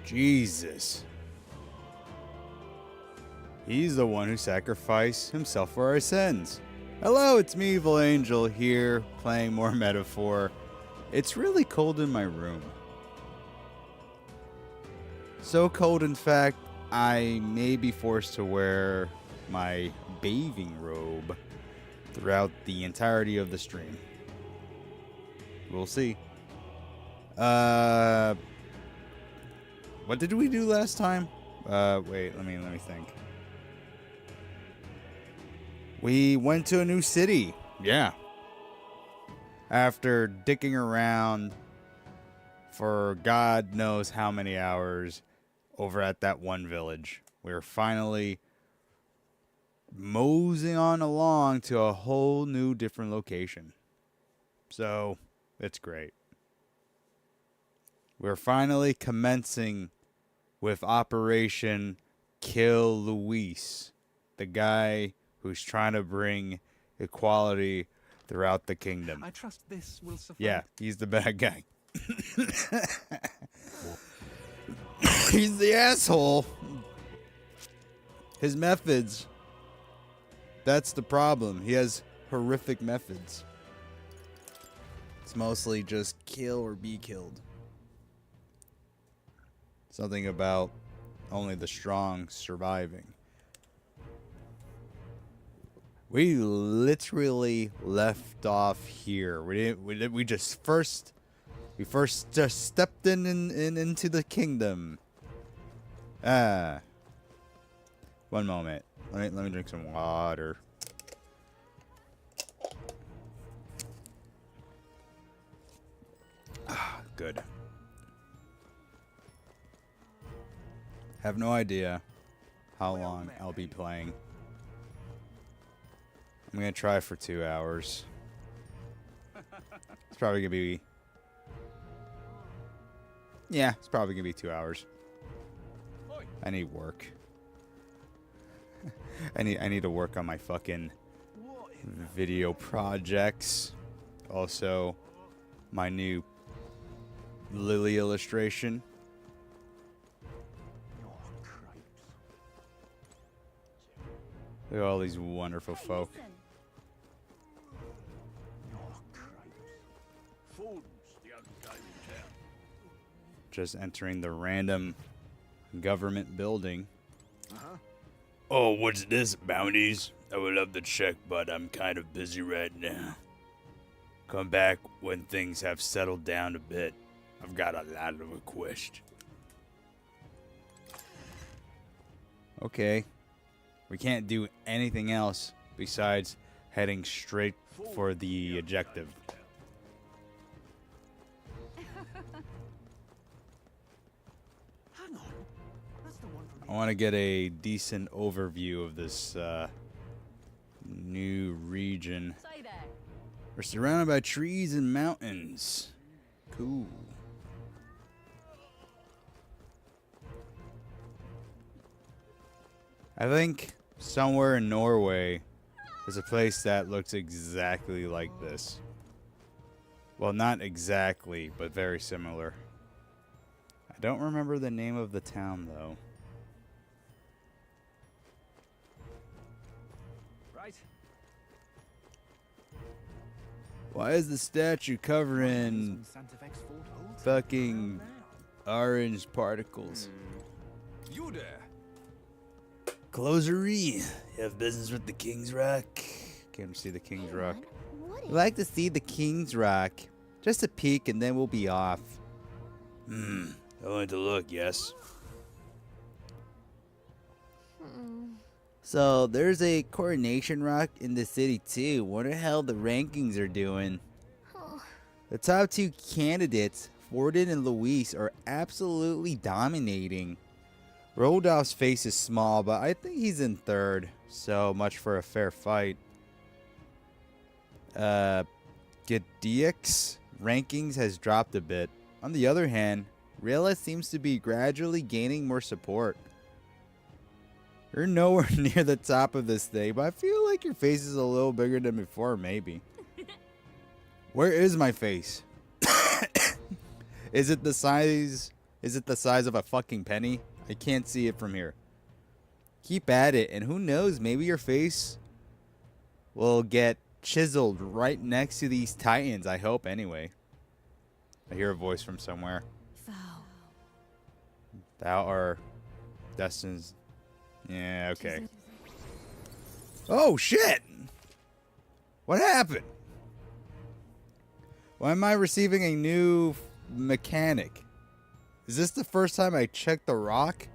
Jesus. He's the one who sacrificed himself for our sins. Hello, it's me, Evil Angel, here playing more Metaphor. It's really cold in my room. So cold, in fact, I may be forced to wear my bathing robe throughout the entirety of the stream. We'll see. What did we do last time? Wait, let me think. We went to a new city. Yeah. After dicking around for God knows how many hours over at that one village, we were finally moseying on along to a whole new different location. So, it's great. We're finally commencing with Operation Kill Luis, the guy who's trying to bring equality throughout the kingdom. I trust this will suffice. Yeah, he's the bad guy. He's the asshole. His methods. That's the problem. He has horrific methods. It's mostly just kill or be killed. Something about only the strong surviving. We literally left off here. We just first stepped into the kingdom. One moment. Let me drink some water. Good. Have no idea how long I'll be playing. I'm gonna try for 2 hours. It's probably gonna be... Yeah, it's probably gonna be 2 hours. I need work. I need to work on my fucking video projects. Also, my new Lily illustration. Look at all these wonderful folk. Just entering the random government building. Oh, what's this, bounties? I would love to check, but I'm kind of busy right now. Come back when things have settled down a bit. I've got a lot of requests. Okay. We can't do anything else besides heading straight for the objective. I want to get a decent overview of this new region. We're surrounded by trees and mountains. Cool. I think somewhere in Norway there's a place that looks exactly like this. Well, not exactly, but very similar. I don't remember the name of the town, though. Right. Why is the statue covered in fucking orange particles? You there? Closery. You have business with the King's Rock? Came to see the King's Rock. We'd like to see the King's Rock. Just a peek and then we'll be off. I wanted to look, yes. So, there's a Coronation Rock in the city too. Wonder how the rankings are doing. The top two candidates, Forden and Luis, are absolutely dominating. Rodolph's face is small, but I think he's in third. So much for a fair fight. Gediek's rankings has dropped a bit. On the other hand, Rilla seems to be gradually gaining more support. You're nowhere near the top of this thing, but I feel like your face is a little bigger than before, maybe. Where is my face? Is it the size Is it the size of a fucking penny? I can't see it from here. Keep at it, and who knows, maybe your face will get chiseled right next to these titans. I hope, anyway. I hear a voice from somewhere. Thou art destined. Yeah, okay. Oh, shit! What happened? Why am I receiving a new mechanic? Is this the first time I checked the rock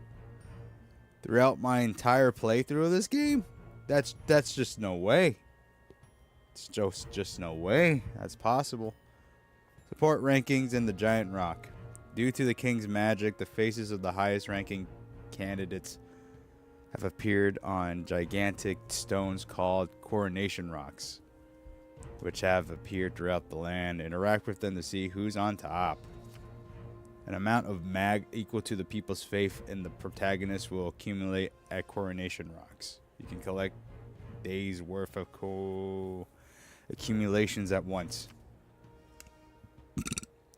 throughout my entire playthrough of this game? That's just no way. It's just no way that's possible. Support rankings in the giant rock. Due to the king's magic, the faces of the highest ranking candidates have appeared on gigantic stones called coronation rocks, which have appeared throughout the land. Interact with them to see who's on top. An amount of mag equal to the people's faith in the protagonist will accumulate at coronation rocks. You can collect days worth of accumulations at once.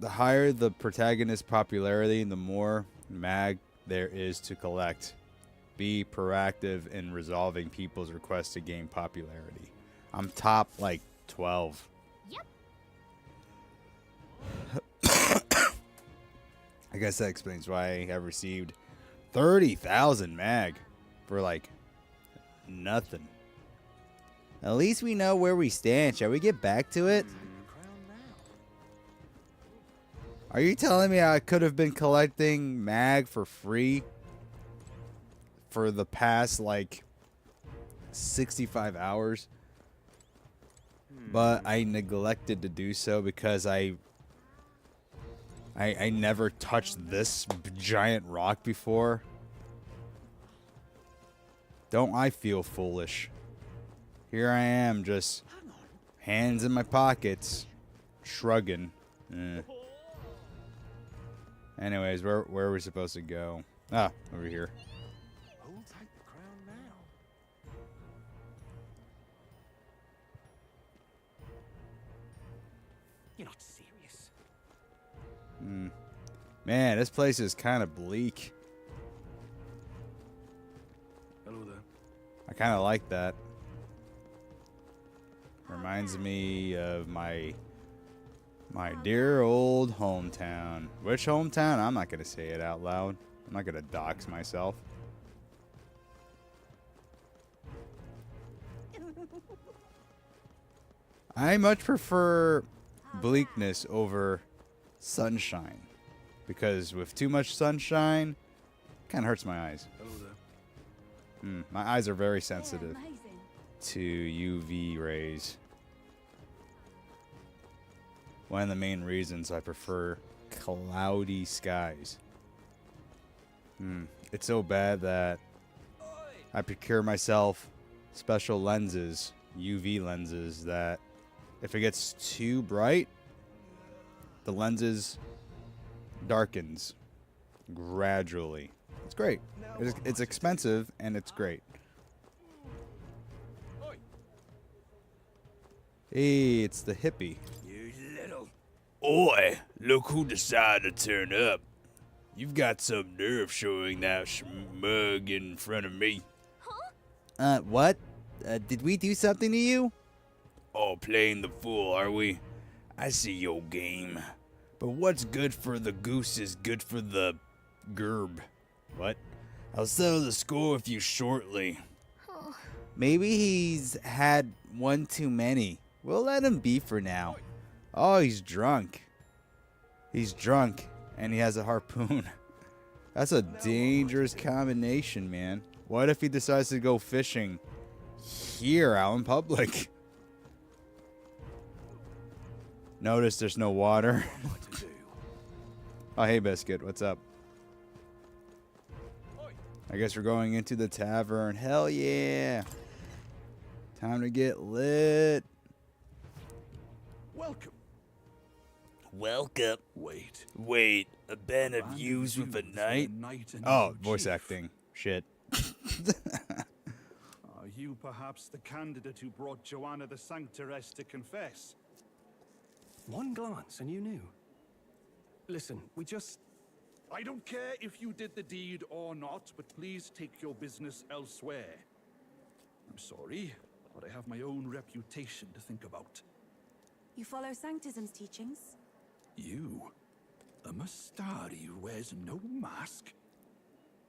The higher the protagonist's popularity, the more mag there is to collect. Be proactive in resolving people's requests to gain popularity. I'm top like 12. Yep. I guess that explains why I have received 30,000 mag for like nothing. At least we know where we stand. Shall we get back to it? Are you telling me I could have been collecting mag for free for the past like 65 hours? But I neglected to do so because I never touched this giant rock before. Don't I feel foolish? Here I am, just hands in my pockets, shrugging. Anyways, where are we supposed to go? Ah, over here. Who'll take the crown now? You're not serious. Man, this place is kind of bleak. Hello there. I kind of like that. Reminds me of my dear old hometown. Which hometown? I'm not going to say it out loud. I'm not going to dox myself. I much prefer bleakness over sunshine. Because with too much sunshine, it kind of hurts my eyes. Hello there. My eyes are very sensitive to UV rays. One of the main reasons I prefer cloudy skies. It's so bad that I procure myself special lenses, UV lenses, that if it gets too bright, the lenses darkens gradually. It's great. It's expensive and it's great. Hey, it's the hippie. You little. Oi, look who decided to turn up. You've got some nerve showing that smug in front of me. What? Did we do something to you? Oh, playing the fool, are we? I see your game. But what's good for the goose is good for the gerb. What? I'll settle the score with you shortly. Maybe he's had one too many. We'll let him be for now. Oh, he's drunk. He's drunk, and he has a harpoon. That's a dangerous combination, man. What if he decides to go fishing here out in public? Notice there's no water. Oh, hey, Biscuit. What's up? I guess we're going into the tavern. Hell yeah. Time to get lit. Welcome. Welcome. Wait, a band of youths with a knight? Oh, voice acting. Shit. Are you perhaps the candidate who brought Joanna the Sanctoress to confess? One glance and you knew. Listen, we just I don't care if you did the deed or not, but please take your business elsewhere. I'm sorry, but I have my own reputation to think about. You follow Sanctism's teachings? You? A Mastari who wears no mask?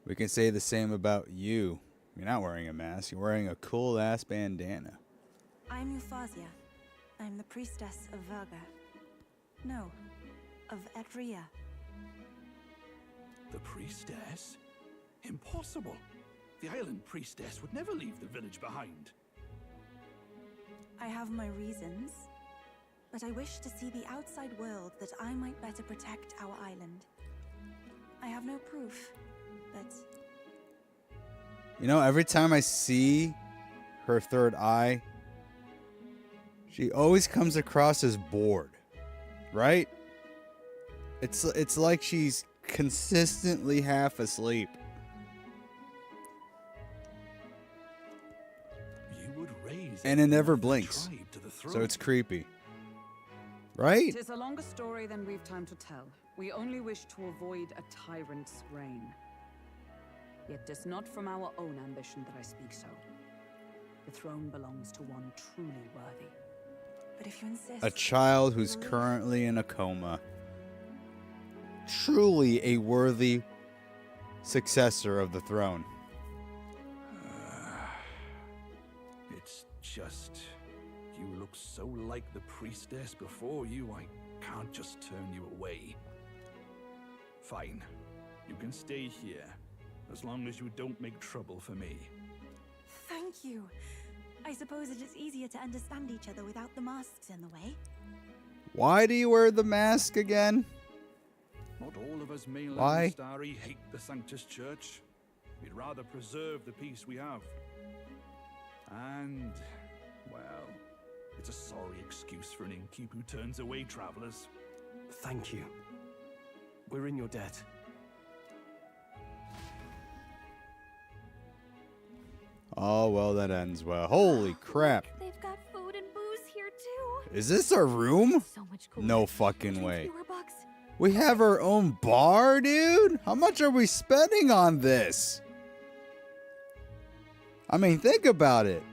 We can say the same about you. You're not wearing a mask. You're wearing a cool-ass bandana. I'm Euphausia. I'm the priestess of Varga. No, of Etria. The priestess? Impossible. The island priestess would never leave the village behind. I have my reasons, but I wish to see the outside world that I might better protect our island. I have no proof, but... You know, every time I see her third eye, she always comes across as bored, right? It's like she's consistently half asleep. You would raise And it never another blinks, tribe to the so throne. it's creepy. Right? It is a longer story than we've time to tell. We only wish to avoid a tyrant's reign. Yet 'tis not from our own ambition that I speak so. The throne belongs to one truly worthy. But if you insist... A child who's currently in a coma. Truly a worthy successor of the throne. It's just... You look so like the priestess before you, I can't just turn you away. Fine. You can stay here, as long as you don't make trouble for me. Thank you. I suppose it is easier to understand each other without the masks in the way. Why do you wear the mask again? Not all of us mainland Why? Mastari hate the Sanctus Church. We'd rather preserve the peace we have. And, well, it's a sorry excuse for an innkeep who turns away travelers. Thank you. We're in your debt. Oh, well, that ends well. Holy crap. They've got food and booze here too. Is this our room? So much cooler. No fucking Drink way. fewer bucks. We have our own bar, dude? How much are we spending on this? I mean, think about it.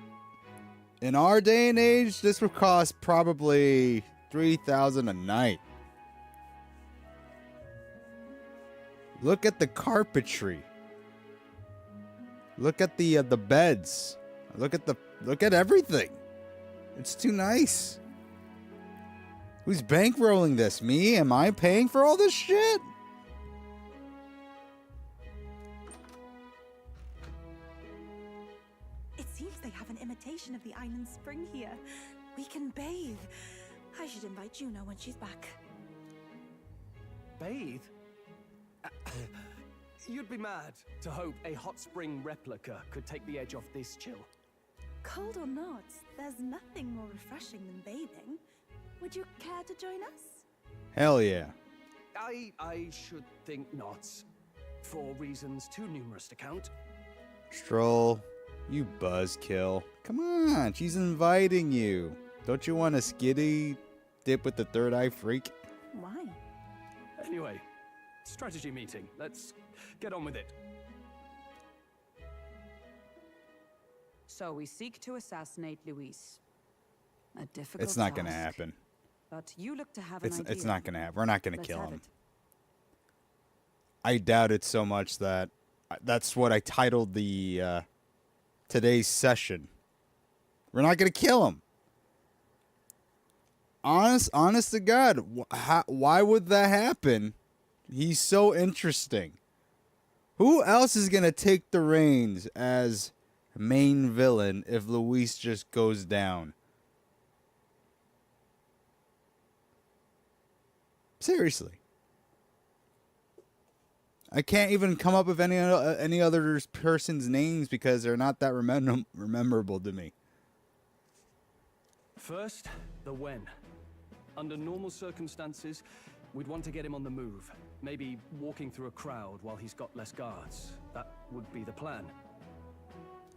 In our day and age, this would cost probably $3,000 a night. Look at the carpentry. Look at the beds. Look at everything. It's too nice. Who's bankrolling this? Me? Am I paying for all this shit? It seems they have an imitation of the island spring here. We can bathe. I should invite Juno when she's back. Bathe? You'd be mad to hope a hot spring replica could take the edge off this chill. Cold or not, there's nothing more refreshing than bathing. Would you care to join us? Hell yeah. I should think not. For reasons too numerous to count. Stroll, you buzzkill. Come on, she's inviting you. Don't you want a skitty dip with the third eye freak? Why? Anyway, strategy meeting. Let's get on with it. So we seek to assassinate Luis. A difficult It's not gonna task. happen. But you look to have an idea. It's not gonna happen. We're not gonna Let's kill have him. it. I doubt it so much that that's what I titled the today's session. We're not gonna kill him. Honest to God, why would that happen? He's so interesting. Who else is gonna take the reins as main villain if Luis just goes down? Seriously. I can't even come up with any other person's names because they're not that memorable to me. First, the when. Under normal circumstances, we'd want to get him on the move. Maybe walking through a crowd while he's got less guards. That would be the plan.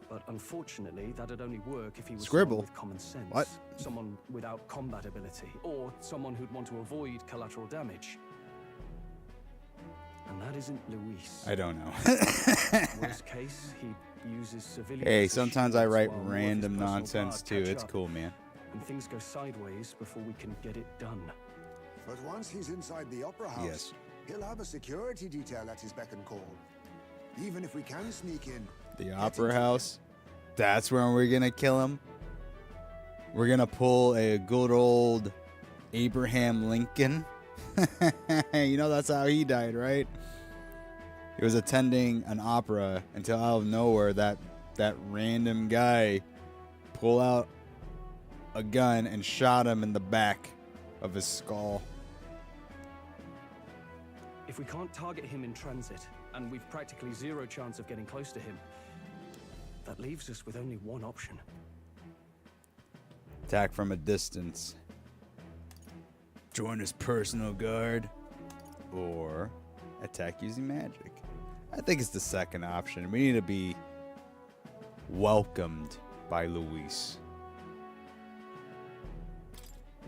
But unfortunately, that'd only work if he was Scribble. someone with common sense. What? Someone without combat ability. Or someone who'd want to avoid collateral damage. And that isn't Luis. I don't know. Worst case, he uses civilians. Hey, as sometimes I shields write while more of his random personal nonsense guard too. catch It's up, cool, man. And things go sideways before we can get it done. But once he's inside the Opera House, Yes. he'll have a security detail at his beck and call. Even if we can sneak in. The get Opera into House. That's where we're gonna kill him. We're gonna pull a good old Abraham Lincoln. You know that's how he died, right? He was attending an opera until out of nowhere that random guy pulled out a gun and shot him in the back of his skull. If we can't target him in transit, and we've practically zero chance of getting close to him, that leaves us with only one option. Attack from a distance. Join his personal guard. Or attack using magic. I think it's the second option. We need to be welcomed by Luis.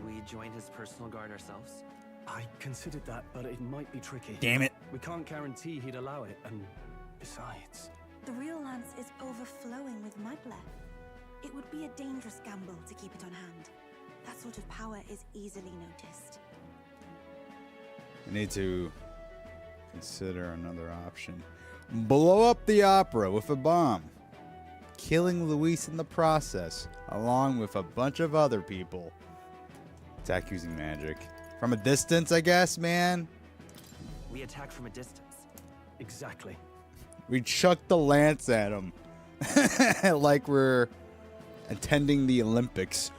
We join his personal guard ourselves? I considered that, but it might be tricky. Damn it. We can't guarantee he'd allow it, and besides... The real lance is overflowing with Magla. It would be a dangerous gamble to keep it on hand. That sort of power is easily noticed. We need to consider another option. Blow up the opera with a bomb, killing Luis in the process, along with a bunch of other people. Attack using magic. From a distance, I guess, man. We attack from a distance. Exactly. We chuck the lance at him. Like we're attending the Olympics.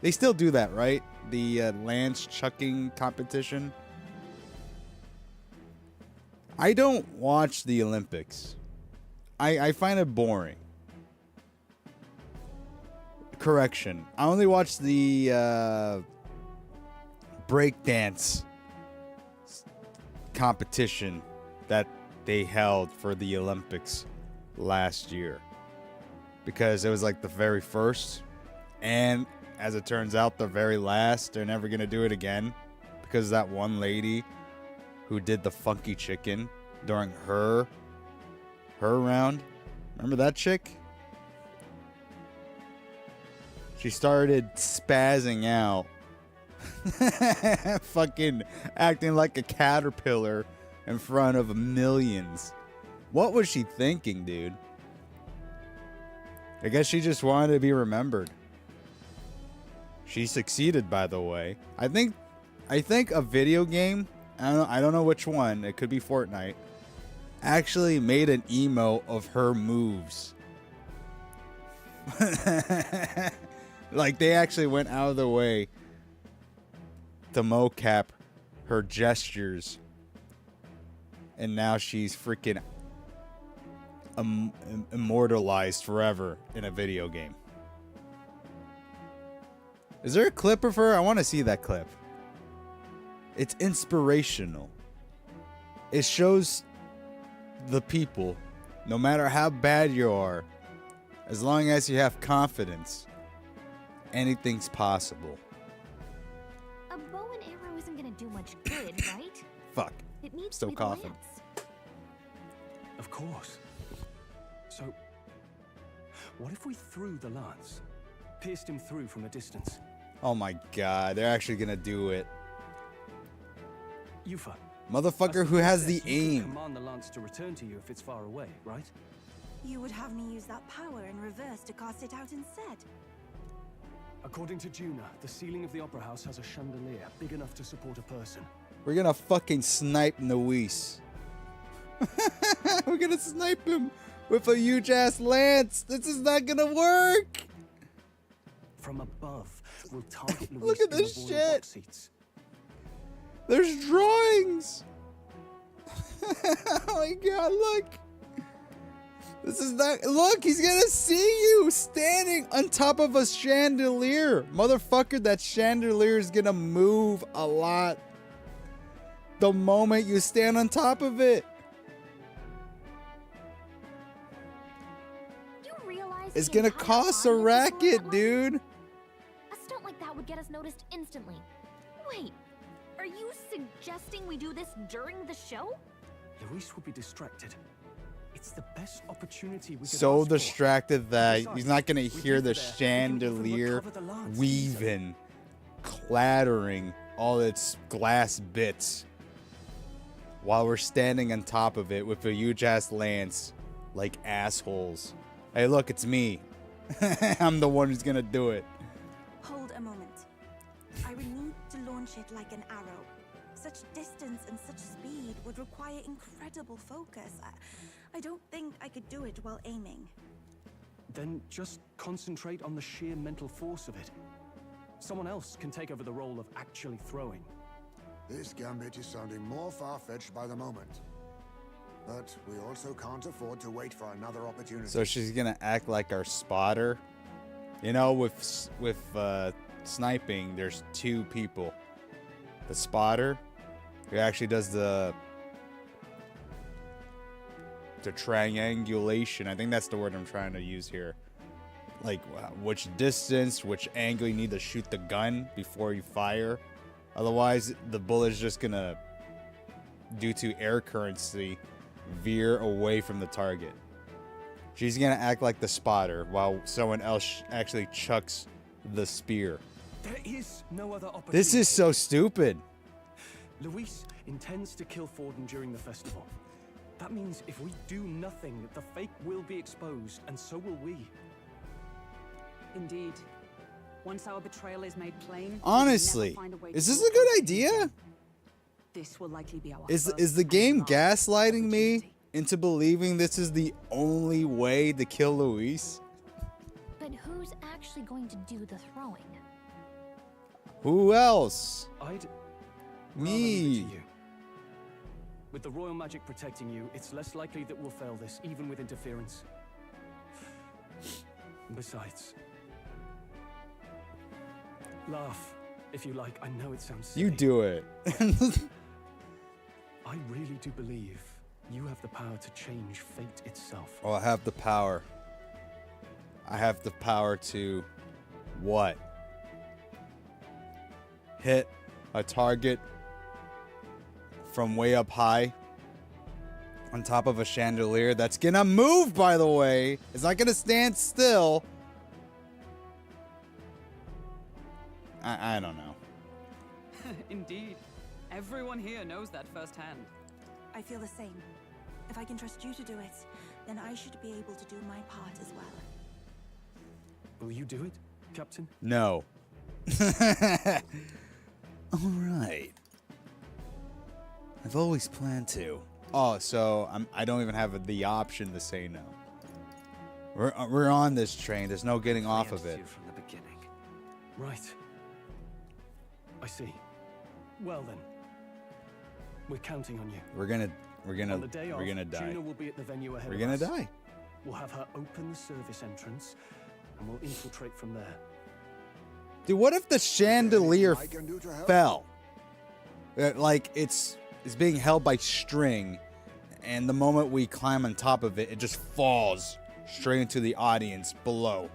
They still do that, right? The lance chucking competition. I don't watch the Olympics. I find it boring. Correction. I only watch the breakdance competition that they held for the Olympics last year. Because it was like the very first. And as it turns out, the very last. They're never going to do it again. Because that one lady who did the funky chicken during her round. Remember that chick? She started spazzing out. Fucking acting like a caterpillar in front of millions. What was she thinking, dude? I guess she just wanted to be remembered. She succeeded, by the way. I think a video game, I don't know which one, it could be Fortnite, actually made an emo of her moves. Like they actually went out of the way to mocap her gestures. And now she's freaking immortalized forever in a video game. Is there a clip of her? I want to see that clip. It's inspirational. It shows the people, no matter how bad you are, as long as you have confidence, anything's possible. A bow and arrow isn't gonna do much good, right? Fuck. It needs Still to be the coughing. lance. Of course. So, what if we threw the lance? Pierced him through from a distance? Oh my god, they're actually gonna do it. Yufa. Motherfucker who has the You could aim. command the lance to return to you if it's far away, right? You would have me use that power in reverse to cast it out instead. According to Juna, the ceiling of the Opera House has a chandelier big enough to support a person. We're gonna fucking snipe Luis. We're gonna snipe him with a huge ass lance. This is not gonna work. From above, we'll target Luis Look at in this the royal shit. box seats. There's drawings. Oh my god, look. This is not. Look, he's gonna see you standing on top of a chandelier. Motherfucker, that chandelier is gonna move a lot the moment you stand on top of it. You realize It's the gonna entire cost a audience is racket, that dude. A stunt like that would get us noticed instantly. Wait, Are you suggesting we do this during the show? Luis will be distracted. It's the best opportunity we could So ask for. distracted that he's Besides, not gonna we hear leave the it there, we can even chandelier recover the lance weaving, clattering all its glass bits while we're standing on top of it with a huge ass lance like assholes. Hey, look, it's me. I'm the one who's gonna do it. Hold a moment. I would need to launch it like an arrow. Such distance and such speed would require incredible focus. I don't think I could do it while aiming. Then just concentrate on the sheer mental force of it. Someone else can take over the role of actually throwing. This gambit is sounding more far-fetched by the moment. But we also can't afford to wait for another opportunity. So she's gonna act like our spotter. You know, with sniping, there's two people. The spotter, who actually does the triangulation. I think that's the word I'm trying to use here. Like which distance, which angle you need to shoot the gun before you fire. Otherwise, the bullet's just gonna, due to air currency, veer away from the target. She's gonna act like the spotter while someone else actually chucks the spear. There is no other opportunity. This is so stupid. Luis intends to kill Forden during the festival. That means if we do nothing, the fake will be exposed, and so will we. Indeed. Once our betrayal is made plain, we will Honestly, never find a way is to this do a it good again. idea? This will likely be our Is first the and game last gaslighting me opportunity. into believing this is the only way to kill Luis? But who's actually going to do the throwing? Who else? I'd Me. rather leave it to you. With the royal magic protecting you, it's less likely that we'll fail this, even with interference. Besides, laugh if you like. I know it sounds silly. You do it. I really do believe you have the power to change fate itself. Oh, I have the power. I have the power to what? Hit a target from way up high on top of a chandelier that's gonna move, by the way. It's not gonna stand still. I don't know. Indeed. Everyone here knows that firsthand. I feel the same. If I can trust you to do it, then I should be able to do my part as well. Will you do it, Captain? No. All right. I've always planned to. Oh, so I don't even have the option to say no. We're on this train. There's no getting off of it. Planned to from the beginning. Right. I see. Well then, we're counting on you. We're gonna On the day die. Juno will be at the venue ahead We're of gonna us. die. We'll have her open the service entrance, and we'll infiltrate from there. Dude, what if the chandelier I can do to help? fell? Like it's being held by string, and the moment we climb on top of it, it just falls straight into the audience below,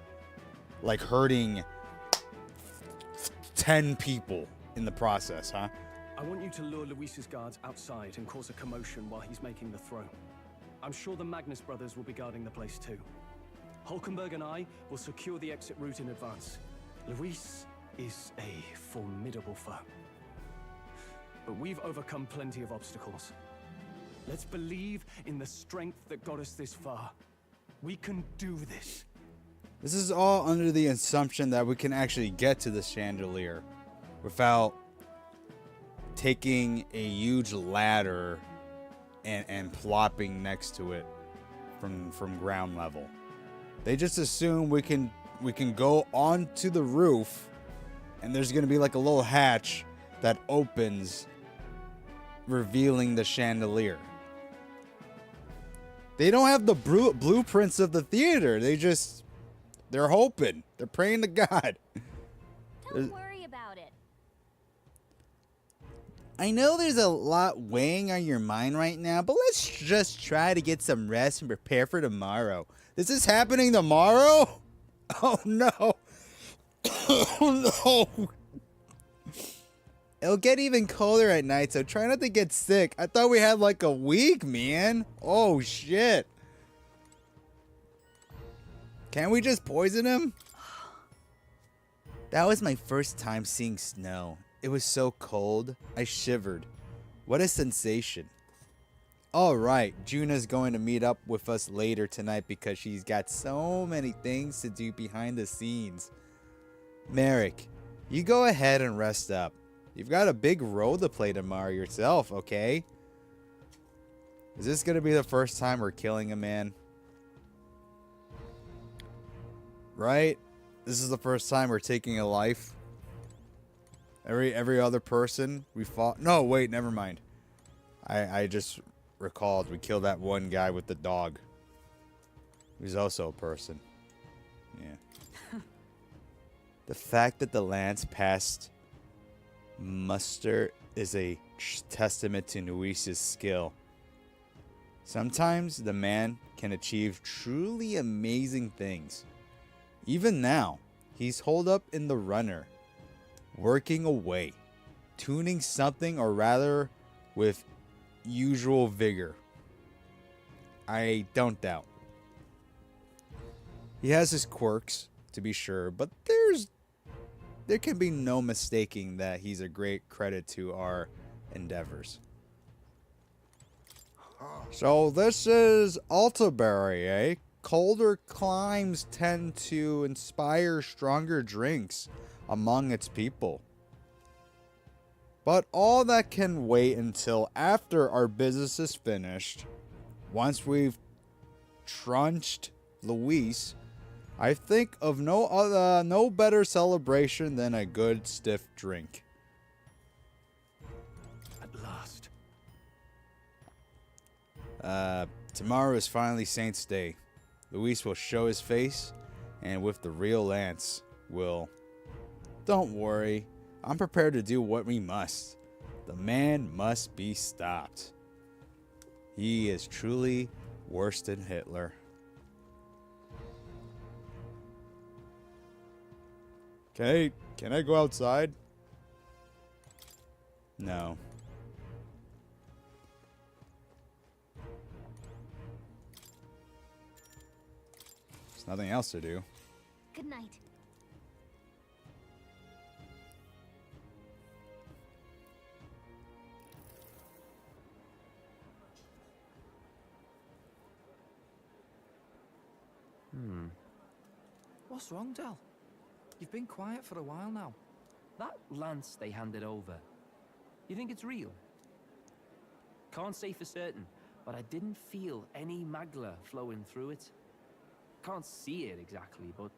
like hurting 10 people in the process, huh? I want you to lure Luis's guards outside and cause a commotion while he's making the throw. I'm sure the Magnus brothers will be guarding the place too. Hulkenberg and I will secure the exit route in advance. Luis is a formidable foe. But we've overcome plenty of obstacles. Let's believe in the strength that got us this far. We can do this. This is all under the assumption that we can actually get to the chandelier without taking a huge ladder and plopping next to it from ground level. They just assume we can go onto the roof and there's gonna be like a little hatch that opens, revealing the chandelier. They don't have the blueprints of the theater. They're hoping. They're praying to God. Don't worry about it. I know there's a lot weighing on your mind right now, but let's just try to get some rest and prepare for tomorrow. This is happening tomorrow? Oh no. Oh no. It'll get even colder at night, so try not to get sick. I thought we had like a week, man. Oh, shit. Can't we just poison him? That was my first time seeing snow. It was so cold, I shivered. What a sensation. Alright, Juna's going to meet up with us later tonight because she's got so many things to do behind the scenes. Merrick, you go ahead and rest up. You've got a big role to play tomorrow yourself, okay? Is this going to be the first time we're killing a man? Right? This is the first time we're taking a life. Every other person we fought. No, wait, never mind. I just recalled we killed that one guy with the dog. He's also a person. Yeah. The fact that the lance passed muster is a testament to Nuisa's skill. Sometimes the man can achieve truly amazing things. Even now, he's holed up in the runner, working away, tuning something, or rather with usual vigor. I don't doubt. He has his quirks, to be sure, but there can be no mistaking that he's a great credit to our endeavors. So this is Altaberry, eh? Colder climes tend to inspire stronger drinks among its people. But all that can wait until after our business is finished. Once we've trunched Luis, I think of no better celebration than a good stiff drink. At last. Tomorrow is finally Saint's Day. Luis will show his face, and with the real lance, will... Don't worry, I'm prepared to do what we must. The man must be stopped. He is truly worse than Hitler. Okay, can I go outside? No. There's nothing else to do. Good night. What's wrong, Del? You've been quiet for a while now. That lance they handed over, you think it's real? Can't say for certain, but I didn't feel any magla flowing through it. Can't see it exactly, but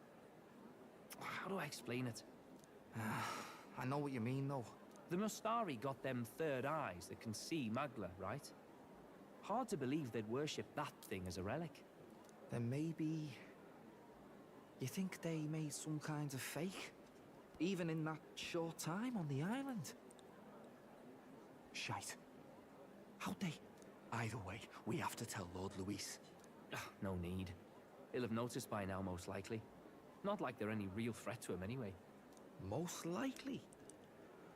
how do I explain it? I know what you mean, though. The Mustari got them third eyes that can see magla, right? Hard to believe they'd worship that thing as a relic. Then maybe... You think they made some kind of fake? Even in that short time on the island? Shite. How'd they? Either way, we have to tell Lord Luis. No need. He'll have noticed by now, most likely. Not like they're any real threat to him anyway. Most likely?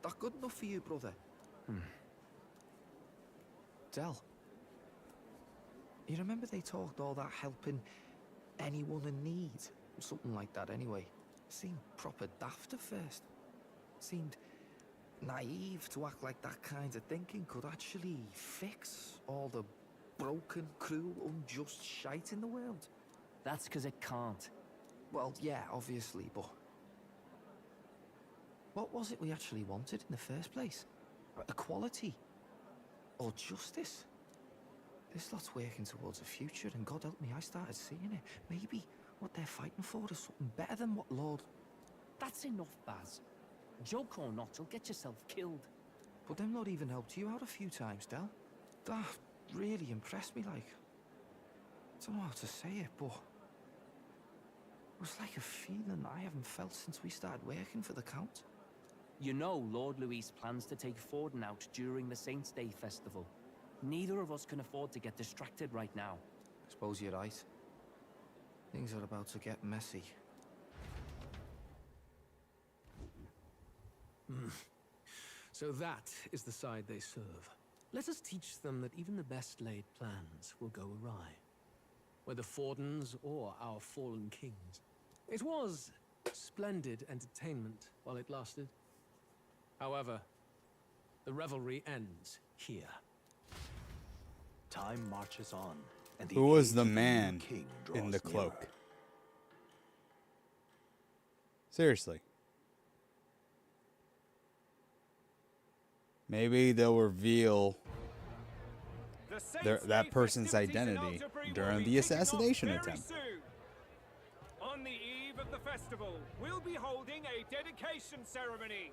That good enough for you, brother? Del. You remember they talked all that helping anyone in need? Something like that anyway. Seemed proper daft at first. Seemed naive to act like that kind of thinking could actually fix all the broken, cruel, unjust shite in the world. That's because it can't. Well, yeah, obviously, but... What was it we actually wanted in the first place? Equality? Or justice? This lot's working towards a future, and God help me, I started seeing it. Maybe what they're fighting for is something better than what Lord... That's enough, Baz. Joke or not, you'll get yourself killed. But them not even helped you out a few times, Del. That really impressed me, like... I don't know how to say it, but... It was like a feeling I haven't felt since we started working for the Count. You know Lord Luis plans to take Forden out during the Saints' Day festival. Neither of us can afford to get distracted right now. Suppose you're right. Things are about to get messy. So that is the side they serve. Let us teach them that even the best laid plans will go awry. Whether Fordens or our fallen kings. It was splendid entertainment while it lasted. However, the revelry ends here. Time marches on, and Who was age the of new man king in the draws cloak? nearer. Seriously. Maybe they'll reveal that person's identity during the assassination attempt. On the eve of the festival, we'll be holding a dedication ceremony.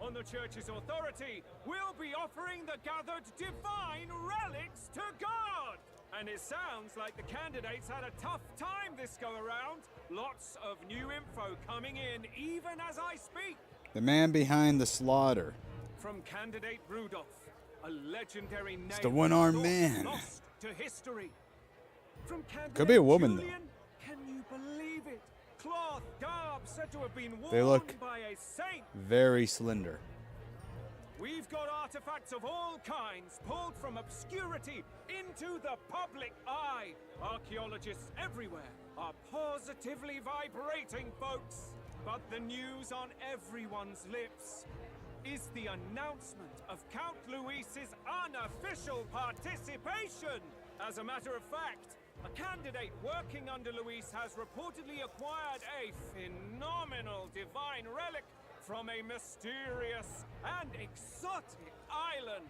On the church's authority, we'll be offering the gathered divine relics to God. And it sounds like the candidates had a tough time this go around. Lots of new info coming in even as I speak. The man behind the slaughter. From candidate Rudolph, a legendary name. It's the one-armed thought man. Lost to history. From candidate Could be a woman, Julian, can you believe it? Cloth garb said to have been They worn look by a saint. very slender. We've got artifacts of all kinds pulled from obscurity into the public eye. Archaeologists everywhere are positively vibrating, folks. But the news on everyone's lips is the announcement of Count Luis's unofficial participation. As a matter of fact, a candidate working under Luis has reportedly acquired a phenomenal divine relic from a mysterious and exotic island.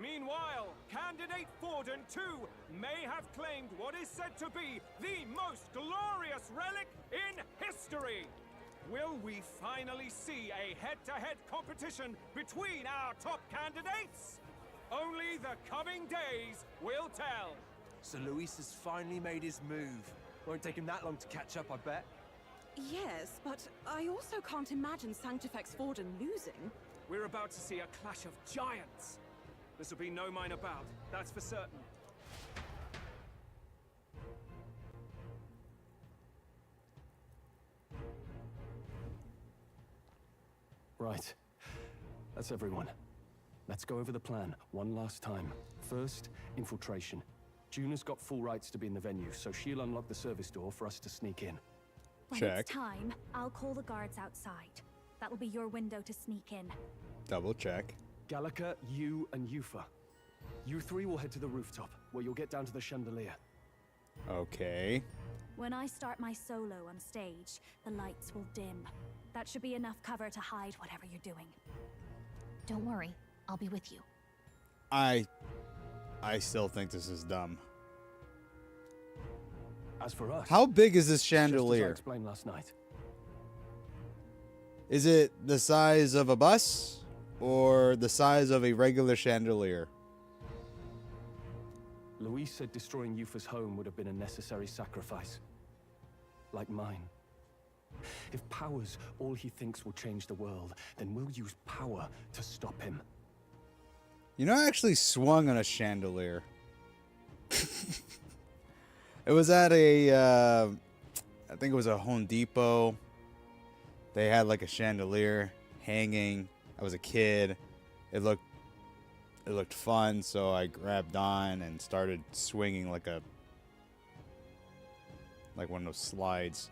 Meanwhile, candidate Forden too may have claimed what is said to be the most glorious relic in history. Will we finally see a head-to-head competition between our top candidates? Only the coming days will tell. So Luis has finally made his move. Won't take him that long to catch up, I bet. Yes, but I also can't imagine Sanctifex Forden losing. We're about to see a clash of giants. This will be no minor bout, that's for certain. Right. That's everyone. Let's go over the plan one last time. First, infiltration. Juna's got full rights to be in the venue, so she'll unlock the service door for us to sneak in. When it's time, I'll call the guards outside. That'll be your window to sneak in. Double check. Gallica, you, and Yufa. You three will head to the rooftop, where you'll get down to the chandelier. Okay. When I start my solo on stage, the lights will dim. That should be enough cover to hide whatever you're doing. Don't worry, I'll be with you. I still think this is dumb. As for us, how big is this just as I chandelier? explained last night. Is it the size of a bus or the size of a regular chandelier? Luis said destroying Yufa's home would have been a necessary sacrifice. Like mine. If power's all he thinks will change the world, then we'll use power to stop him. You know, I actually swung on a chandelier. It was at a, I think it was a Home Depot. They had like a chandelier hanging. I was a kid. It looked fun, so I grabbed on and started swinging like one of those slides.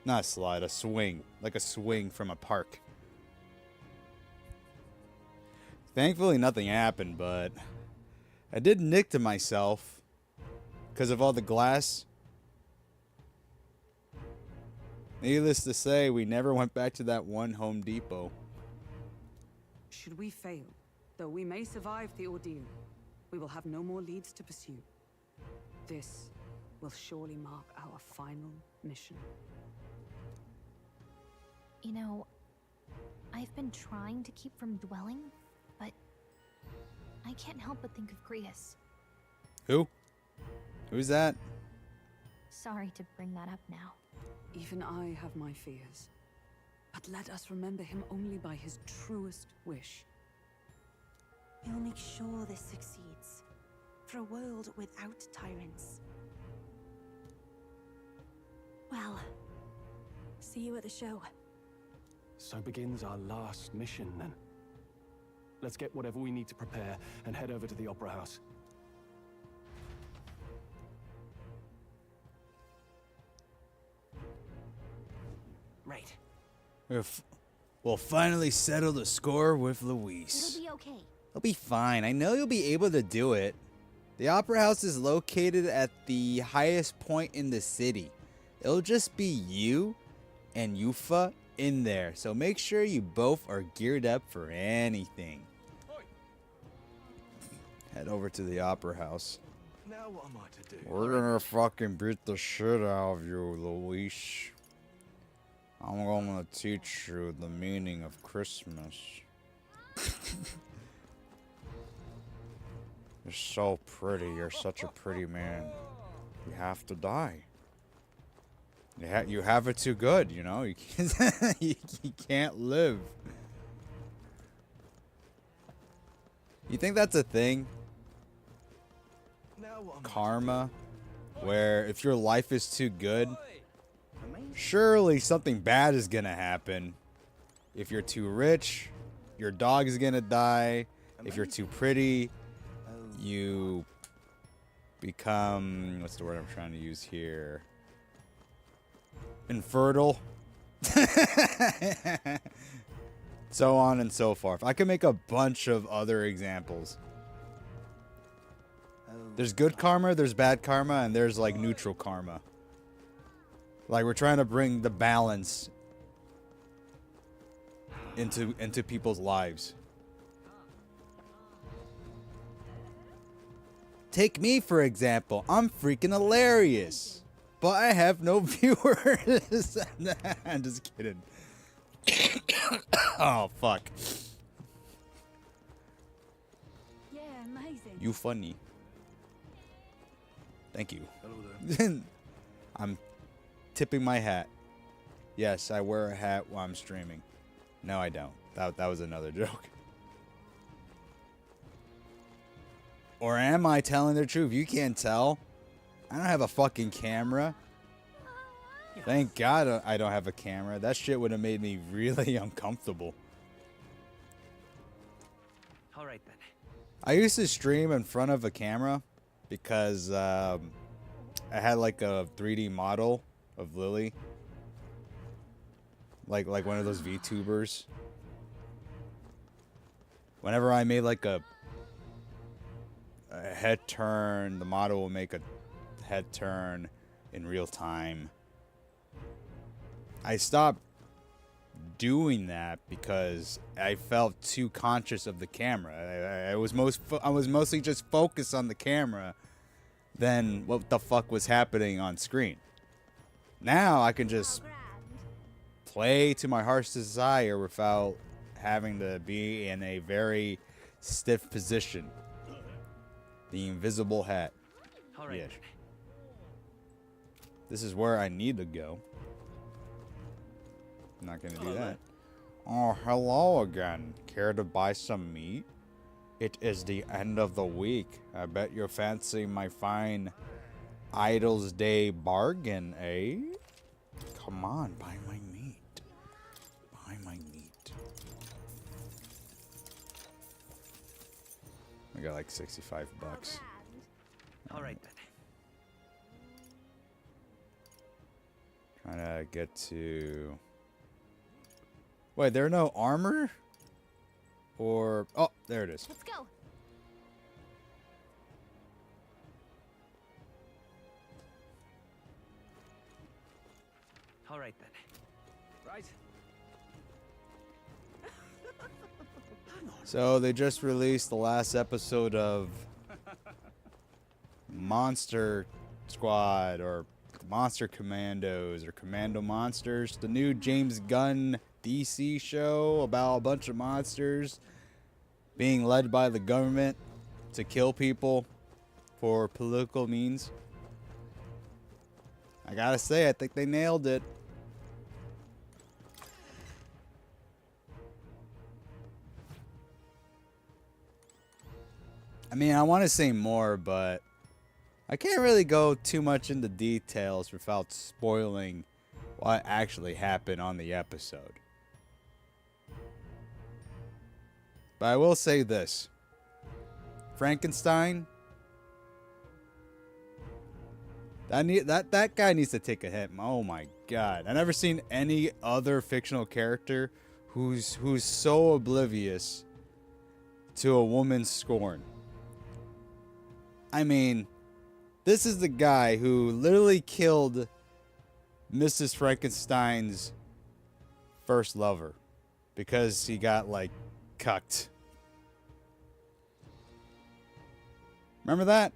Not a slide, a swing. Like a swing from a park. Thankfully, nothing happened, but I did nick to myself because of all the glass. Needless to say, we never went back to that one Home Depot. Should we fail, though we may survive the ordeal, we will have no more leads to pursue. This will surely mark our final mission. You know, I've been trying to keep from dwelling, but I can't help but think of Grius. Who? Who's that? Sorry to bring that up now. Even I have my fears. But let us remember him only by his truest wish. We'll make sure this succeeds. For a world without tyrants. Well, see you at the show. So begins our last mission, then. Let's get whatever we need to prepare and head over to the Opera House. Right. We'll finally settle the score with Luis. It'll be okay. It'll be fine. I know you'll be able to do it. The Opera House is located at the highest point in the city. It'll just be you and Yuffie in there. So make sure you both are geared up for anything. Head over to the Opera House. Now what am I to do? We're gonna fucking beat the shit out of you, Luis. I'm gonna teach you the meaning of Christmas. You're so pretty. You're such a pretty man. You have to die. You have it too good, you know? You can't, you can't live. You think that's a thing? Karma? Where if your life is too good, surely something bad is gonna happen. If you're too rich, your dog is gonna die. If you're too pretty, you become, what's the word I'm trying to use here? Infertile. So on and so forth. I could make a bunch of other examples. There's good karma, there's bad karma, and there's like neutral karma. Like we're trying to bring the balance into people's lives. Take me for example. I'm freaking hilarious, but I have no viewers. I'm just kidding. Oh fuck. Yeah, amazing. You funny. Thank you. Hello there. I'm tipping my hat. Yes, I wear a hat while I'm streaming. No, I don't. That was another joke. Or am I telling the truth? You can't tell. I don't have a fucking camera. Thank God I don't have a camera. That shit would have made me really uncomfortable. All right then. I used to stream in front of a camera because I had like a 3D model of Lily. Like one of those VTubers. Whenever I made like a head turn, the model will make a head turn in real time. I stopped doing that because I felt too conscious of the camera. I was mostly just focused on the camera than what the fuck was happening on screen. Now I can just play to my heart's desire without having to be in a very stiff position. The invisible hat. All right. Yes. This is where I need to go. I'm not gonna do that. Oh, hello again. Care to buy some meat? It is the end of the week. I bet you fancy my fine Idol's Day bargain, eh? Come on, buy my meat. Buy my meat. I got like 65 bucks. All right then. Trying to get to... Wait, there are no armor? Or... Oh, there it is. Let's go. All right then. Right. So they just released the last episode of Monster Squad or Monster Commandos or Commando Monsters, the new James Gunn DC show about a bunch of monsters being led by the government to kill people for political means. I gotta say, I think they nailed it. I mean, I want to say more, but I can't really go too much into details without spoiling what actually happened on the episode. But I will say this. Frankenstein, that guy needs to take a hit. Oh my god. I've never seen any other fictional character who's so oblivious to a woman's scorn. I mean, this is the guy who literally killed Mrs. Frankenstein's first lover because he got, like, cucked. Remember that?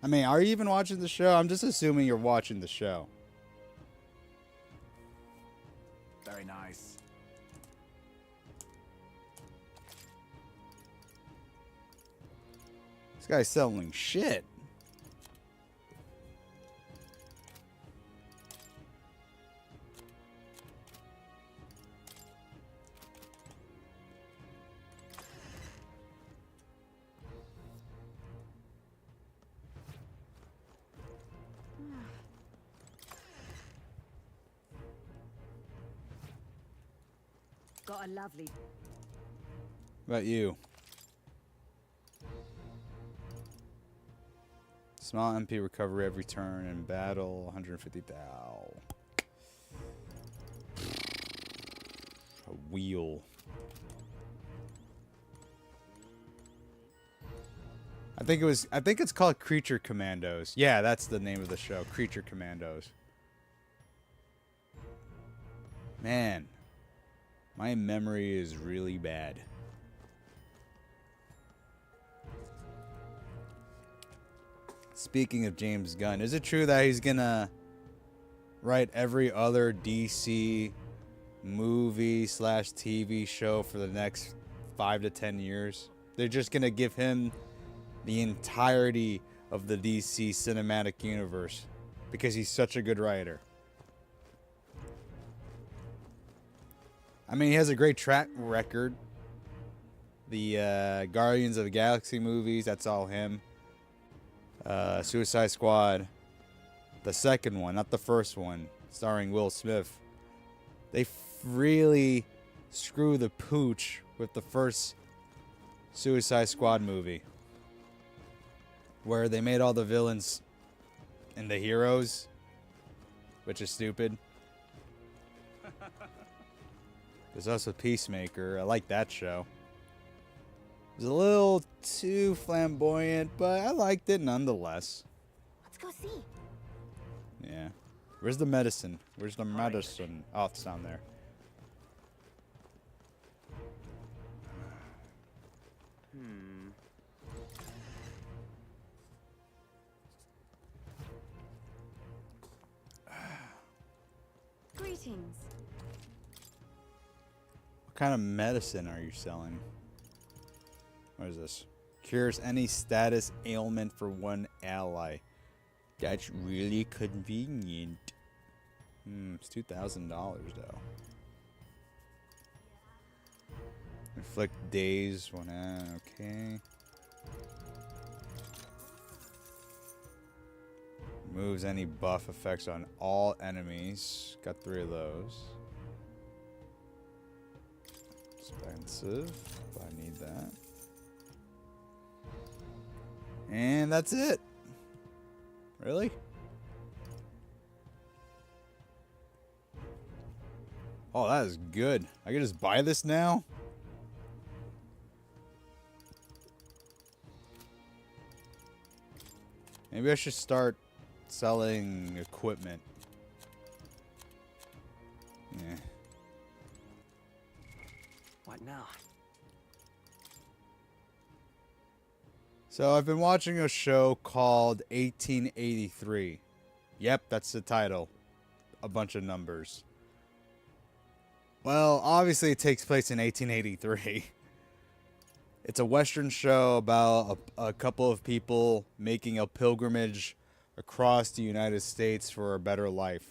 I mean, are you even watching the show? I'm just assuming you're watching the show. Very nice. This guy's selling shit. Got a lovely. What about you? Small MP recovery every turn in battle. 150 thou. A wheel. I think it's called Creature Commandos. Yeah, that's the name of the show. Creature Commandos. Man. My memory is really bad. Speaking of James Gunn, is it true that he's gonna write every other DC movie / TV show for the next 5 to 10 years? They're just gonna give him the entirety of the DC cinematic universe because he's such a good writer. I mean, he has a great track record. The Guardians of the Galaxy movies, that's all him. Suicide Squad, the second one, not the first one, starring Will Smith. They really screw the pooch with the first Suicide Squad movie, where they made all the villains into heroes, which is stupid. There's also Peacemaker. I like that show. It was a little too flamboyant, but I liked it nonetheless. Let's go see. Yeah. Where's the medicine? Where's the medicine? Oh, it's down there. Greetings. What kind of medicine are you selling? What is this? Cures any status ailment for one ally. That's really convenient. It's $2,000 though. Inflict daze when okay. Removes any buff effects on all enemies. Got 3 of those. Expensive, but I need that. And that's it. Really? Oh, that is good. I can just buy this now? Maybe I should start selling equipment. Yeah. What now? So I've been watching a show called 1883. Yep, that's the title. A bunch of numbers. Well, obviously it takes place in 1883. It's a Western show about a couple of people making a pilgrimage across the United States for a better life.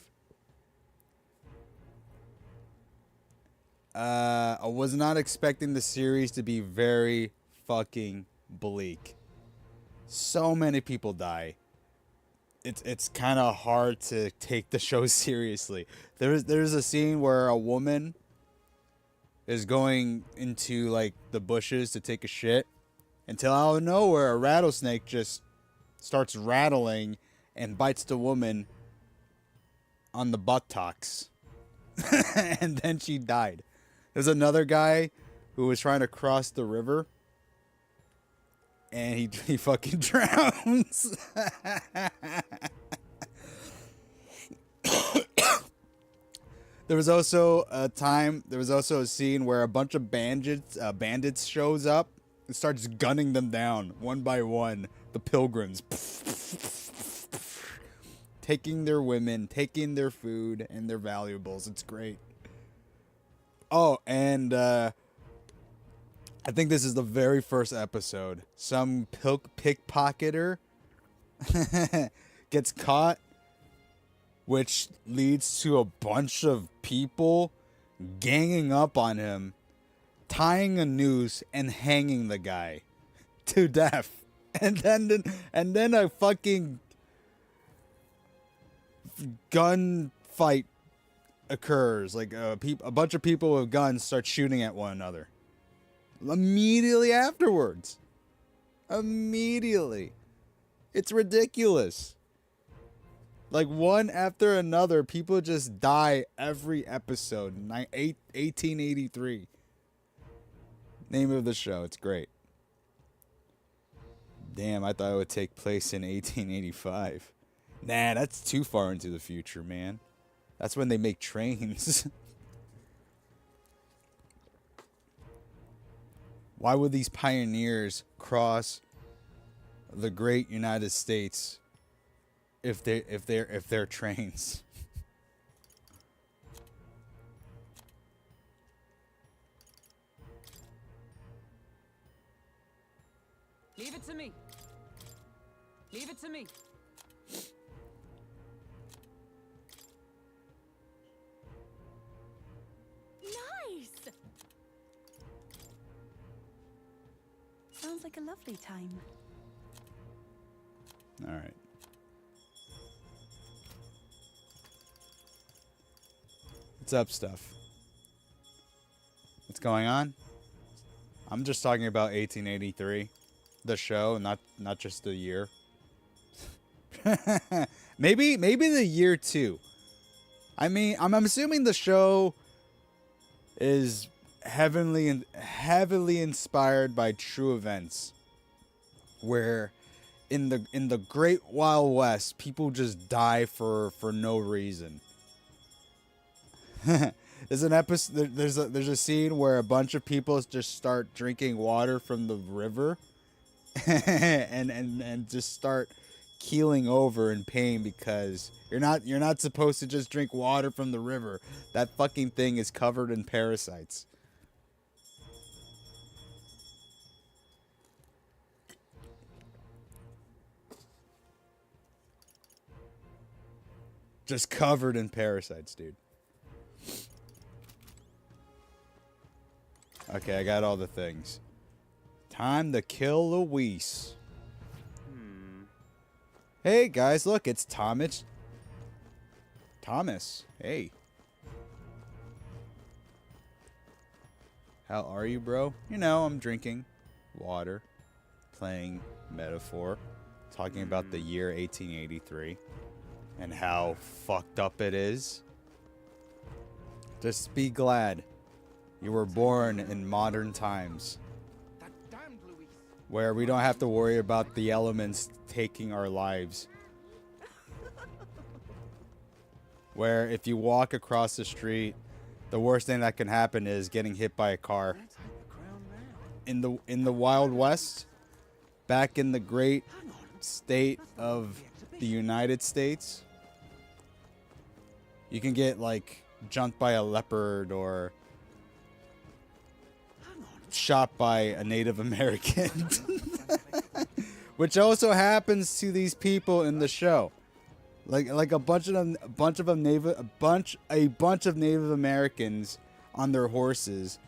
I was not expecting the series to be very fucking bleak. So many people die. It's kind of hard to take the show seriously. There's a scene where a woman is going into like the bushes to take a shit, until out of nowhere a rattlesnake just starts rattling and bites the woman on the buttocks. And then she died. There's another guy who was trying to cross the river, and he fucking drowns. There was also a scene where a bunch of bandits shows up and starts gunning them down one by one. The pilgrims, taking their women, taking their food and their valuables. It's great. Oh, and I think this is the very first episode. Some pickpocketer gets caught, which leads to a bunch of people ganging up on him, tying a noose and hanging the guy to death. And then a fucking gunfight occurs. Like a bunch of people with guns start shooting at one another. Immediately afterwards. Immediately. It's ridiculous. Like one after another, people just die every episode. 1883. Name of the show. It's great. Damn, I thought it would take place in 1885. Nah, that's too far into the future, man. That's when they make trains. Why would these pioneers cross the great United States if they're trains? Leave it to me. Leave it to me. Nice! Sounds like a lovely time. All right. What's up, stuff? What's going on? I'm just talking about 1883, the show, not just the year. maybe the year too. I mean, I'm assuming the show is heavily inspired by true events, where in the Great Wild West, people just die for no reason. There's an episode. There's a scene where a bunch of people just start drinking water from the river, and just start keeling over in pain because you're not supposed to just drink water from the river. That fucking thing is covered in parasites. Just covered in parasites, dude. Okay, I got all the things. Time to kill Luis. Hey guys, look, it's Thomas. Thomas, hey. How are you, bro? You know, I'm drinking water, playing Metaphor, talking about the year 1883 and how fucked up it is. Just be glad you were born in modern times, where we don't have to worry about the elements taking our lives. Where if you walk across the street, the worst thing that can happen is getting hit by a car. In the Wild West, back in the great state of the United States, you can get like jumped by a leopard or shot by a Native American. Which also happens to these people in the show. Like a bunch of Native Americans on their horses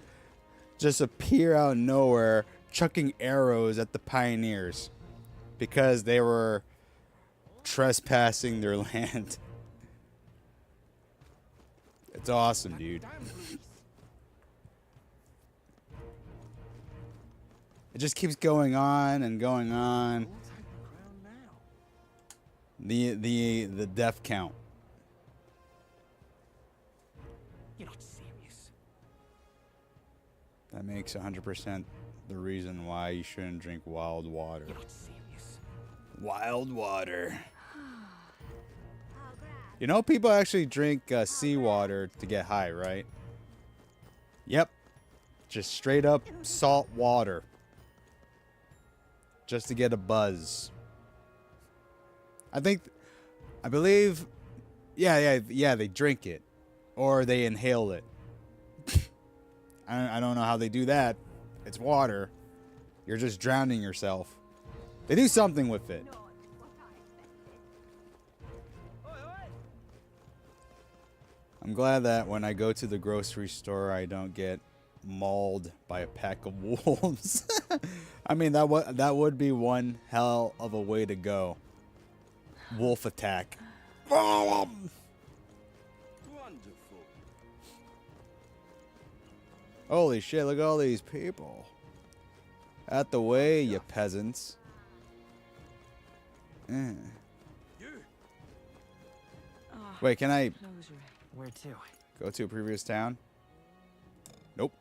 just appear out of nowhere, chucking arrows at the pioneers because they were trespassing their land. It's awesome, dude. It just keeps going on and going on. The death count. You're not serious. That makes 100% the reason why you shouldn't drink wild water. You're not serious. Wild water. You know, people actually drink seawater to get high, right? Yep. Just straight up salt water. Just to get a buzz. I believe, yeah, they drink it. Or they inhale it. I don't know how they do that. It's water. You're just drowning yourself. They do something with it. I'm glad that when I go to the grocery store, I don't get mauled by a pack of wolves. I mean, that would be one hell of a way to go. Wolf attack. Wonderful. Holy shit, look at all these people. Out the way, you peasants. Wait, can I Where to? go to a previous town? Nope.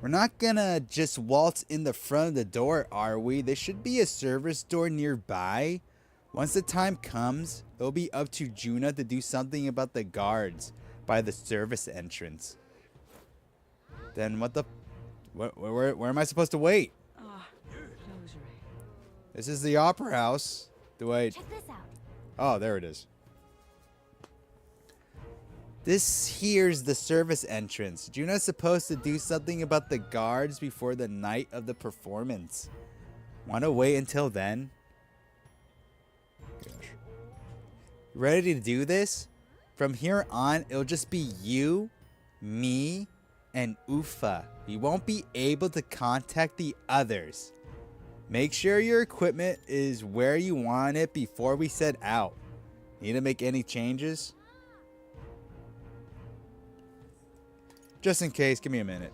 We're not gonna just waltz in the front of the door, are we? There should be a service door nearby. Once the time comes, it'll be up to Juna to do something about the guards by the service entrance. Then what the... Where am I supposed to wait? This is the opera house. Do I... Check this out. Oh, there it is. This here's the service entrance. Juna's supposed to do something about the guards before the night of the performance. Wanna wait until then? Gosh. Ready to do this? From here on, it'll just be you, me, and Ufa. We won't be able to contact the others. Make sure your equipment is where you want it before we set out. Need to make any changes? Just in case, give me a minute.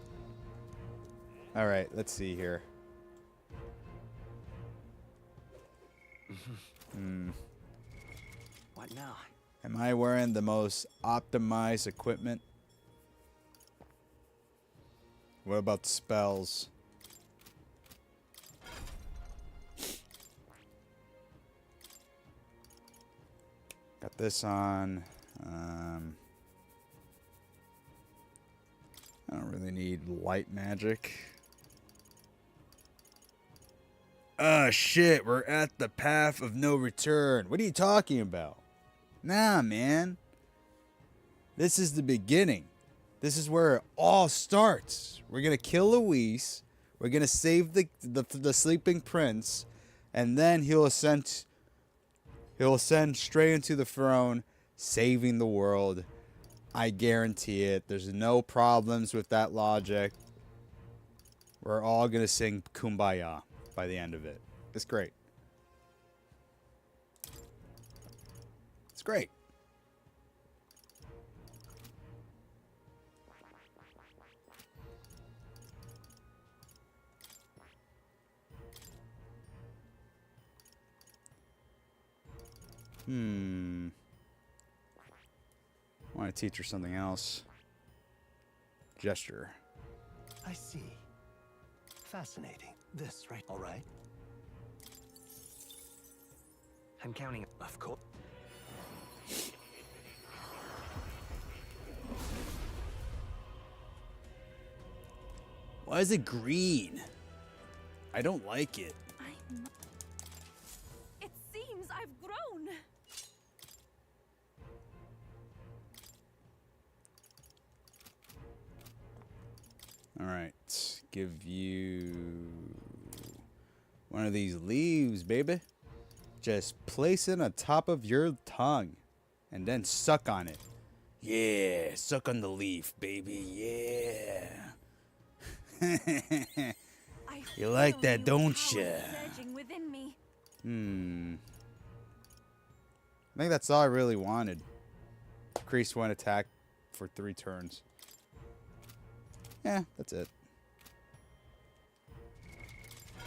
Alright, let's see here. What now? Am I wearing the most optimized equipment? What about spells? Got this on. I don't really need light magic. Oh shit, we're at the path of no return. What are you talking about? Nah, man. This is the beginning. This is where it all starts. We're gonna kill Luis. We're gonna save the sleeping prince, and then he'll ascend straight into the throne, saving the world. I guarantee it. There's no problems with that logic. We're all gonna sing Kumbaya by the end of it. It's great. It's great. I want to teach her something else. Gesture. I see. Fascinating. This, right? All right. I'm counting. Of course. Why is it green? I don't like it. It seems I've grown. All right, give you one of these leaves, baby. Just place it on top of your tongue and then suck on it. Yeah, suck on the leaf, baby. Yeah. You like that, don't you? Within me. I think that's all I really wanted. Increase one attack for 3 turns. Yeah, that's it.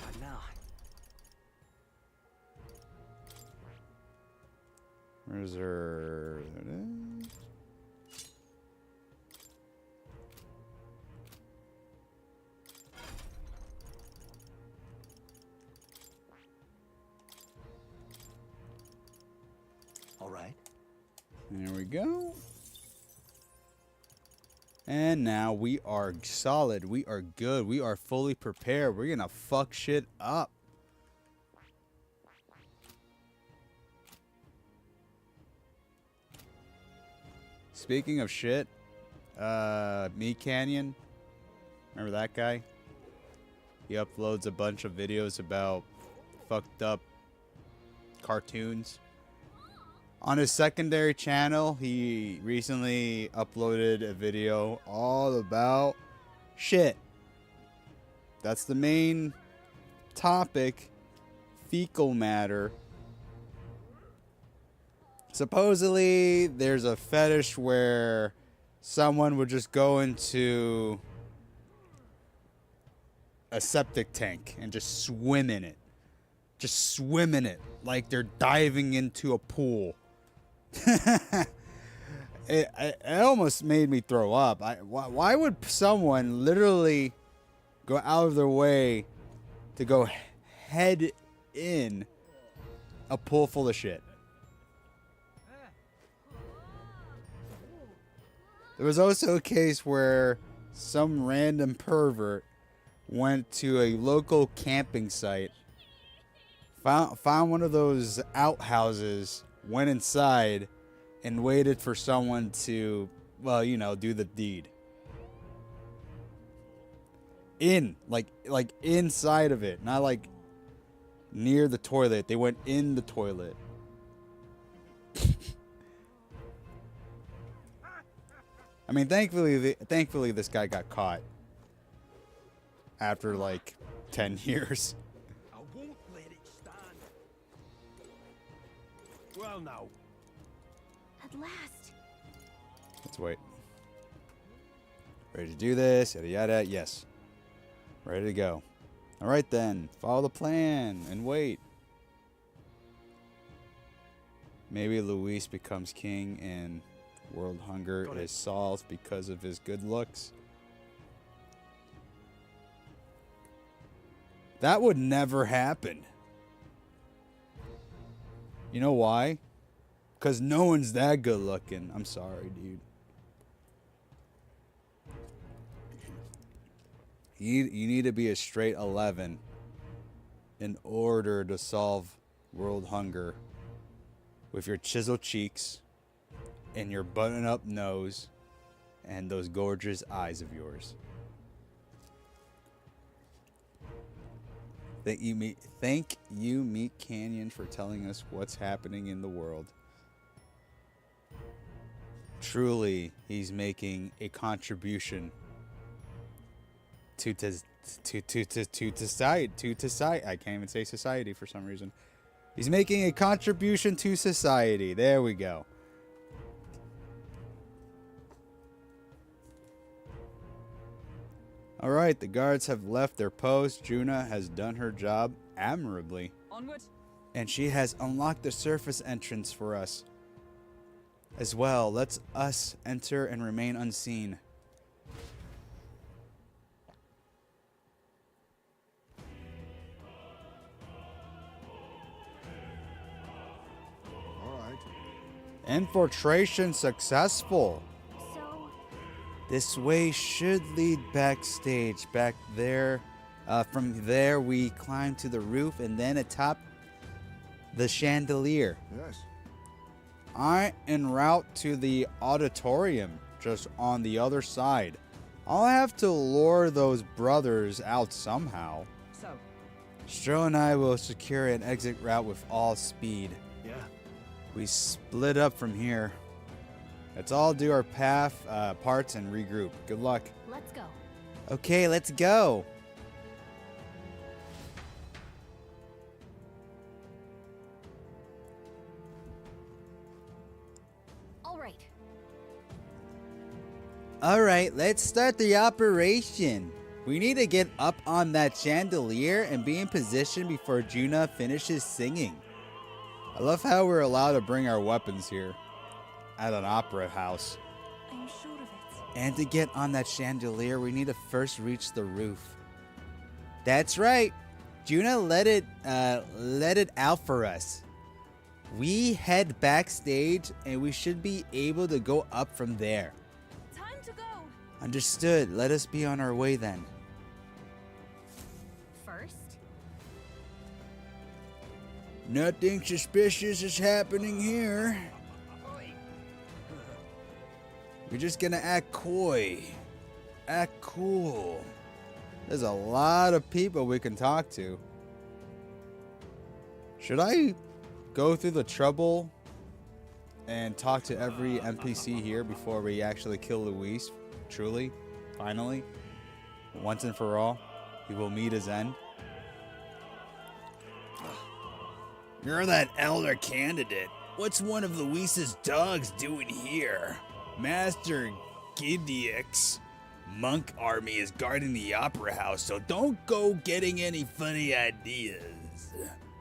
Right now. Where's her? There it is. All right. There we go. And now we are solid. We are good. We are fully prepared. We're gonna fuck shit up. Speaking of shit, Meat Canyon, remember that guy? He uploads a bunch of videos about fucked up cartoons. On his secondary channel, he recently uploaded a video all about shit. That's the main topic, fecal matter. Supposedly, there's a fetish where someone would just go into a septic tank and just swim in it. Just swim in it like they're diving into a pool. It almost made me throw up. Why would someone literally go out of their way to go head in a pool full of shit? There was also a case where some random pervert went to a local camping site, found one of those outhouses, went inside, and waited for someone to, well, you know, do the deed. Like inside of it, not like near the toilet. They went in the toilet. I mean, thankfully this guy got caught after like 10 years. I won't let it stand. Well, now. At last. Let's wait. Ready to do this? Yada yada. Yes. Ready to go. All right then. Follow the plan and wait. Maybe Luis becomes king and world hunger is solved because of his good looks. That would never happen. You know why? Because no one's that good looking. I'm sorry, dude. You need to be a straight 11 in order to solve world hunger with your chiseled cheeks and your button-up nose and those gorgeous eyes of yours. Thank you, Meat Canyon, for telling us what's happening in the world. Truly, he's making a contribution to society. I can't even say society for some reason. He's making a contribution to society. There we go. All right, the guards have left their post. Juna has done her job admirably. Onward. And she has unlocked the surface entrance for us as well. Let's us enter and remain unseen. All right. Infiltration successful. So, This way should lead backstage. Back there. From there, we climb to the roof and then atop the chandelier. Yes. I'm en route to the auditorium, just on the other side. I'll have to lure those brothers out somehow. So, Stro and I will secure an exit route with all speed. Yeah. We split up from here. Let's all do our parts and regroup. Good luck. let's go. Okay, let's go. All right. Alright, let's start the operation. We need to get up on that chandelier and be in position before Juna finishes singing. I love how we're allowed to bring our weapons here at an opera house. I'm sure of it. And to get on that chandelier, we need to first reach the roof. That's right. Juna let it out for us. We head backstage and we should be able to go up from there. Time to go. Understood. Let us be on our way then. First, Nothing suspicious is happening here. We're just gonna act coy. Act cool. There's a lot of people we can talk to. Should I go through the trouble and talk to every NPC here before we actually kill Luis? Truly? Finally? Once and for all? He will meet his end? You're that elder candidate. What's one of Luis's dogs doing here? Master Gideon's monk army is guarding the opera house, so don't go getting any funny ideas.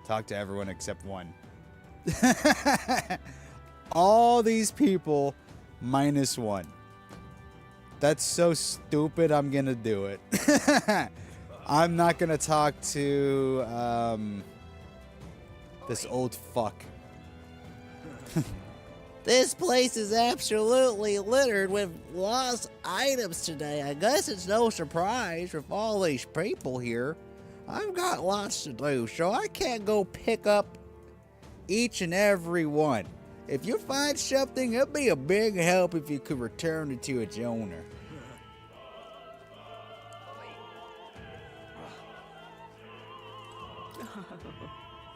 Talk to everyone except one. All these people minus one. That's so stupid, I'm gonna do it. I'm not gonna talk to this old fuck. This place is absolutely littered with lost items today. I guess it's no surprise with all these people here. I've got lots to do, so I can't go pick up each and every one. If you find something, it'd be a big help if you could return it to its owner.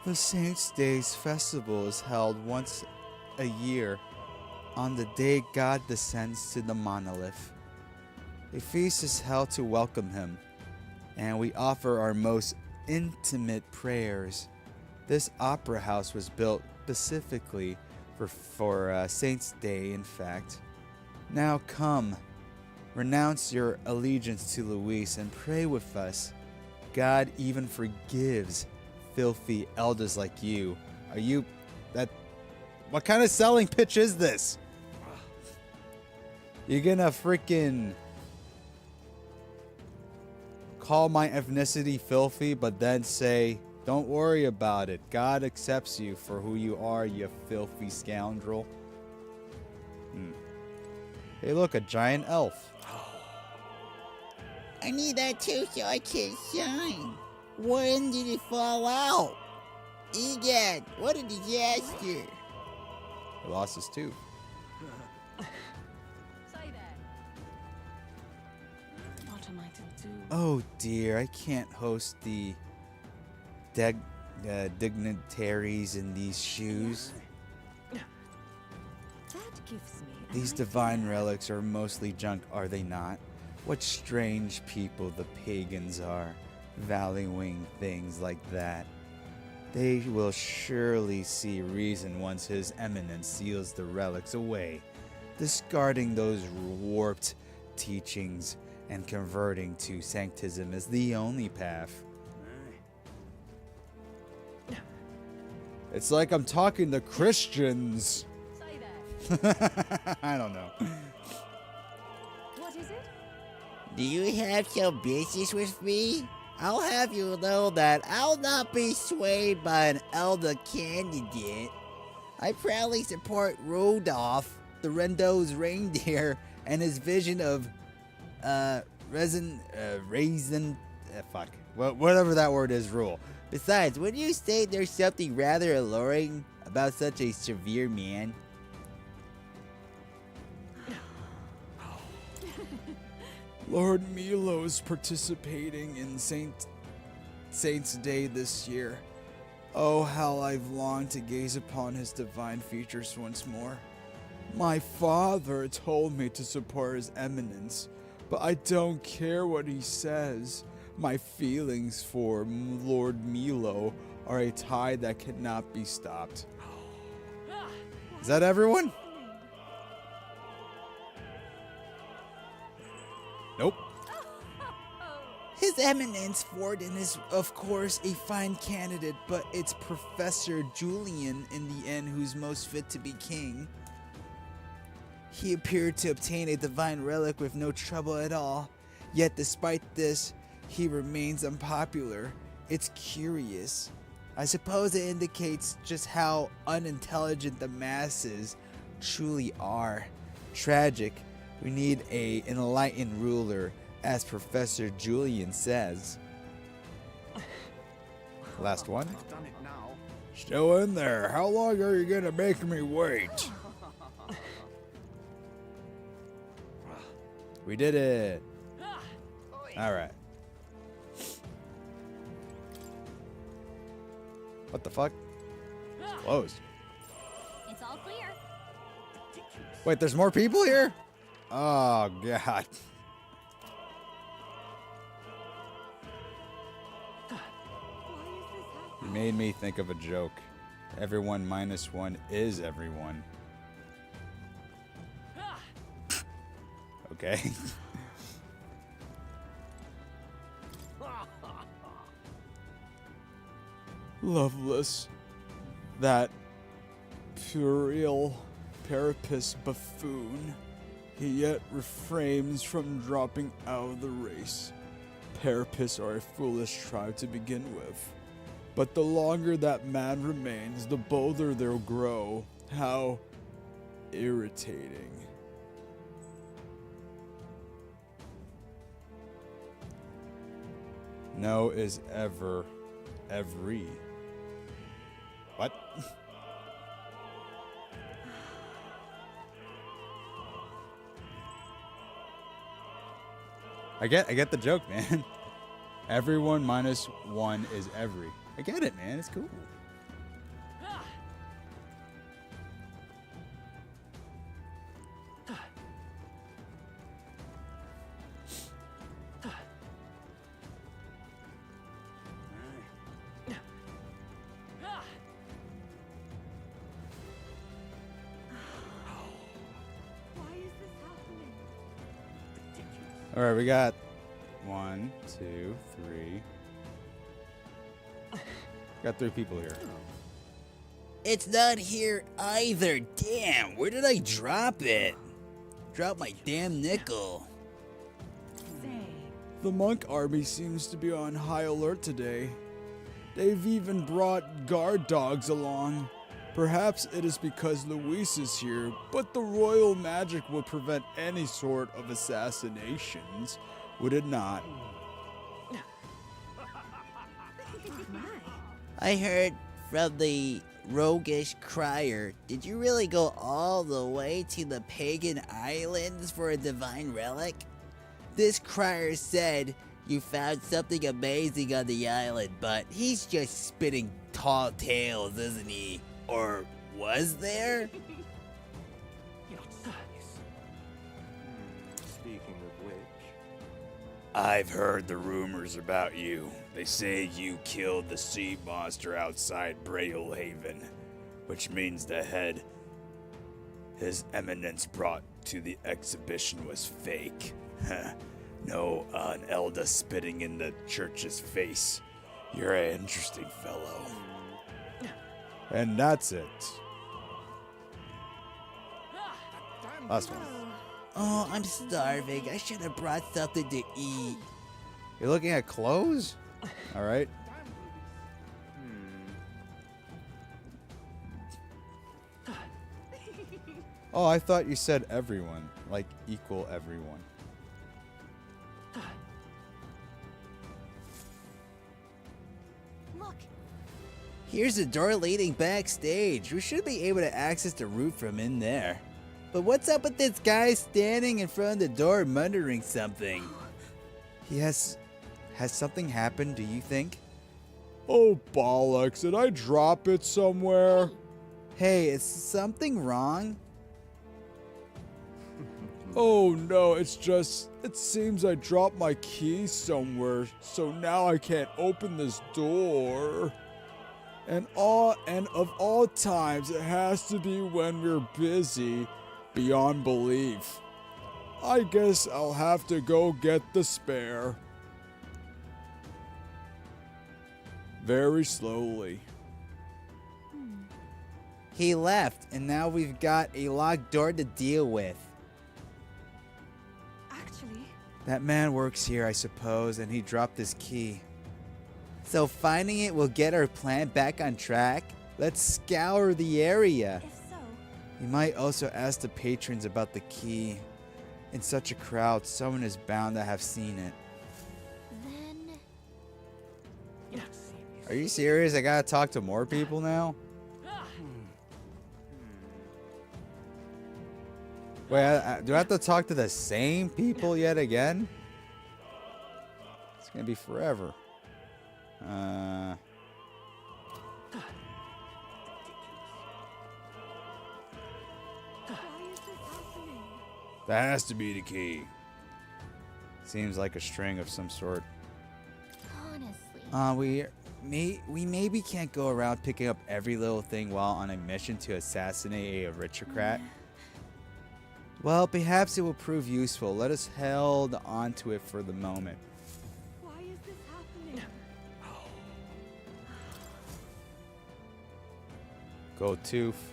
The Saints' Days festival is held once a year on the day God descends to the monolith. A feast is held to welcome him, and we offer our most intimate prayers. This opera house was built specifically for Saints' Day, in fact. Now come, renounce your allegiance to Luis and pray with us. God even forgives filthy elders like you. Are you that? What kind of selling pitch is this? You're gonna freaking call my ethnicity filthy, but then say, don't worry about it. God accepts you for who you are, you filthy scoundrel. Hey, look, a giant elf. I need that too so I can shine. When did it fall out? Egad, what a disaster. He lost his tooth. What am I to do? Oh dear, I can't host the dignitaries in these shoes. That gives me These divine relics are mostly junk, are they not? What strange people the pagans are, valuing things like that. They will surely see reason once His Eminence seals the relics away, discarding those warped teachings and converting to sanctism is the only path. It's like I'm talking to Christians. I don't know. What is it? Do you have some business with me? I'll have you know that I'll not be swayed by an elder candidate. I proudly support Rudolph, the Rendo's reindeer, and his vision of, whatever that word is, rule. Besides, wouldn't you say there's something rather alluring about such a severe man? Lord Milo is participating in Saints' Day this year. Oh, how I've longed to gaze upon his divine features once more. My father told me to support His Eminence, but I don't care what he says. My feelings for Lord Milo are a tide that cannot be stopped. Is that everyone? Nope. His Eminence Forden is, of course, a fine candidate, but it's Professor Julian in the end who's most fit to be king. He appeared to obtain a divine relic with no trouble at all, yet despite this, he remains unpopular. It's curious. I suppose it indicates just how unintelligent the masses truly are. Tragic. We need an enlightened ruler, as Professor Julian says. Last one. Still in there. How long are you gonna make me wait? We did it. All right. What the fuck? It's closed. It's all clear. Wait, there's more people here? Oh, God. You made me think of a joke. Everyone minus one is everyone. Okay. Loveless. That puerile parapus buffoon. He yet refrains from dropping out of the race. Parapus are a foolish tribe to begin with. But the longer that man remains, the bolder they'll grow. How irritating. No is ever, every. What? I get the joke, man. Everyone minus one is every. I get it, man. It's cool. All right, we got 1, 2, 3. Got 3 people here. It's not here either. Damn, where did I drop it? Drop my damn nickel. The monk army seems to be on high alert today. They've even brought guard dogs along. Perhaps it is because Luis is here, but the royal magic would prevent any sort of assassinations, would it not? I heard from the roguish crier. Did you really go all the way to the pagan islands for a divine relic? This crier said you found something amazing on the island, but he's just spitting tall tales, isn't he? Or was there? Speaking of which... I've heard the rumors about you. They say you killed the sea monster outside Braillehaven, which means the head His Eminence brought to the exhibition was fake. No, an elder spitting in the church's face. You're an interesting fellow. And that's it. Last one. Oh, I'm starving. I should have brought something to eat. You're looking at clothes? All right. Oh, I thought you said everyone, like equal everyone. Look. Here's a door leading backstage. We should be able to access the roof from in there. But what's up with this guy standing in front of the door muttering something? Has something happened, do you think? Oh, bollocks. Did I drop it somewhere? Hey, is something wrong? Oh no, it's just, it seems I dropped my keys somewhere, so now I can't open this door. And of all times, it has to be when we're busy beyond belief. I guess I'll have to go get the spare. Very slowly. He left, and now we've got a locked door to deal with. Actually, That man works here, I suppose, and he dropped his key. So finding it will get our plan back on track? Let's scour the area. if so, We might also ask the patrons about the key. In such a crowd, someone is bound to have seen it. Then Are you serious? I gotta talk to more people now? Wait, do I have to talk to the same people yet again? It's gonna be forever. That has to be the key. Seems like a string of some sort. honestly, We maybe can't go around picking up every little thing while on a mission to assassinate a aristocrat. Well, perhaps it will prove useful. Let us hold on to it for the moment. why is this happening? Go Tooth.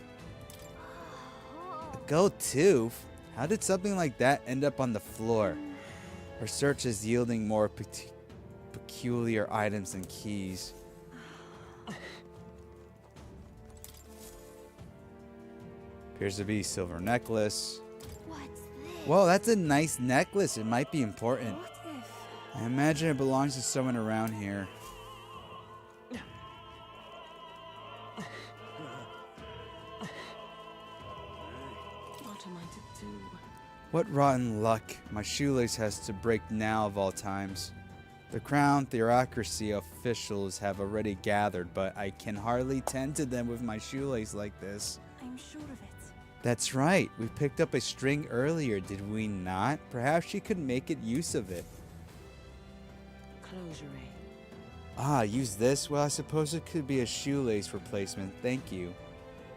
Go Tooth? How did something like that end up on the floor? Our search is yielding more peculiar items and keys. Appears to be silver necklace. what's this? Whoa, that's a nice necklace. It might be important. What if? I imagine it belongs to someone around here. What am I to do? What rotten luck. My shoelace has to break now of all times. The crown theocracy officials have already gathered, but I can hardly tend to them with my shoelace like this. I'm sure of it. That's right. We picked up a string earlier, did we not? Perhaps she could make it use of it. Closure. Ah, use this? Well, I suppose it could be a shoelace replacement. Thank you.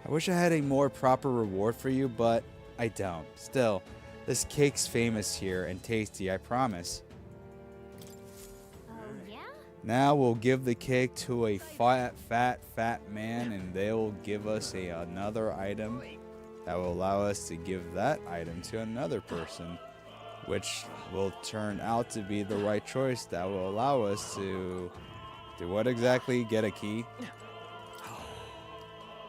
I wish I had a more proper reward for you, but I don't. Still, this cake's famous here and tasty, I promise. Oh yeah? Now we'll give the cake to a fat man, and they'll give us another item that will allow us to give that item to another person, which will turn out to be the right choice that will allow us to do what exactly? Get a key?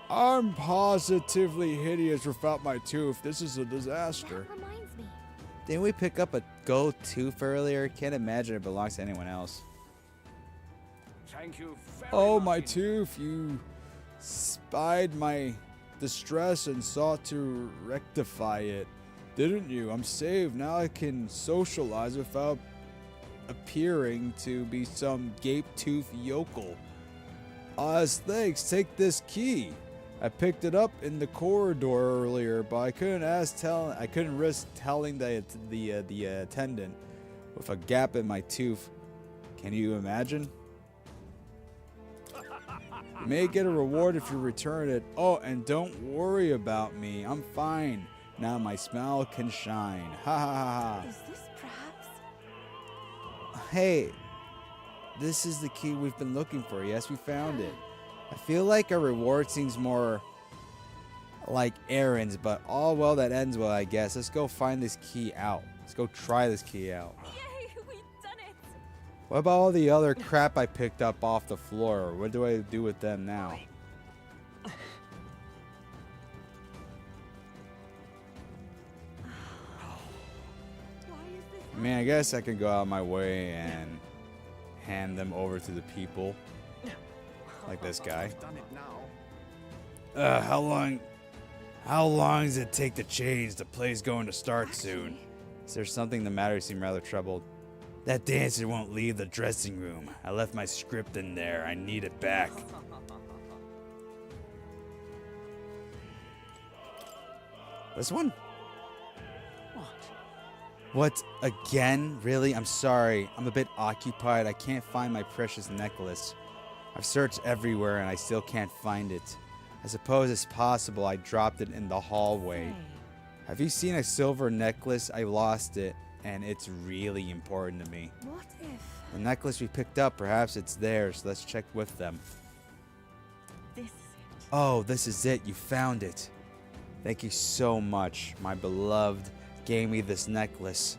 I'm positively hideous without my tooth. This is a disaster. That reminds me. Didn't we pick up a gold tooth earlier? Can't imagine it belongs to anyone else. Thank you very Oh, much my indeed. tooth. You spied my distress and sought to rectify it, didn't you? I'm saved. Now I can socialize without appearing to be some gape-toothed yokel. As thanks, take this key. I picked it up in the corridor earlier, but I couldn't risk telling the attendant with a gap in my tooth. Can you imagine? You may get a reward if you return it. Oh, and don't worry about me. I'm fine. Now my smile can shine. Ha ha ha ha. Is this perhaps? Hey, this is the key we've been looking for. Yes, we found it. I feel like our reward seems more like errands, but all well that ends well, I guess. Let's go find this key out. Let's go try this key out. Yay, we've done it! What about all the other crap I picked up off the floor? What do I do with them now? I mean, I guess I could go out my way and hand them over to the people. Like this guy. I've done it now. How long does it take to change? The play's going to start soon. Is there something the matter? You seem rather troubled. That dancer won't leave the dressing room. I left my script in there. I need it back. This one? What? What? Again? Really? I'm sorry. I'm a bit occupied. I can't find my precious necklace. I've searched everywhere and I still can't find it. I suppose it's possible I dropped it in the hallway. Have you seen a silver necklace? I lost it, and it's really important to me. What if The necklace we picked up, perhaps it's theirs. Let's check with them. this is it? Oh, this is it. You found it. Thank you so much. My beloved gave me this necklace.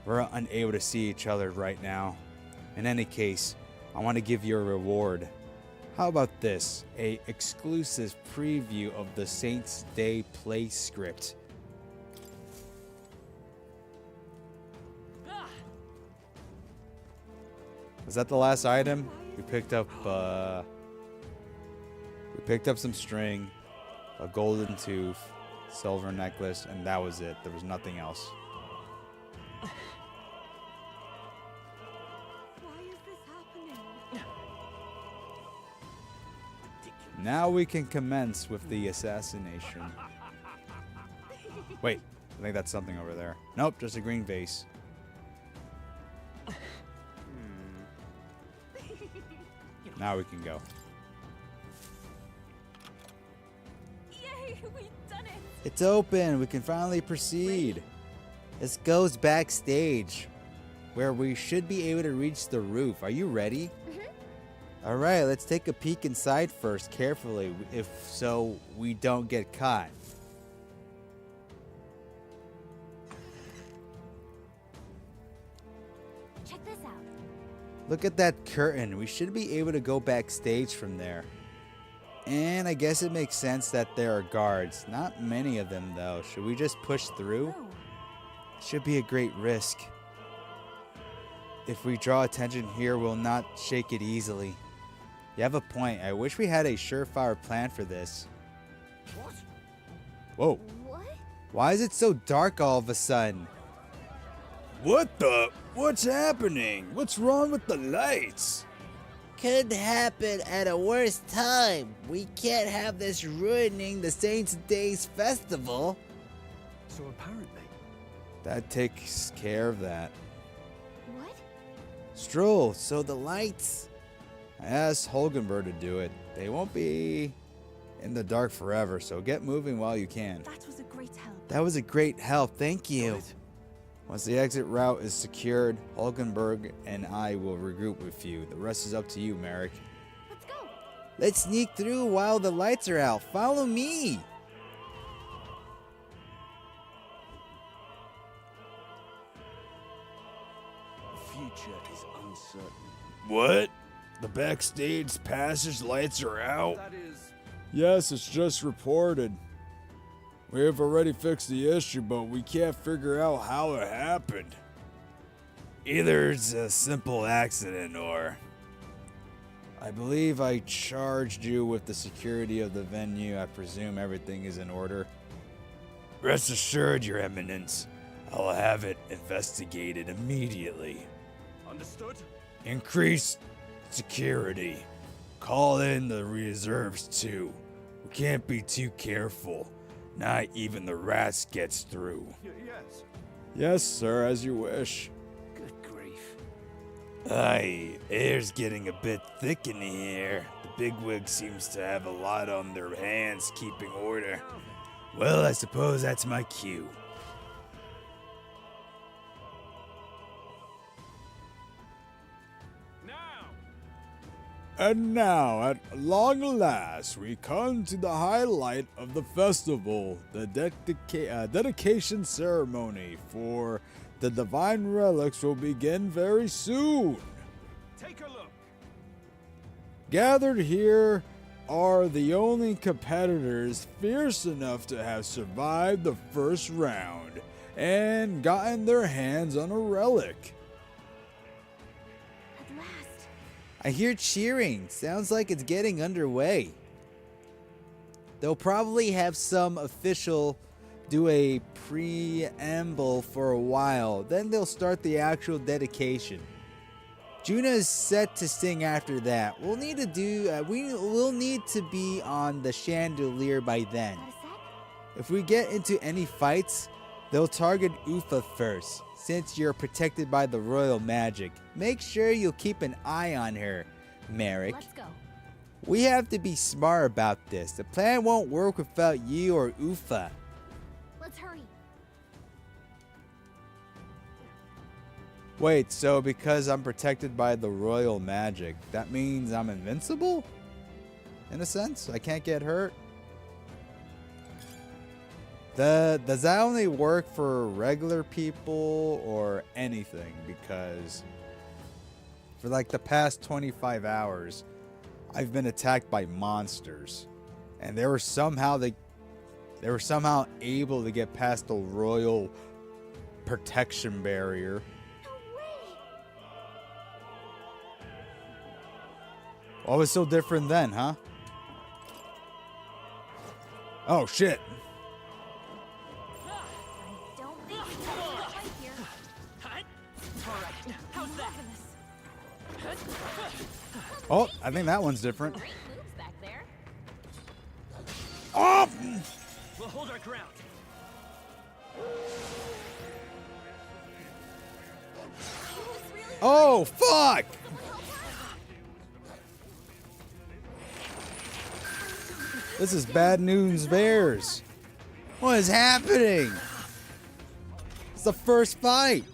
We're unable to see each other right now. In any case, I want to give you a reward. How about this? A exclusive preview of the Saints Day play script. Was that the last item? We picked up some string, a golden tooth, silver necklace, and that was it. There was nothing else. Why is this happening? Now we can commence with the assassination. Wait, I think that's something over there. Nope, just a green vase. Now we can go. Yay, we've done it! It's open. We can finally proceed. This goes backstage, where we should be able to reach the roof. Are you ready? All right, let's take a peek inside first, carefully, if so we don't get caught. Check this out. Look at that curtain. We should be able to go backstage from there. And I guess it makes sense that there are guards. Not many of them, though. Should we just push through? Should be a great risk. If we draw attention here, we'll not shake it easily. You have a point. I wish we had a surefire plan for this. What? Whoa. What? Why is it so dark all of a sudden? What the? What's happening? What's wrong with the lights? Couldn't happen at a worse time. We can't have this ruining the Saints' Days festival. So apparently, That takes care of that. What? Stroll, so the lights. I asked Holgenberg to do it. They won't be in the dark forever, so get moving while you can. That was a great help. That was a great help, thank you. Once the exit route is secured, Holgenberg and I will regroup with you. The rest is up to you, Merrick. Let's go. Let's sneak through while the lights are out. Follow me. The future is uncertain. What? The backstage passage lights are out? That is... Yes, it's just reported. We have already fixed the issue, but we can't figure out how it happened. Either it's a simple accident or... I believe I charged you with the security of the venue. I presume everything is in order. Rest assured, Your Eminence. I'll have it investigated immediately. Understood? Increase security. Call in the reserves too. We can't be too careful. Not even the rats gets through. Yes. Yes, sir, as you wish. Good grief. Aye, air's getting a bit thick in here. The bigwig seems to have a lot on their hands keeping order. Well, I suppose that's my cue. And now, at long last, we come to the highlight of the festival, the dedication ceremony for the divine relics will begin very soon. Take a look. Gathered here are the only competitors fierce enough to have survived the first round and gotten their hands on a relic. At last. I hear cheering. Sounds like it's getting underway. They'll probably have some official do a preamble for a while. Then they'll start the actual dedication. Juna is set to sing after that. We'll need to be on the chandelier by then. If we get into any fights, they'll target Ufa first. Since you're protected by the royal magic, make sure you'll keep an eye on her, Merrick. Let's go. We have to be smart about this. The plan won't work without you or Ufa. Let's hurry. Wait, so because I'm protected by the royal magic, that means I'm invincible? In a sense, I can't get hurt? Does that only work for regular people or anything? Because for like the past 25 hours, I've been attacked by monsters, and they were somehow able to get past the royal protection barrier. What was so different then, huh? Oh shit. Oh, I think that one's different. Oh! We'll hold our ground. Oh, fuck! This is bad news bears. What is happening? It's the first fight.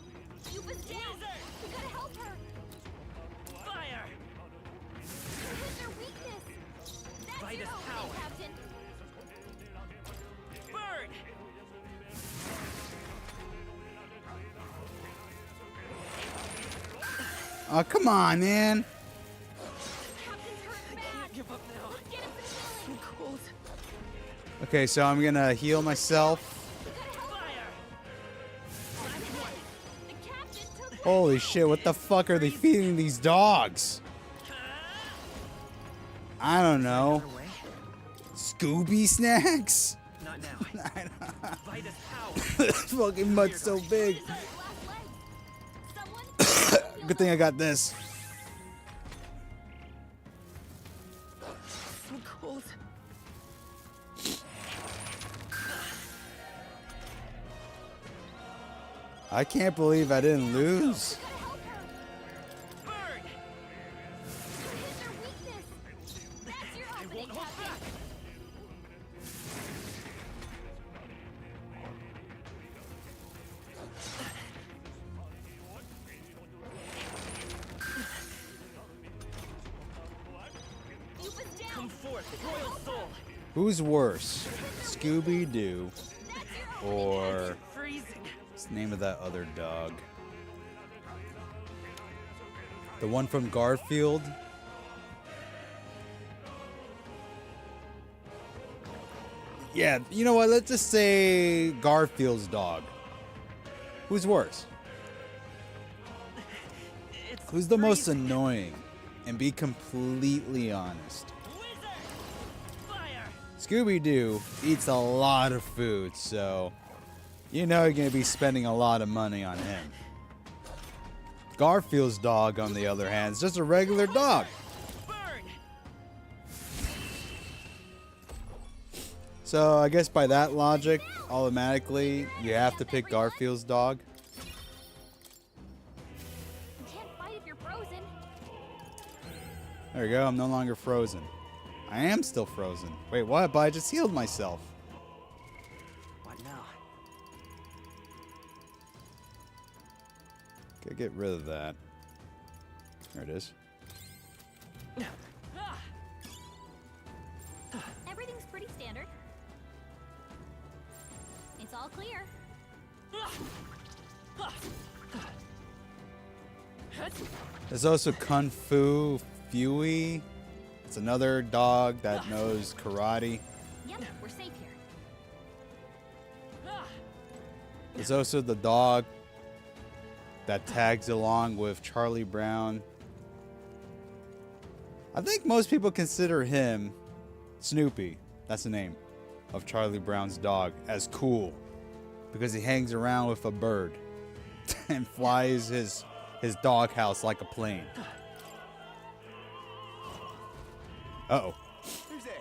Oh, come on, man. Okay, so I'm gonna heal myself. Holy shit, what the fuck are they feeding these dogs? I don't know. Scooby snacks? Not now. This fucking mutt's so big. Good thing I got this. So cold. I can't believe I didn't lose. Who's worse, Scooby-Doo or what's the name of that other dog? The one from Garfield? Yeah, you know what? Let's just say Garfield's dog. Who's worse? Who's the most annoying? And be completely honest. Scooby-Doo eats a lot of food, so you know you're going to be spending a lot of money on him. Garfield's dog, on the other hand, is just a regular dog. So I guess by that logic, automatically, you have to pick Garfield's dog. You can't fight if you're frozen. There we go, I'm no longer frozen. I am still frozen. Wait, what? But I just healed myself. What now? Okay, get rid of that. There it is. Everything's pretty standard. It's all clear. There's also Kung Fu Fuey. It's another dog that knows karate. Yep, we're safe here. There's also the dog that tags along with Charlie Brown. I think most people consider him, Snoopy, that's the name of Charlie Brown's dog, as cool because he hangs around with a bird and flies his doghouse like a plane. Uh-oh. Who's there?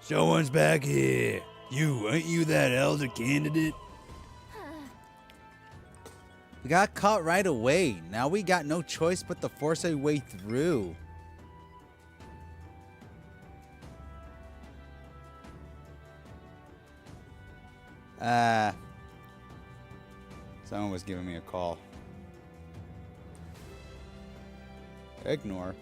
Someone's back here. Ain't you that elder candidate? We got caught right away. Now we got no choice but to force our way through. Someone was giving me a call. Ignore.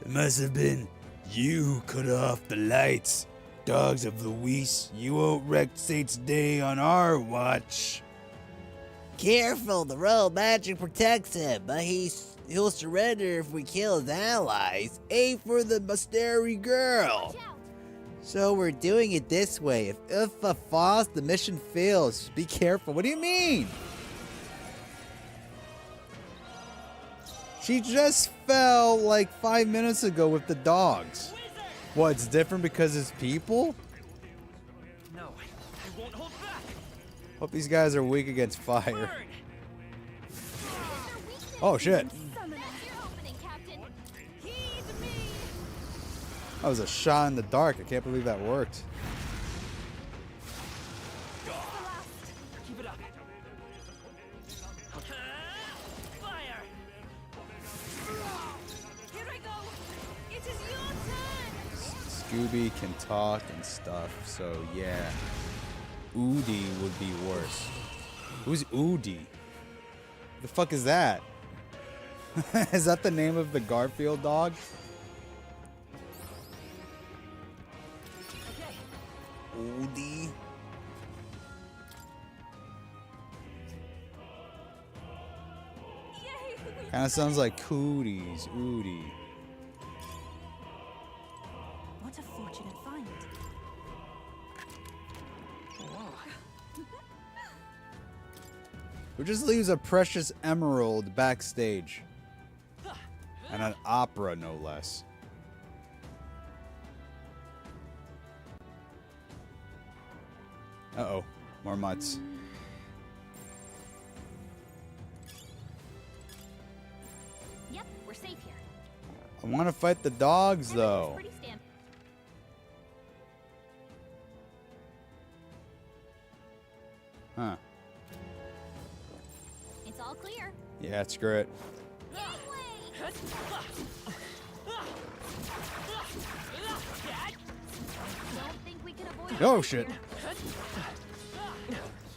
It must have been you who cut off the lights. Dogs of Luis, you won't wreck Saint's day on our watch. Careful, the royal magic protects him, but he'll surrender if we kill his allies. Aim for the Masteri girl. So we're doing it this way. If Ilfa falls, the mission fails. Be careful. What do you mean? She just fell like 5 minutes ago with the dogs. What, it's different because it's people? No, I won't hold back. Hope these guys are weak against fire. Oh shit. That was a shot in the dark. I can't believe that worked. Keep it up. Fire! Here I go. It is your turn. Scooby can talk and stuff, so yeah. Udi would be worse. Who's Udi? The fuck is that? Is that the name of the Garfield dog? Udi. Kind of sounds like cooties. Udi. What a fortunate find. Who just leaves a precious emerald backstage? And an opera, no less. Uh-oh. More mutts. Yep, we're safe here. I want to fight the dogs, though. Pretty stand. Huh. It's all clear. Yeah, screw it. Don't think we can avoid Oh, it shit. here.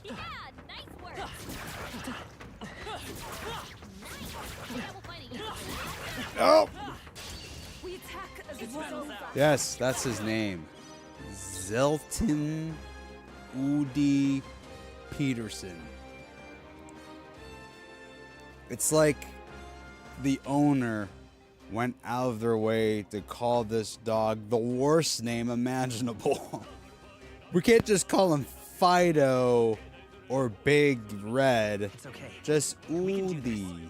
Yeah, nice work. Oh! We attack as it is over. Yes, that's his name. Zelton Udi Peterson. It's like the owner went out of their way to call this dog the worst name imaginable. We can't just call him Fido or Big Red. It's okay. Just Udi.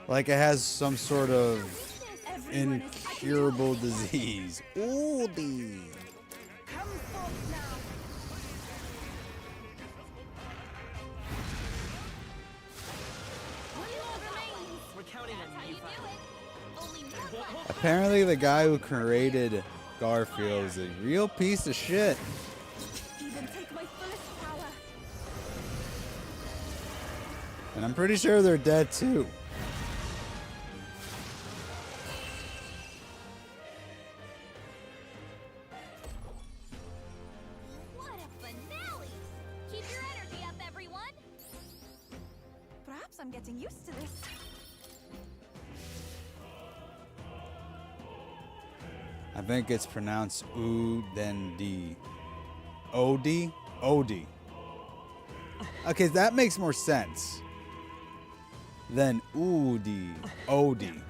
Like it has some sort of incurable disease. Udi. Come forth now. We're counting on you. Apparently the guy who created Garfield is a real piece of shit. Even take my fullest power. And I'm pretty sure they're dead too. What a finale! Keep your energy up, everyone. Perhaps I'm getting used to this. I think it's pronounced Udendi. Odie? Odie. Okay, that makes more sense than Udi. Odie.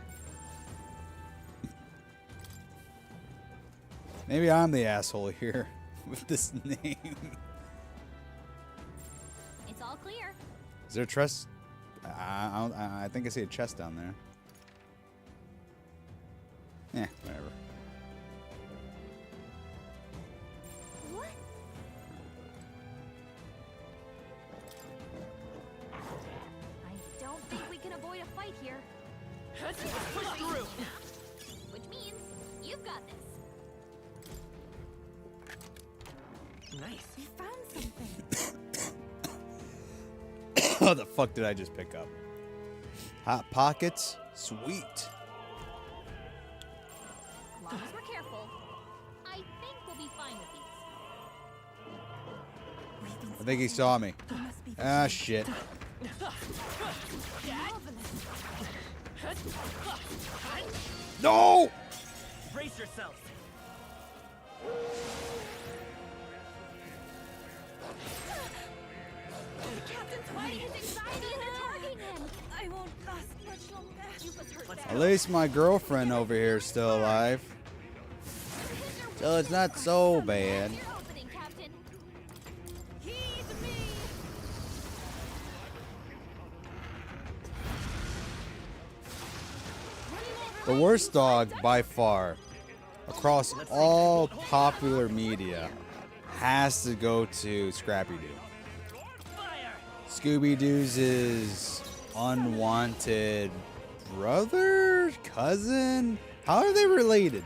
Maybe I'm the asshole here with this name. It's all clear. Is there a chest? I think I see a chest down there. Yeah, whatever. What? I don't think we can avoid a fight here. Push through. Which means you've got this. Nice. We found something. What the fuck did I just pick up? Hot Pockets? Sweet. As long as we're careful, I think we'll be fine with these. I think he saw me. Ah, shit. No! Brace yourself. Captain's fighting his anxiety and attacking him. I won't last much longer. You must hurt bad. At least my girlfriend over here is still alive. So it's not so bad. The worst dog by far across all popular media has to go to Scrappy-Doo. Scooby-Doo's unwanted brother, cousin? How are they related?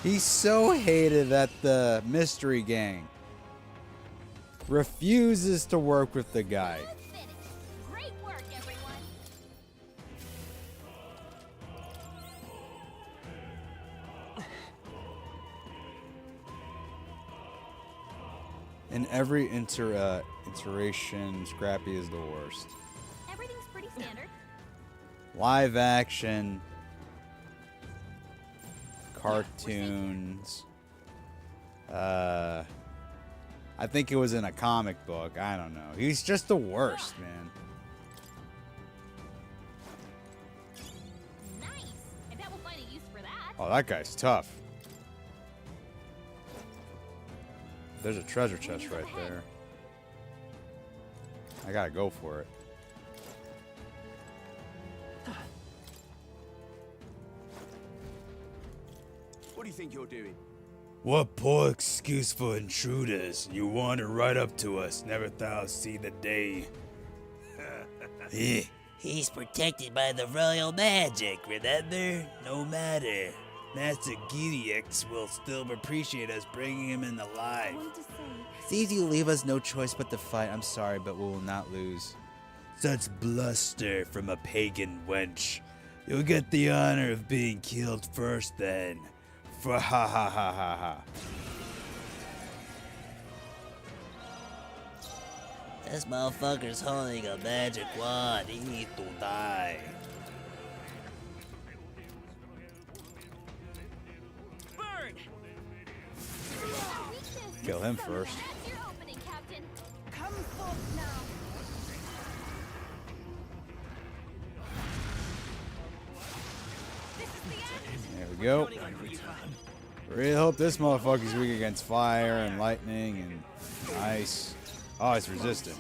He's so hated that the mystery gang refuses to work with the guy. Great work, everyone. In every iteration, Scrappy is the worst. Everything's pretty standard. Live action, cartoons. I think it was in a comic book. I don't know. He's just the worst, man. Nice. I bet we'll find a use for that. Oh, that guy's tough. There's a treasure chest right there. I gotta go for it. What do you think you're doing? What poor excuse for intruders. You wander right up to us. Never thought I'd see the day. He's protected by the royal magic, remember? No matter. Master Gidex will still appreciate us bringing him in alive. Sees you leave us no choice but to fight. I'm sorry, but we will not lose. Such bluster from a pagan wench. You'll get the honor of being killed first then. For ha ha ha ha ha. This motherfucker's holding a magic wand. He needs to die. Burn! Kill him first. That's your opening, Captain. Come forth now. There we go. Really hope this motherfucker's weak against fire and lightning and ice. Oh, it's resistant.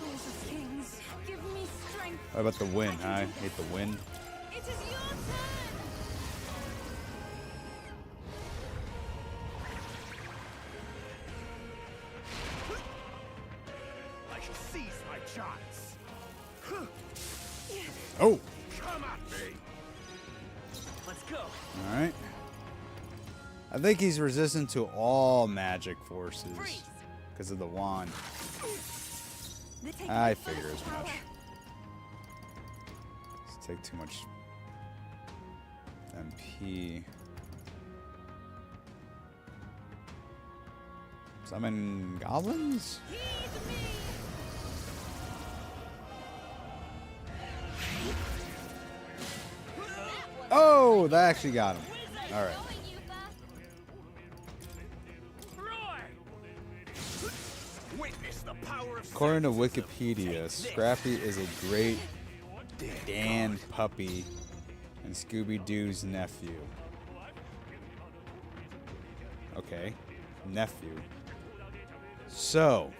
Kings, give me strength. What about the wind, huh? I hate the wind. It is your turn. I shall seize my chance. Oh! Come at me. Let's go. Alright. I think he's resistant to all magic forces because of the wand. I figure as much. Let's take too much MP. Summon goblins? Oh, that actually got him. All right. According to Wikipedia, Scrappy is a great Dan puppy and Scooby-Doo's nephew. Okay, nephew. So,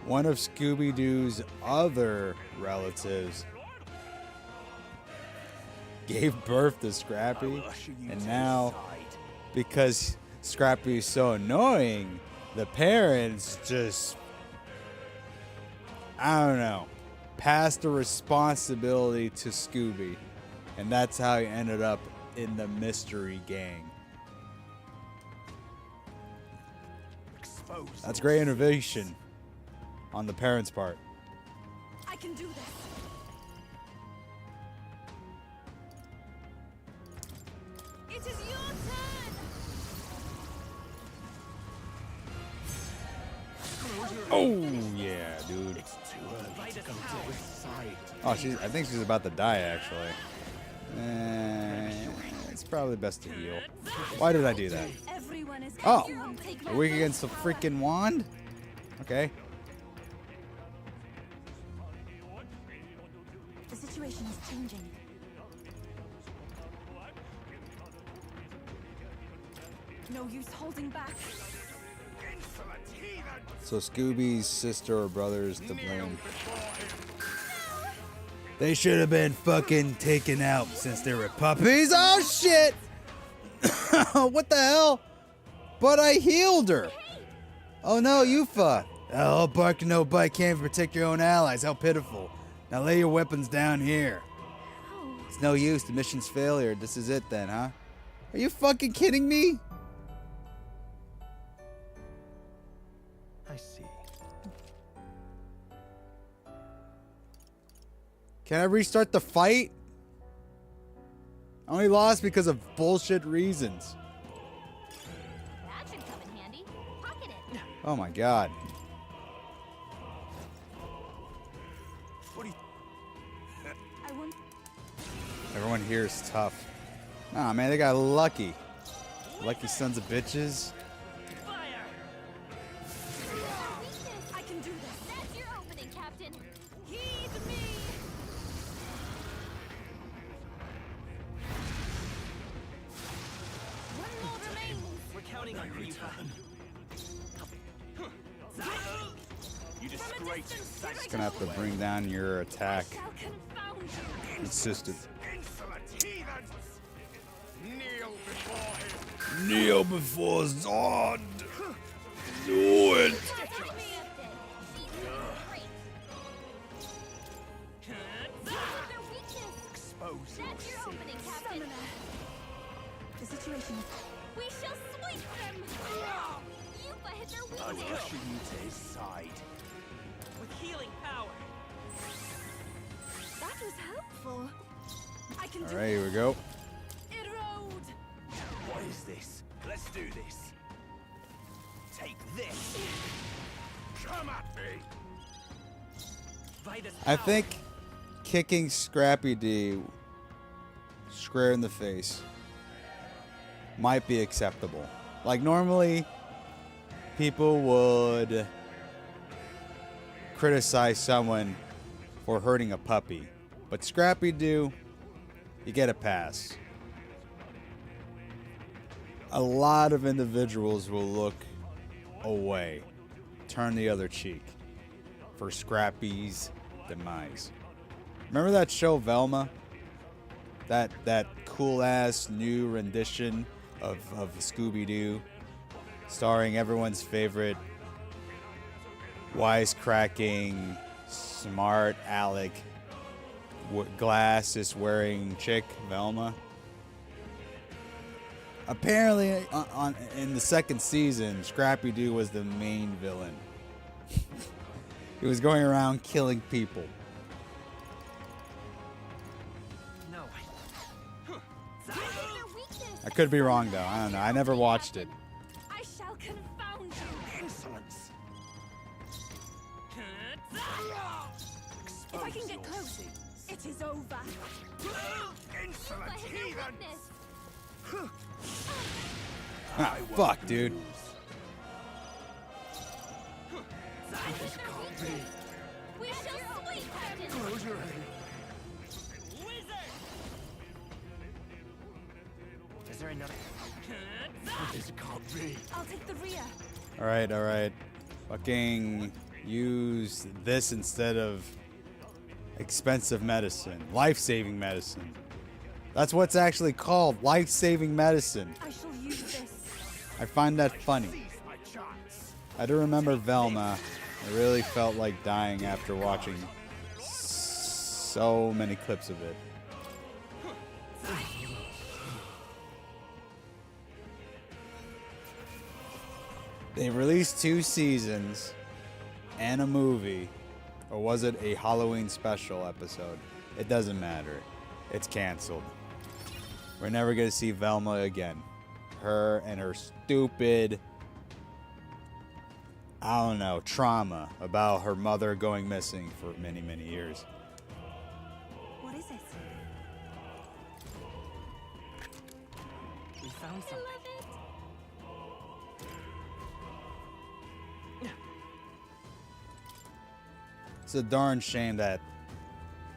one of Scooby-Doo's other relatives gave birth to Scrappy, and now, because Scrappy is so annoying, the parents just, I don't know, passed the responsibility to Scooby, and that's how he ended up in the mystery gang. That's great innovation on the parents' part. I can do this. It is your turn. Oh yeah, dude. It's too early to go to his side. Oh, I think she's about to die actually. It's probably best to heal. Why did I do that? Oh, are we against the freaking wand? Okay. The situation is changing. No use holding back. So Scooby's sister or brother is to blame. They should have been fucking taken out since they were puppies. Oh shit! What the hell? But I healed her. Oh no, Yufa. Oh, bark no bite can't protect your own allies. How pitiful. Now lay your weapons down here. It's no use. The mission's failure. This is it then, huh? Are you fucking kidding me? I see. Can I restart the fight? I only lost because of bullshit reasons. That should come in handy. Pocket it. Oh my god. Everyone here is tough. Nah, man, they got lucky. Lucky sons of bitches. I can do this. That's your opening, Captain. Heed me. One more remains. We're counting on you. You disgrace. Just gonna have to bring down your attack. Consistent. Kneel before Zod. Do it. That's your opening, Captain. The situation is... We shall sweep them. Yufa hit their I'm weakness. pushing you to his side. With healing power. That was helpful. I can All right, here we go. Erode. What is this? Let's do this. Take this. Come at me. I think kicking Scrappy D square in the face might be acceptable. Like normally people would criticize someone for hurting a puppy, but Scrappy Doo, you get a pass. A lot of individuals will look away, turn the other cheek for Scrappy's demise. Remember that show Velma? That cool ass new rendition of Scooby-Doo, starring everyone's favorite wisecracking, smart aleck, glasses wearing chick, Velma. Apparently, in the second season, Scrappy-Doo was the main villain. He was going around killing people. No. I could be wrong, though. I don't know. I never watched it. I shall confound you. Insolence. If I can get close, it is over. Insolent heathen. Ah, fuck, dude. We shall sweep, Captain. Close your eyes. Is there another? This can't be. I'll take the rear. Alright, alright. Fucking use this instead of expensive medicine. Life-saving medicine. That's what's actually called. Life-saving medicine. I shall use this. I find that funny. I do remember Velma. I really felt like dying after watching so many clips of it. They released 2 seasons and a movie, or was it a Halloween special episode? It doesn't matter. It's canceled. We're never gonna see Velma again. Her and her stupid... I don't know, trauma about her mother going missing for many, many years. What is it? We found something. It's a darn shame that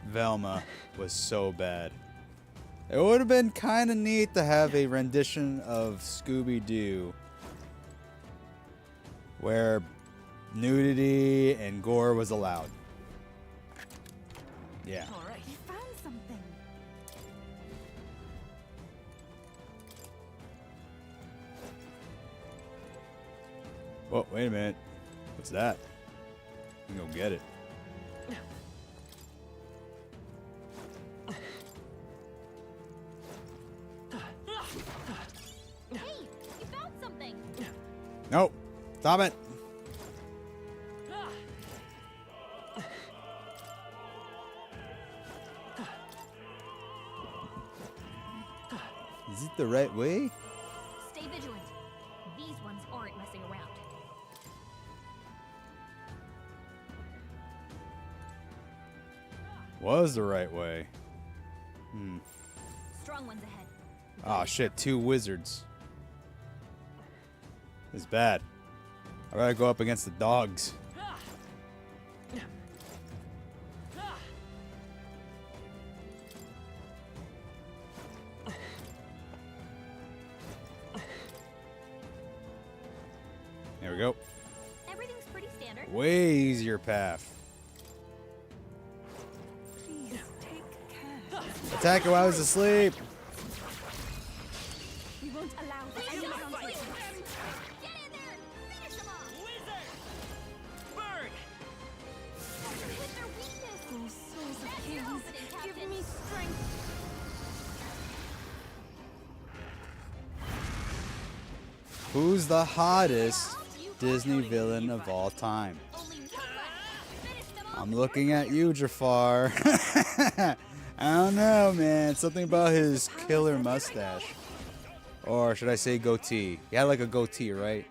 Velma was so bad. It would have been kind of neat to have a rendition of Scooby-Doo where nudity and gore was allowed. Yeah. All right, you found something. Oh, wait a minute. What's that? I'm gonna go get it. Hey, you found something. Nope. Stop it. Is it the right way? Stay vigilant. These ones aren't messing around. Was the right way. Strong ones ahead. Oh shit, 2 wizards. It's bad. I'd rather go up against the dogs. There we go. Everything's pretty standard. Way easier path. Please take care. Attack her while I was asleep. We won't allow this. Get in there! Finish them off! Burn! Hit their weakness! Oh, souls of That's your kings, opening, give Captain. me strength. Who's the hottest Disney villain of all time? Only one left. Finish them off. I'm looking at you, Jafar. I don't know, man. Something about his killer mustache. Or should I say goatee? He had like a goatee, right?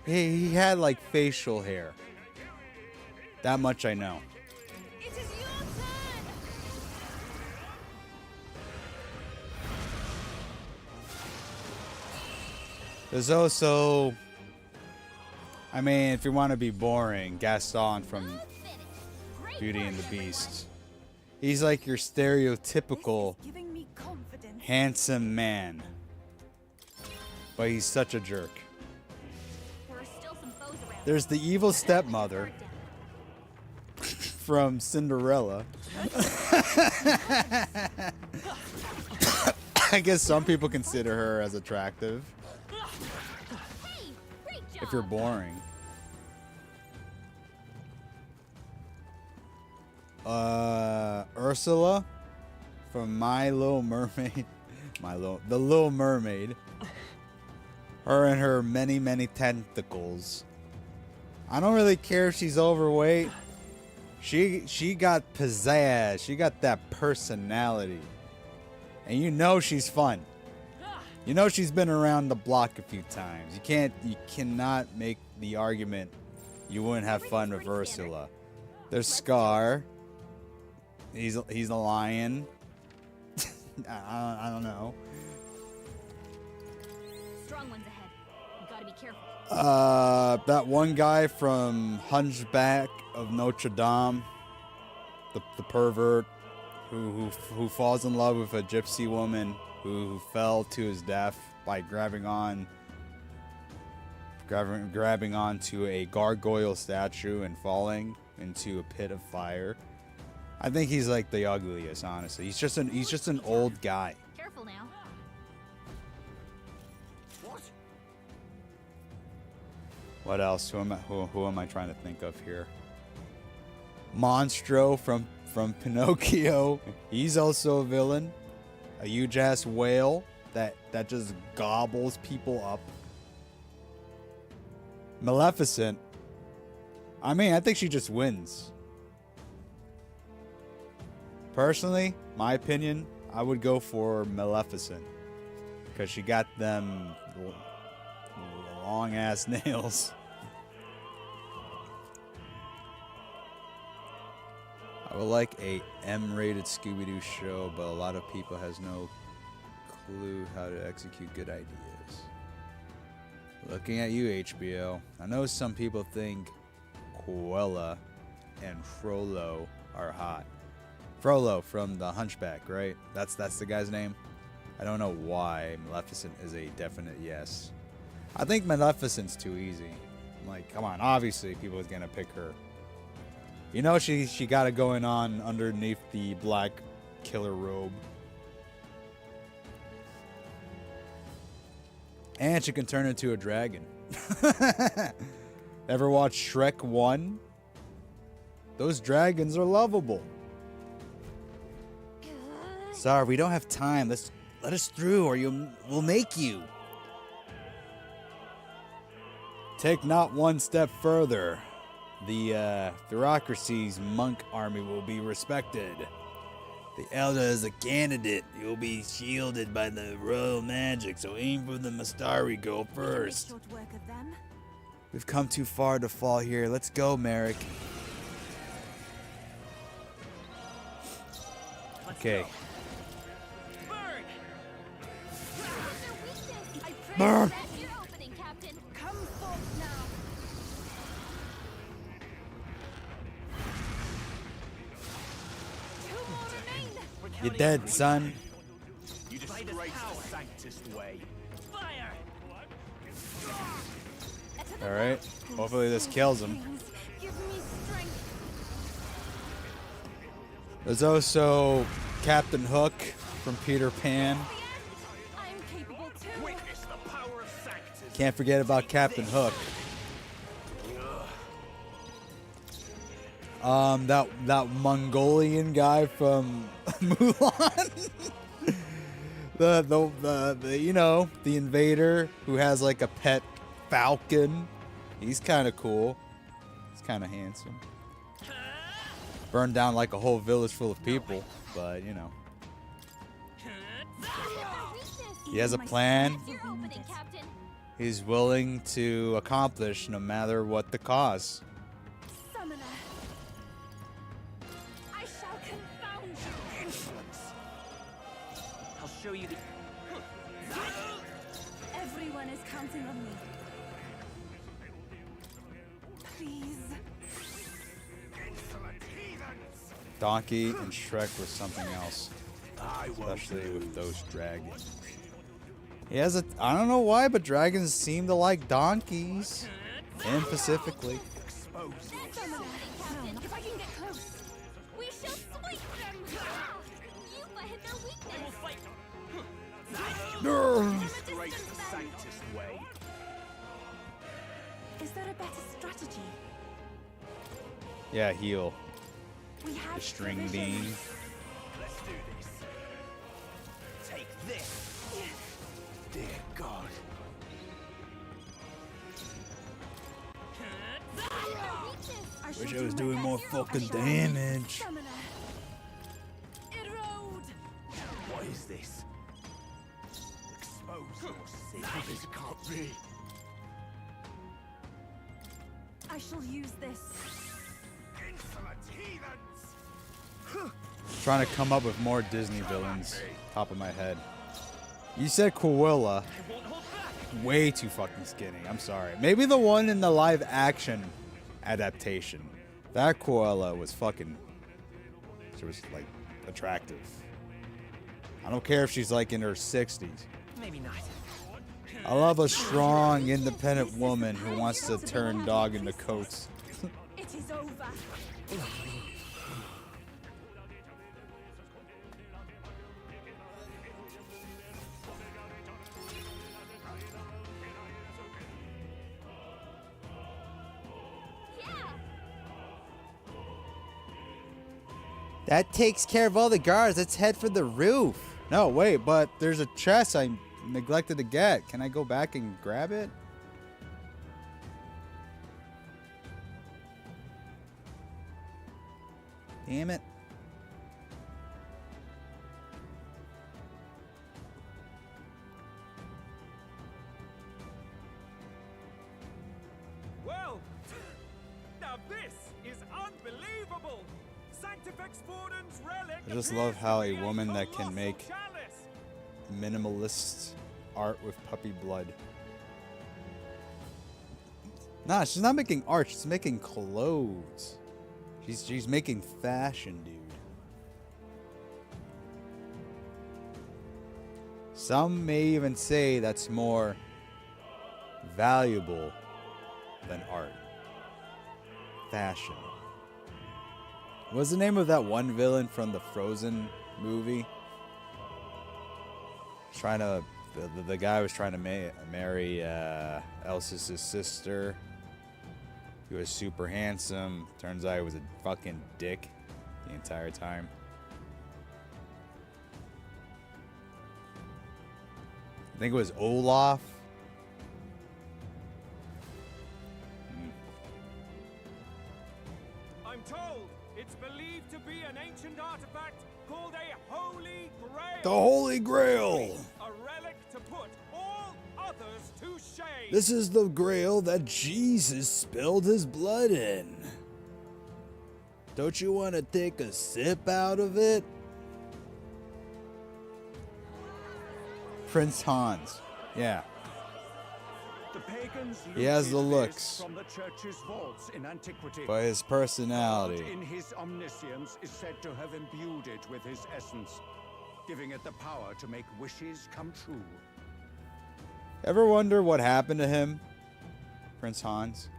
He had like facial hair. That much I know. It is your turn. There's also, I mean, if you want to be boring, Gaston from Beauty and the Beast. He's like your stereotypical Giving me confidence. handsome man. But he's such a jerk. There are still some foes around. There's the evil stepmother from Cinderella. I guess some people consider her as attractive. Hey, great job. If you're boring. Ursula from My Little Mermaid. The Little Mermaid. Her and her many, many tentacles. I don't really care if she's overweight. She got pizzazz. She got that personality. And you know she's fun. You know she's been around the block a few times. You cannot make the argument you wouldn't have fun with Ursula. There's Scar. He's a lion. I don't know. Strong ones ahead. You gotta be careful. That one guy from Hunchback of Notre Dame, the pervert who falls in love with a gypsy woman who fell to his death by grabbing onto a gargoyle statue and falling into a pit of fire. I think he's like the ugliest, honestly. He's just an old guy. Careful now. What else? Who am I trying to think of here? Monstro from Pinocchio. He's also a villain. A huge ass whale that just gobbles people up. Maleficent. I mean, I think she just wins. Personally, my opinion, I would go for Maleficent because she got them long ass nails. I would like a M-rated Scooby-Doo show, but a lot of people has no clue how to execute good ideas. Looking at you, HBO. I know some people think Cruella and Frollo are hot. Frollo from The Hunchback, right? That's the guy's name. I don't know why. Maleficent is a definite yes. I think Maleficent's too easy. Like, come on, obviously people is gonna pick her. You know she got it going on underneath the black killer robe. And she can turn into a dragon. Ever watch Shrek 1? Those dragons are lovable. Sorry, we don't have time. Let us through or we'll make you. Take not one step further. The bureaucracy's monk army will be respected. The Elder is a candidate. You'll be shielded by the royal magic, so aim for the Mastari girl first. Short work of them. We've come too far to fall here. Let's go, Merrick. Okay. Burn! Come forth now. You're dead, son. You disgrace the Sanctus way. Fire! Alright. Hopefully this kills him. Give me strength. There's also Captain Hook from Peter Pan. I'm capable too. Witness the power of Sanctus. Can't forget about Captain Hook. That Mongolian guy from Mulan. the you know, the invader who has like a pet falcon. He's kind of cool. He's kind of handsome. Burned down like a whole village full of people, but you know. He has a plan. He's willing to accomplish no matter what the cost. Summoner. I shall confound you. I'll show you the... Everyone is counting on me. Please. Donkey and Shrek was something else. Especially with those dragons. He has a... I don't know why, but dragons seem to like donkeys. And specifically. Summoner. No, if I can get close. We shall sweep them. You hit their weakness. Disgrace the Sanctus way. Is there a better strategy? Yeah, heal. We have The string provisions. bean. Let's do this. Take this. Dear God. Wish I was doing more fucking damage. Summoner. Erode. What is this? Expose your sin. This can't be. I shall use this. Insolent heathens! Trying to come up with more Disney villains. Top of my head. You said Cruella. Way too fucking skinny. I'm sorry. Maybe the one in the live action adaptation. That Cruella was fucking... She was like attractive. I don't care if she's like in her 60s. Maybe not. I love a strong, independent woman who wants to turn dog into coats. It is over. That takes care of all the guards. Let's head for the roof. No, wait, but there's a chest I neglected to get. Can I go back and grab it? Damn it. Sanctifex Forden's relic. I just love how a woman that can make minimalist art with puppy blood. Nah, she's not making art, she's making clothes. She's making fashion, dude. Some may even say that's more valuable than art. Fashion. What's the name of that one villain from the Frozen movie? The guy was trying to marry Elsa's sister. He was super handsome. Turns out he was a fucking dick the entire time. I think it was Olaf. I'm told it's believed to be an ancient artifact called a Holy Grail. The Holy Grail! A relic to put all others to shame. This is the grail that Jesus spilled his blood in. Don't you want to take a sip out of it? Prince Hans. Yeah. The pagans He has the looted looks. this from the church's vaults in antiquity. But his personality. God in his omniscience is said to have imbued it with his essence, giving it the power to make wishes come true. Ever wonder what happened to him? Prince Hans?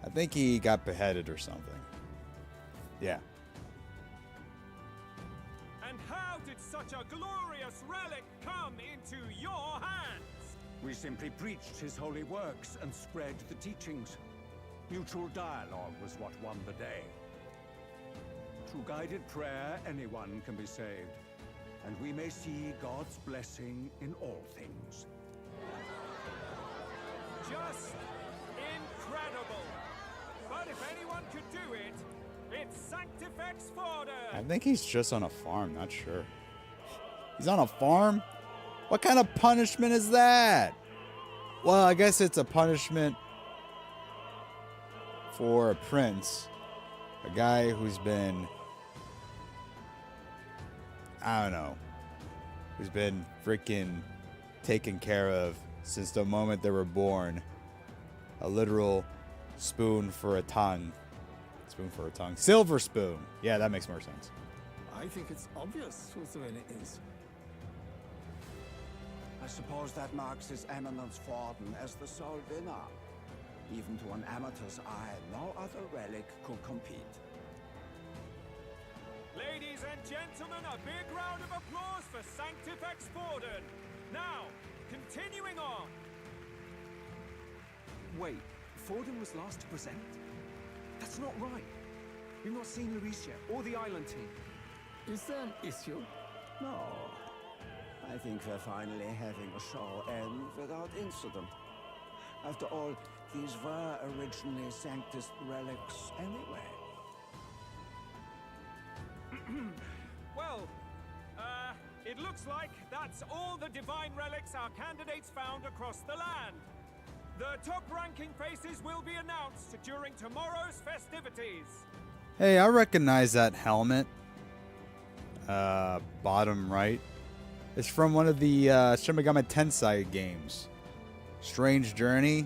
I think he got beheaded or something. Yeah. And how did such a glorious relic come into your hands? We simply preached his holy works and spread the teachings. Mutual dialogue was what won the day. Through guided prayer, anyone can be saved, and we may see God's blessing in all things. Just incredible! But if anyone could do it, it's Sanctifex Forden! I think he's just on a farm, not sure. He's on a farm? What kind of punishment is that? Well, I guess it's a punishment for a prince. A guy who's been, I don't know, who's been freaking taken care of since the moment they were born. A literal spoon for a tongue. Spoon for a tongue. Silver spoon. Yeah, that makes more sense. I think it's obvious whose the winner is. I suppose that marks His Eminence Forden as the sole winner. Even to an amateur's eye, no other relic could compete. Ladies and gentlemen, a big round of applause for Sanctifex Forden. Now, continuing on. Wait, Forden was last to present? That's not right. We've not seen Luis yet, or the island team. Is there an issue? No. I think we're finally having a show end without incident. After all, these were originally Sanctus relics anyway. Well, it looks like that's all the divine relics our candidates found across the land. The top-ranking faces will be announced during tomorrow's festivities. Hey, I recognize that helmet. Bottom right. It's from one of the Shin Megami Tensei games. Strange Journey.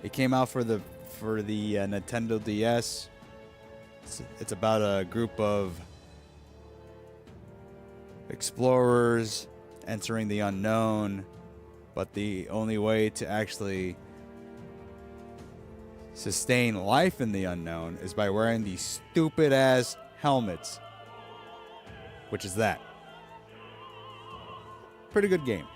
It came out for the Nintendo DS. It's about a group of explorers entering the unknown, but the only way to actually sustain life in the unknown is by wearing these stupid ass helmets. Which is that. Pretty good game.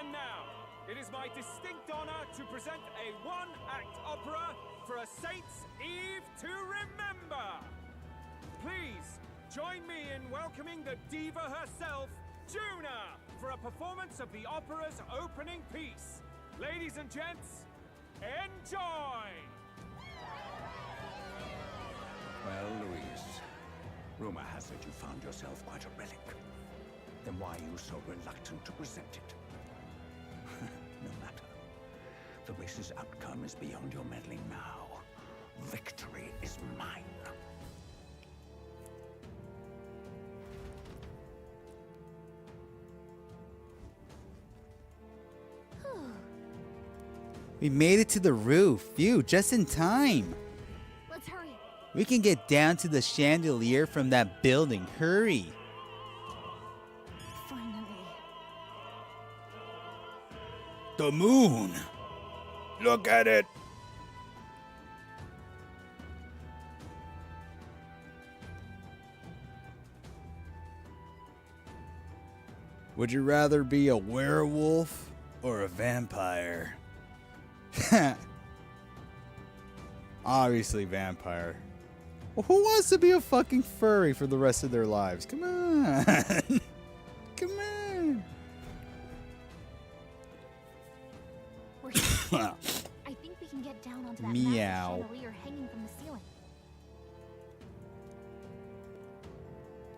And now, it is my distinct honor to present a one-act opera for A Saint's Eve to Remember. Please, join me in welcoming the diva herself, Juna, for a performance of the opera's opening piece. Ladies and gents, enjoy! Well, Louise, rumor has it you found yourself quite a relic. Then why are you so reluctant to present it? No matter. The race's outcome is beyond your meddling now. Victory is We made it to the roof. Phew, just in time. Let's hurry. We can get down to the chandelier from that building. Hurry. Finally. The moon. Look at it. Would you rather be a werewolf or a vampire? Obviously vampire. Well, who wants to be a fucking furry for the rest of their lives? Come on. Come on. We're here. I think we can get down onto that Meow. massive chandelier hanging from the ceiling.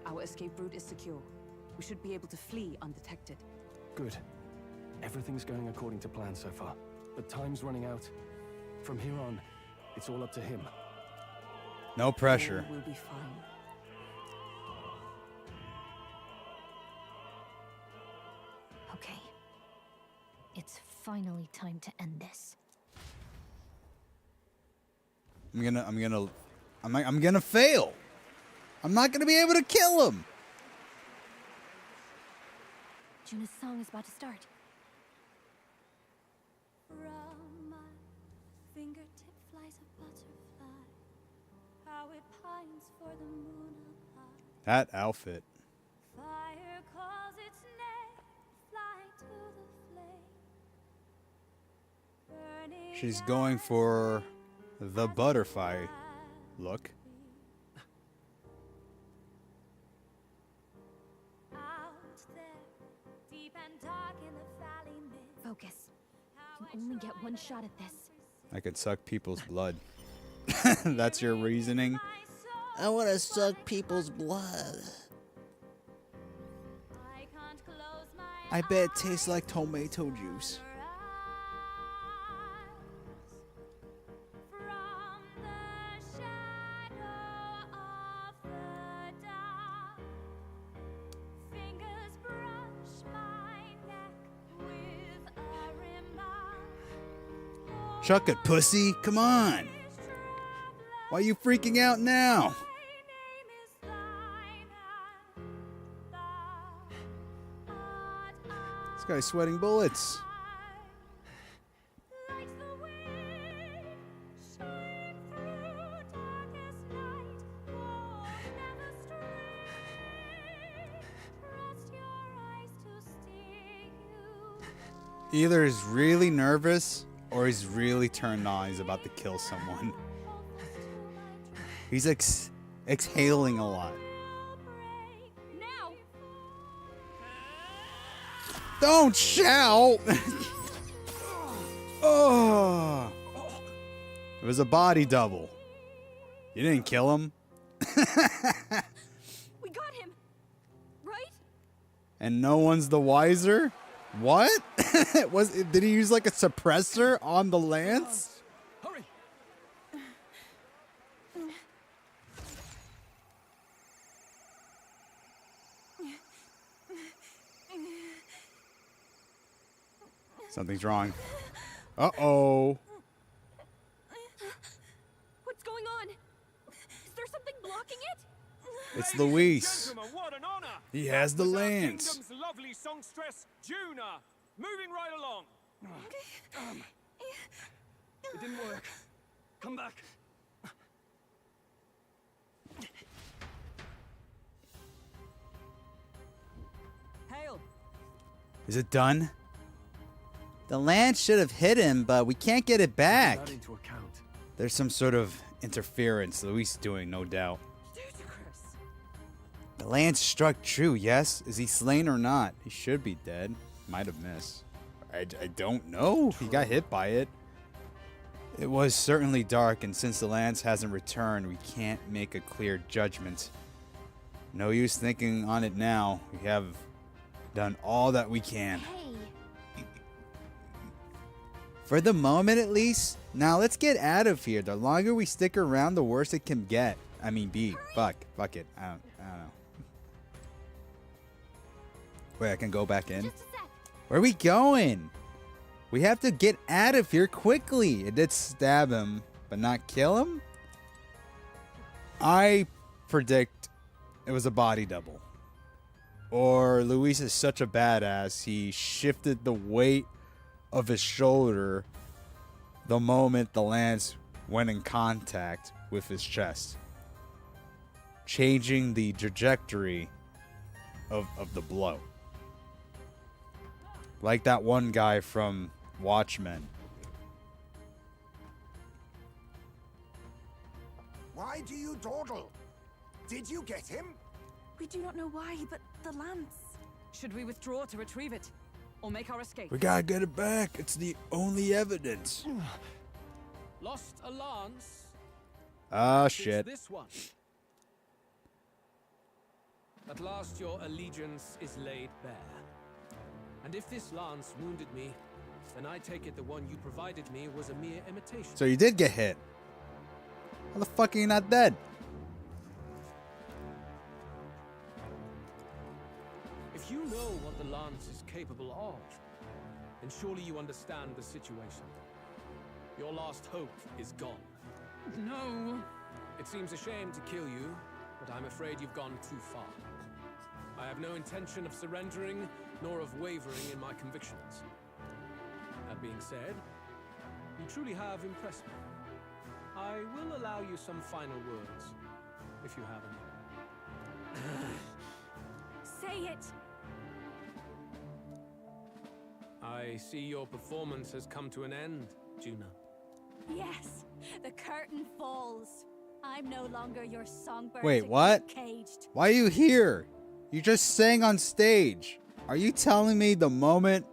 Our escape route is secure. We should be able to flee undetected. Good. Everything's going according to plan so far. But time's running out. From here on, it's all up to him. No pressure. All will be fine. Okay. It's finally time to end this. I'm gonna fail. I'm not gonna be able to kill him. Juna's song is about to start. From my fingertip flies a butterfly, how it pines for the moon up high. That outfit. Fire calls its name, fly to the flame. Burning She's going for the butterfly look. out there, deep and dark in the valley mid. Focus. You can only get one shot at this. I could suck people's blood. That's your reasoning? I want to suck people's blood. I bet it tastes like tomato juice. Chuck it, pussy. Come on. Why are you freaking out now? This guy's sweating bullets. Either he's really nervous or he's really turned on. He's about to kill someone. He's exhaling a lot. Don't shout! Oh! It was a body double. You didn't kill him? We got him, right? And no one's the wiser? What? Did he use like a suppressor on the lance? Hurry! Something's wrong. Uh-oh. What's going on? Is there something blocking it? It's Luis. Gentlemen, what an honor! He has the That was our lance. kingdom's lovely songstress, Juna. Moving right along. It didn't work. Come back. Hail! Is it done? The lance should have hit him, but we can't get it back. That into account. There's some sort of interference Luis is doing, no doubt. The lance struck true, yes? Is he slain or not? He should be dead. Might have missed. I don't know. He got hit by it. It was certainly dark, and since the lance hasn't returned, we can't make a clear judgment. No use thinking on it now. We have done all that we can. For the moment, at least. Now, let's get out of here. The longer we stick around, the worse it can get. I mean, be. Fuck it. I don't know. Wait, I can go back in? Where are we going? We have to get out of here quickly. It did stab him, but not kill him? I predict it was a body double. Or Luis is such a badass, he shifted the weight of his shoulder the moment the lance went in contact with his chest, changing the trajectory of the blow. Like that one guy from Watchmen. Why do you dawdle? Did you get him? We do not know why, but the lance. Should we withdraw to retrieve it? Or make our escape? We gotta get it back. It's the only evidence. Lost a lance? Ah, It's shit. this one. At last your allegiance is laid bare. And if this lance wounded me, then I take it the one you provided me was a mere imitation. So you did get hit. How the fuck are you not dead? If you know what the lance is capable of, then surely you understand the situation. Your last hope is gone. No. It seems a shame to kill you, but I'm afraid you've gone too far. I have no intention of surrendering, nor of wavering in my convictions. That being said, you truly have impressed me. I will allow you some final words, if you have any. Say it! I see your performance has come to an end, Juna. Yes, the curtain falls. I'm no longer your songbird. Wait, to what? keep Caged. Why are you here? You just sang on stage. Are you telling me the moment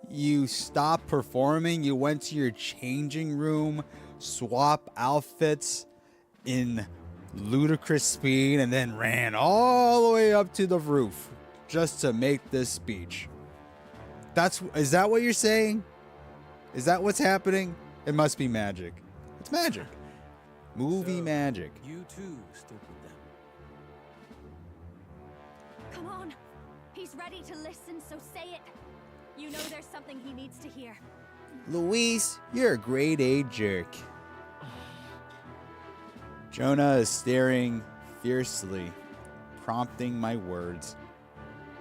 you stopped performing, you went to your changing room, swap outfits in ludicrous speed, and then ran all the way up to the roof just to make this speech? Is that what you're saying? Is that what's happening? It must be magic. It's magic. Movie So, magic. You too stood with them. Come on. He's ready to listen, so say it. You know there's something he needs to hear. Luis, you're a grade A jerk. Jonah is staring fiercely, prompting my words.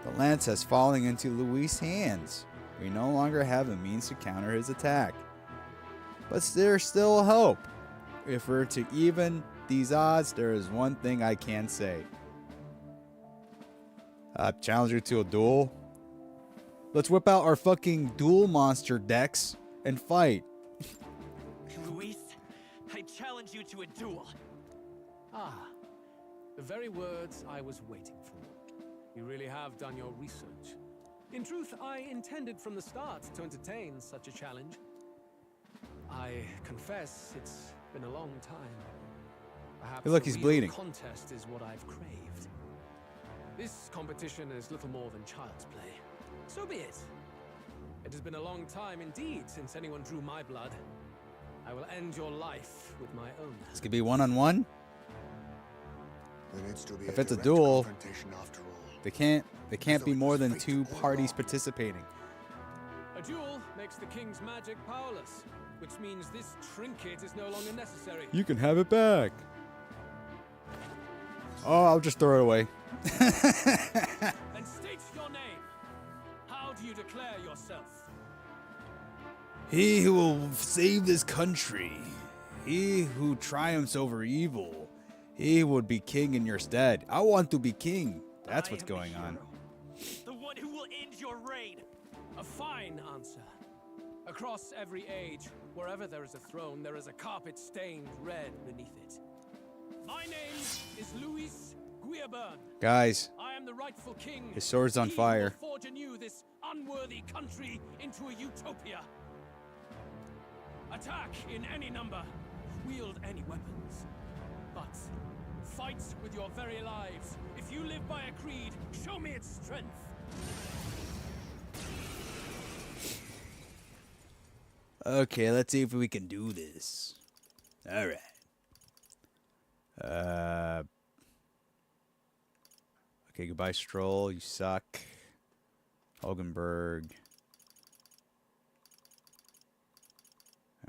The lance has fallen into Luis' hands. We no longer have a means to counter his attack. But there's still hope. If we're to even these odds, there is one thing I can say. Challenge you to a duel. Let's whip out our fucking duel monster decks and fight. Luis, I challenge you to a duel. Ah, the very words I was waiting for. You really have done your research. In truth, I intended from the start to entertain such a challenge. I confess it's been a long time. Perhaps Hey, look, a he's real bleeding. contest is what I've craved. This competition is little more than child's play. So be it. It has been a long time indeed since anyone drew my blood. I will end your life with my own. This could be one-on-one. There needs to be If it's a direct duel, confrontation after all. they can't be more than 2 parties participating. A duel makes the king's magic powerless, which means this trinket is no longer necessary. You can have it back. Oh, I'll just throw it away. And state your name. How do you declare yourself? He who will save this country. He who triumphs over evil. He would be king in your stead. I want to be king. That's I what's am the going on. hero. The one who will end your reign. A fine answer. Across every age, wherever there is a throne, there is a carpet stained red beneath it. My name is Luis Guiaburn. Guys, I am the rightful king. his sword's on He fire. will forge anew this unworthy country into a utopia. Attack in any number. Wield any weapons. But fight with your very lives. If you live by a creed, show me its strength. Okay, let's see if we can do this. All right. Okay, goodbye, Stroll. You suck. Hogenberg.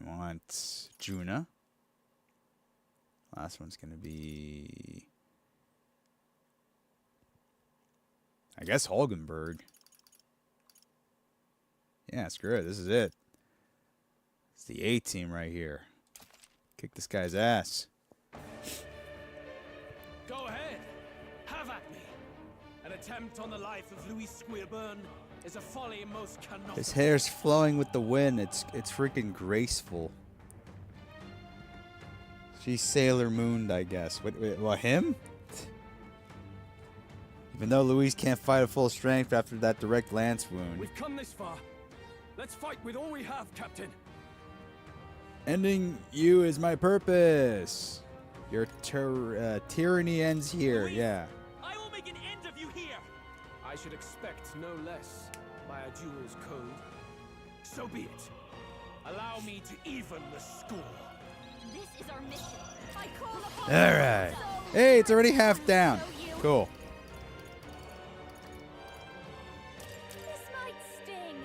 We want Juna. Last one's gonna be, I guess, Holgenberg. Yeah, screw it. This is it. It's the A team right here. Kick this guy's ass. Go ahead. Have at me. An attempt on the life of Louis Squeerburn is a folly most cannot. His hair's flowing with the wind. It's freaking graceful. She's Sailor Mooned, I guess. What, him? Even though Louise can't fight at full strength after that direct lance wound. We've come this far. Let's fight with all we have, Captain. Ending you is my purpose. Your tyranny ends here. Louise, yeah. I will make an end of you here. I should expect no less by a duel's code. So be it. Allow me to even the score. This is our mission. I call upon All right. Hey, it's already half down. Cool. This might sting.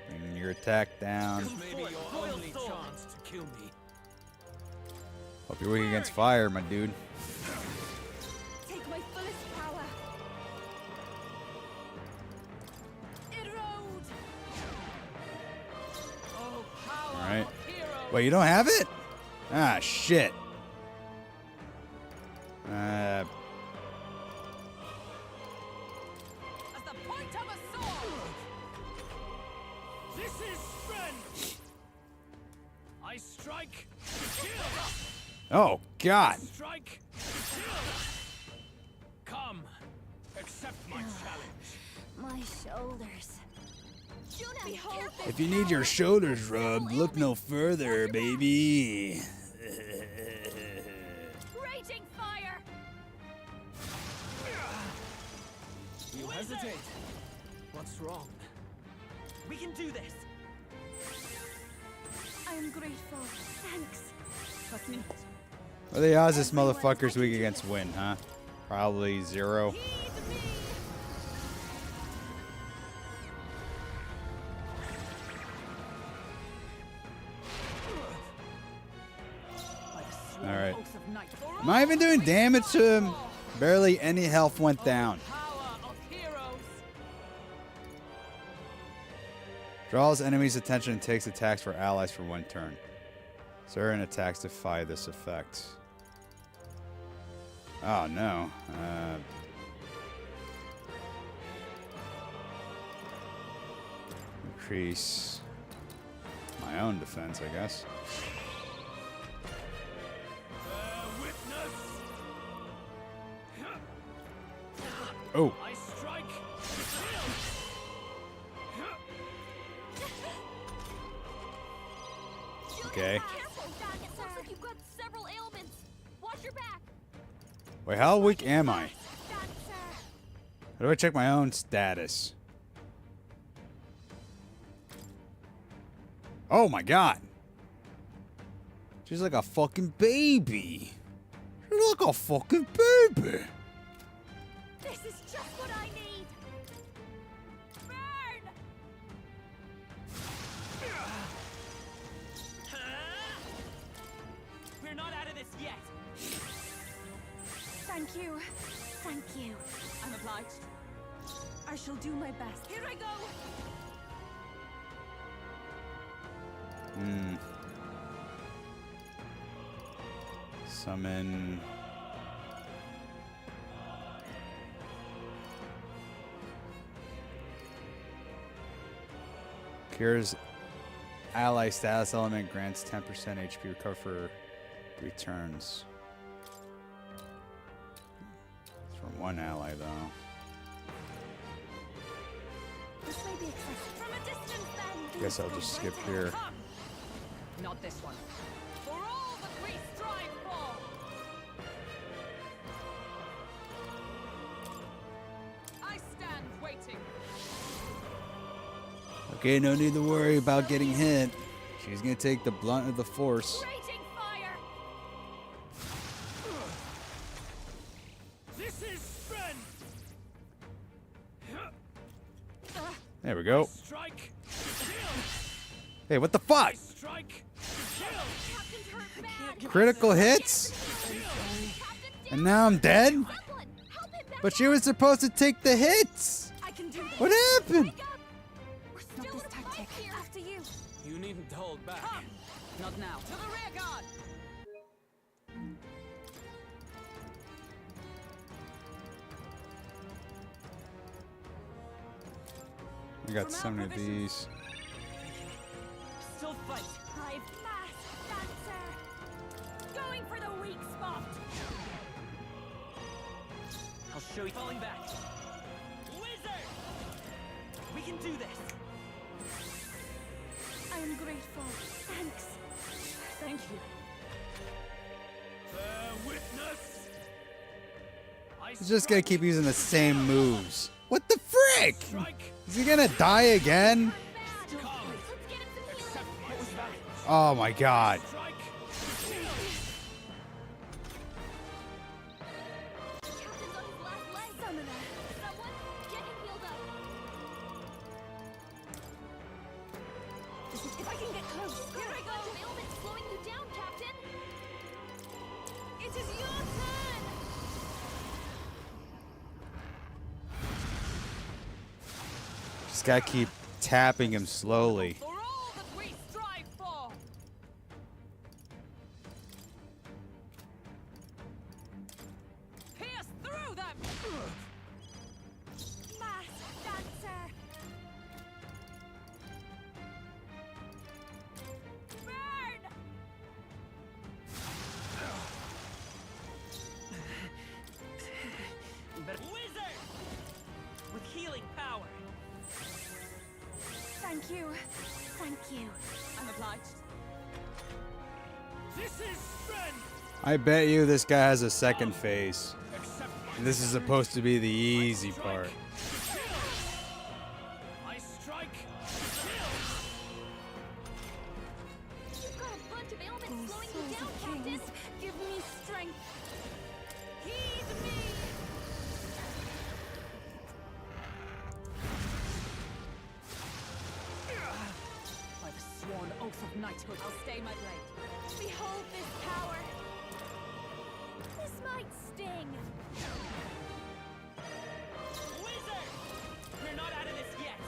Bring your attack down. This may be your only chance to kill me. Hope you're weak against fire, my dude. Take my fullest power. Erode. Oh, power. All right. Wait, you don't have it? Ah, shit. As the point of a sword. This is strength. I strike. Kill. Oh, God. Strike. Kill. Come. Accept my challenge. My shoulders. Behold this If you need your shoulders rubbed, look no further, baby. raging fire. You hesitate. What's wrong? We can do this. I am grateful. Thanks. Trust me. What are the odds this motherfucker's weak against wind, huh? Probably 0. Alright. Am I even doing damage to him? Barely any health went down. Draws enemies' attention and takes attacks for allies for 1 turn. Certain attacks defy this effect. Oh no. Increase my own defense, I guess. Oh. I strike. Okay. Careful, Doc. It looks like you've got several ailments. Watch your back. Wait, how weak am I? How do I check my own status? Oh my god. She's like a fucking baby. She's like a fucking baby. This is just what I need. Burn! We're not out of this yet. Thank you. Thank you. I'm obliged. I shall do my best. Here I go. Summon. Cures ally status element, grants 10% HP recover for 3 turns. It's from 1 ally though. This may be excessive. From a distance, then. Guess I'll just skip here. Not this one. For all that we strive for. I stand waiting. Okay, no need to worry about getting hit. She's gonna take the blunt of the force. Raging fire. This is strength. There we go. Strike. Hey, what the fuck? strike. Critical hits? And now I'm dead? But she was supposed to take the hits! What happened? Not this tactic. After you. You needn't hold back. Not now. To the rear guard! I got so many of these. Still fight. I've masked dancer. Going for the weak spot. I'll show you. Falling back. Wizard! We can do this. I am grateful. Thanks. Thank you. Bear witness. He's just gonna keep using the same moves. What the frick? Is he gonna die again? Oh my god. If I can get close. Here I go. Ailment's slowing you down, Captain. It is your turn. Just gotta keep tapping him slowly. For all that we strive for! Pierce through them! Masked dancer. Burn! Wizard! With healing power. Thank you. Thank you. I'm obliged. This is strength. I bet you this guy has a second phase. This is supposed to be the easy part. I strike. You've got a bunch of ailments slowing you down, Captain. Give me strength. Heed me. By the sworn oath of knighthood, I'll stay my blade. Behold this power. This might sting. Wizard! We're not out of this yet.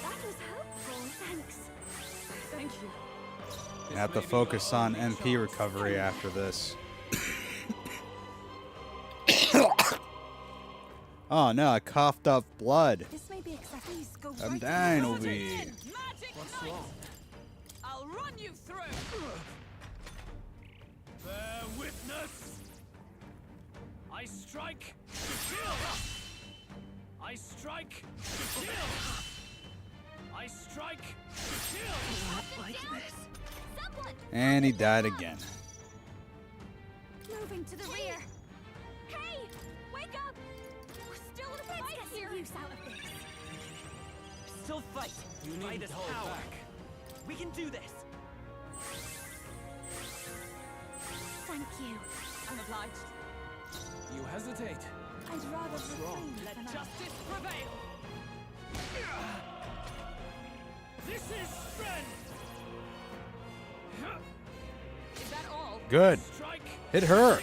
That was helpful. Thanks. Thank you. I have to focus on MP recovery after this. Oh no, I coughed up blood. This may be excessive. Go I'm right dying ahead. over here. Magic What's Knight! wrong? I'll run you through! Bear witness. I strike. I strike. I strike. Not like this. Someone And he died again. moving to the rear. Hey, wake up. We're still in a fight here. Use out of this. Still fight. You Fight needn't us hold power. back. We can do this. Thank you. I'm obliged. You hesitate. I'd rather refrain Let for now. justice prevail! This is strength. Is that all? Good. Strike. Hit her.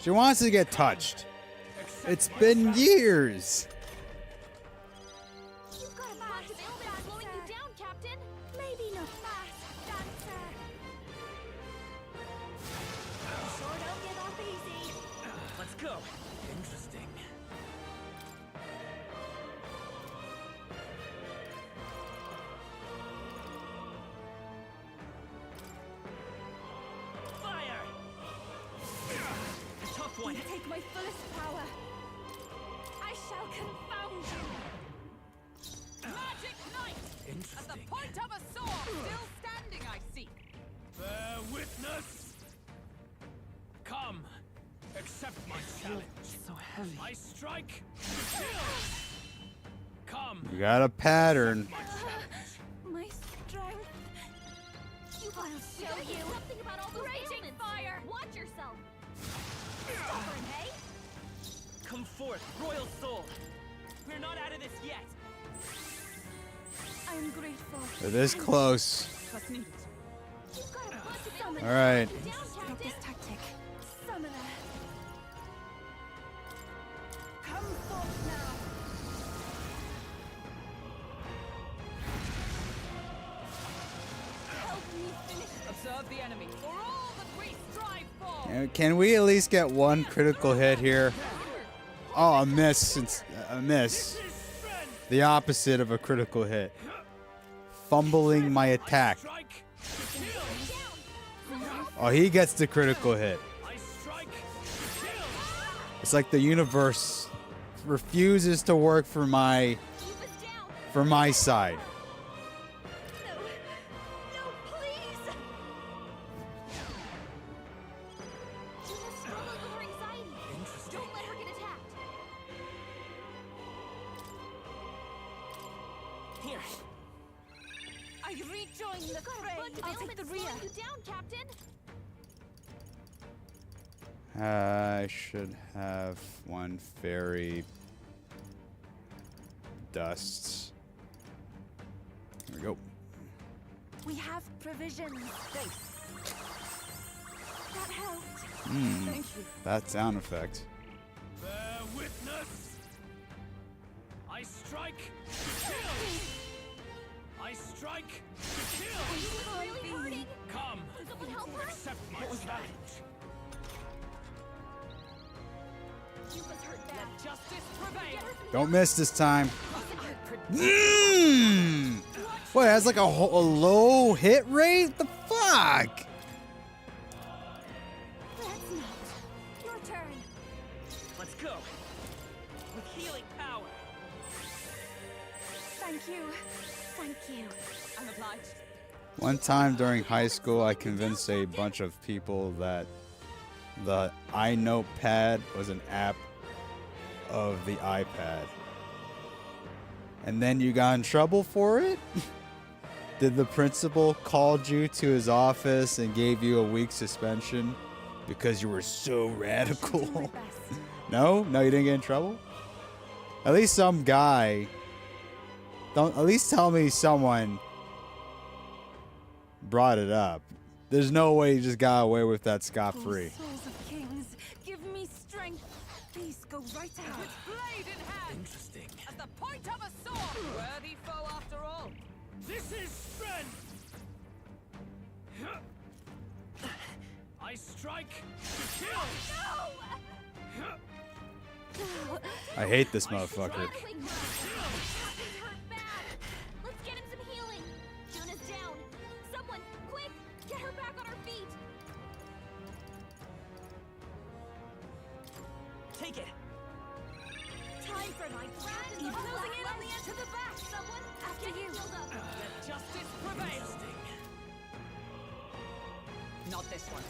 She wants to get touched. It's been years. You've got a bunch of ailments slowing you down, Captain. Maybe not masked dancer. Sure don't give up easy. Let's go. Interesting. Fire! A tough one. You take my fullest power. I shall confound you. Magic Knight! At the Interesting. point of a sword! Still standing, I see! Bear witness. Come. Accept my challenge. So heavy. I strike. Come. You got a pattern. My strength. I'll show you. Something about all those raging fire. Watch yourself. Stubborn, hey? Come forth, royal soul. We're not out of this yet. I'm grateful. They're this close. What's needed? All right. Stop this tactic. Summoner. Come forth now. Help me finish. Observe the enemy. For all that we strive for. And can we at least get one critical hit here? Oh, a miss. A miss. The opposite of a critical hit. Fumbling my attack. Oh, he gets the critical hit. It's like the universe refuses to work for my side. Here. I rejoin the fray. I'll take the rear. You down, Captain. I should have one fairy dusts. Here we go. We have provisions. That helped. Thank you. That sound effect. Bear witness. I strike to kill. I strike to kill. Really hurting. Come. Does someone help her? Accept my challenge. You was hurt bad. Let justice prevail. Don't miss this time. What, it has like a low hit rate? The fuck? That's not. Your turn. Let's go. With healing power. Thank you. Thank you. I'm obliged. One time during high school, I convinced a bunch of people that the iNotepad was an app of the iPad. And then you got in trouble for it? Did the principal called you to his office and gave you a week suspension because you were so radical? No? No, you didn't get in trouble? At least some guy. At least tell me someone brought it up. There's no way you just got away with that scot-free. Souls of kings, give me strength. Please go right ahead. With blade in hand. Interesting. At the point of a sword. Worthy foe after all. This is strength. I strike to kill. No! I hate this motherfucker. Let's get him some healing. Juna's down. Someone, quick, get her back on her feet. Take it. Time for my grand. Even closing in on the edge of the back. Someone, After get you. him healed up. Let justice prevail. Not this one.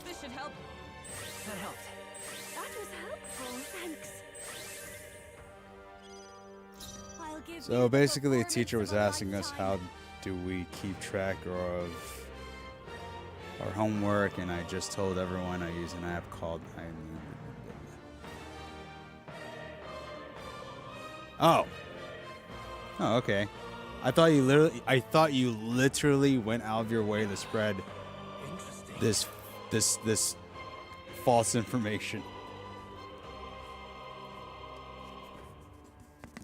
This should help. That helped. That was helpful. Thanks. I'll give So basically, the teacher was asking us how do we keep track of our homework, and I just told everyone I use an app called Oh, okay. I thought you literally went out of your way to spread this false information.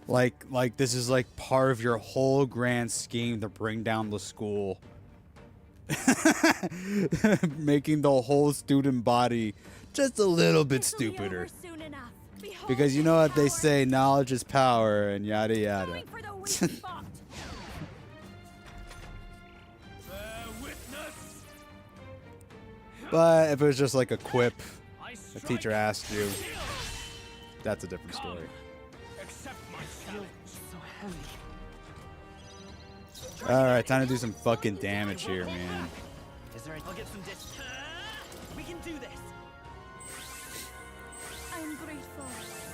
Like this is like part of your whole grand scheme to bring down the school. Making the whole student body just a little bit stupider. Because you know what they say, knowledge is power and yada yada. But if it was just like a quip, the teacher asked you, that's a different story. Alright, time to do some fucking damage here, man. Is there? I'll get some distance. We can do this. I'm grateful.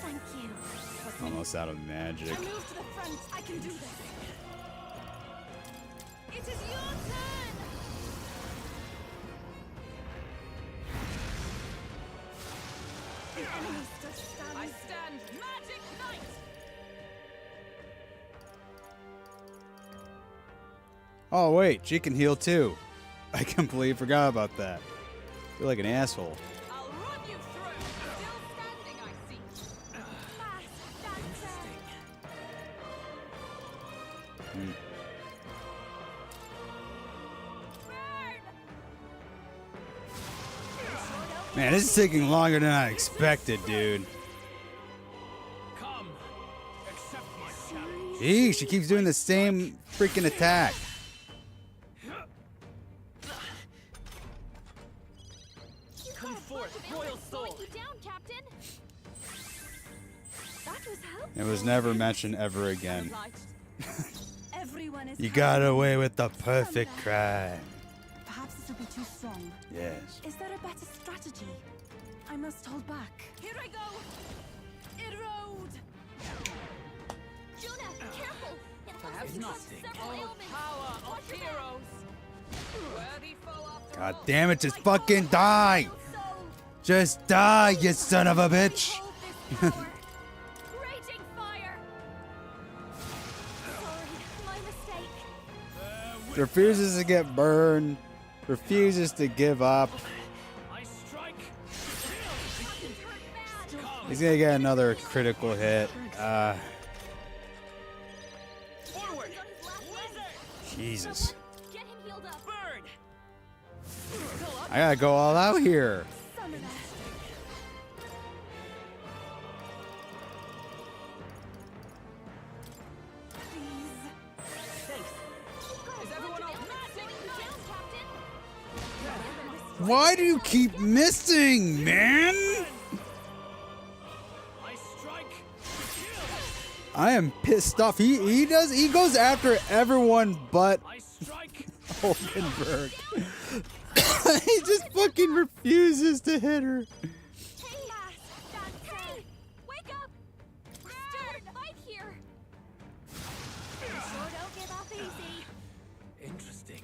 Thank you. Almost out of magic. I move to the front. I can do this. It is your turn. I stand Magic Knight! Oh wait, she can heal too. I completely forgot about that. I feel like an asshole. I'll run you through. Still standing, I see. Hmm. Man, this is taking longer than I expected, dude. Come, accept my challenge. Eee, she keeps doing the same freaking attack. Come forth, Royal Soul. It was never mentioned ever again. Everyone is You got away with the perfect crime. Perhaps this will be too strong. Yes. Is there a better strategy? I must hold back. Here I go. Erode. Juna, careful. Perhaps nothing. Oh, power of heroes. Worthy foe after God damn it, just fucking die! Just die, you son of a bitch! Raging fire. Sorry, my mistake. Refuses to get burned. Refuses to give up. I strike. He's gonna get another critical hit. Forward. Jesus. Get him healed up. Burn. I gotta go all out here. Is everyone else missing? Why do you keep missing, man? I strike. I am pissed off. He goes after everyone but Oldenburg. He just fucking refuses to hit her. Hey, wake up. We're still in a fight here. Sure don't give up easy. Interesting.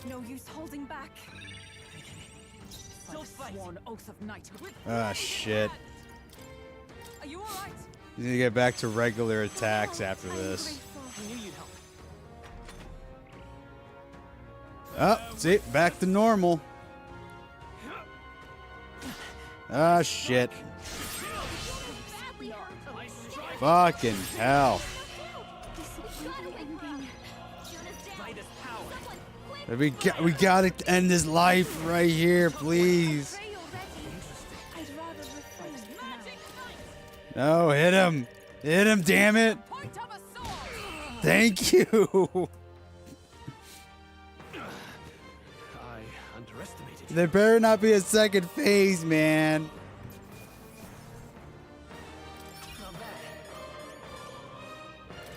No use holding back. Still sworn oath of knighthood. Ah, shit. Are you alright? He's gonna get back to regular attacks after this. I knew you'd help. Oh, see, back to normal. Ah, shit. Fucking hell. We gotta end this life right here, please. No, hit him. Hit him, damn it. Thank you. I underestimated you. There better not be a second phase, man.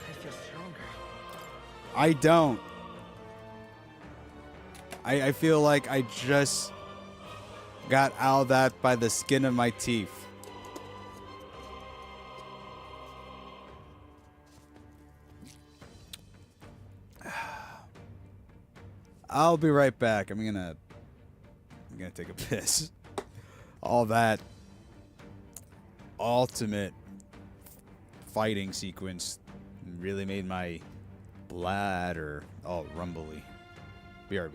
I feel stronger. I don't. I feel like I just got out of that by the skin of my teeth. I'll be right back. I'm gonna take a piss. All that ultimate fighting sequence really made my bladder all rumbly. BRB.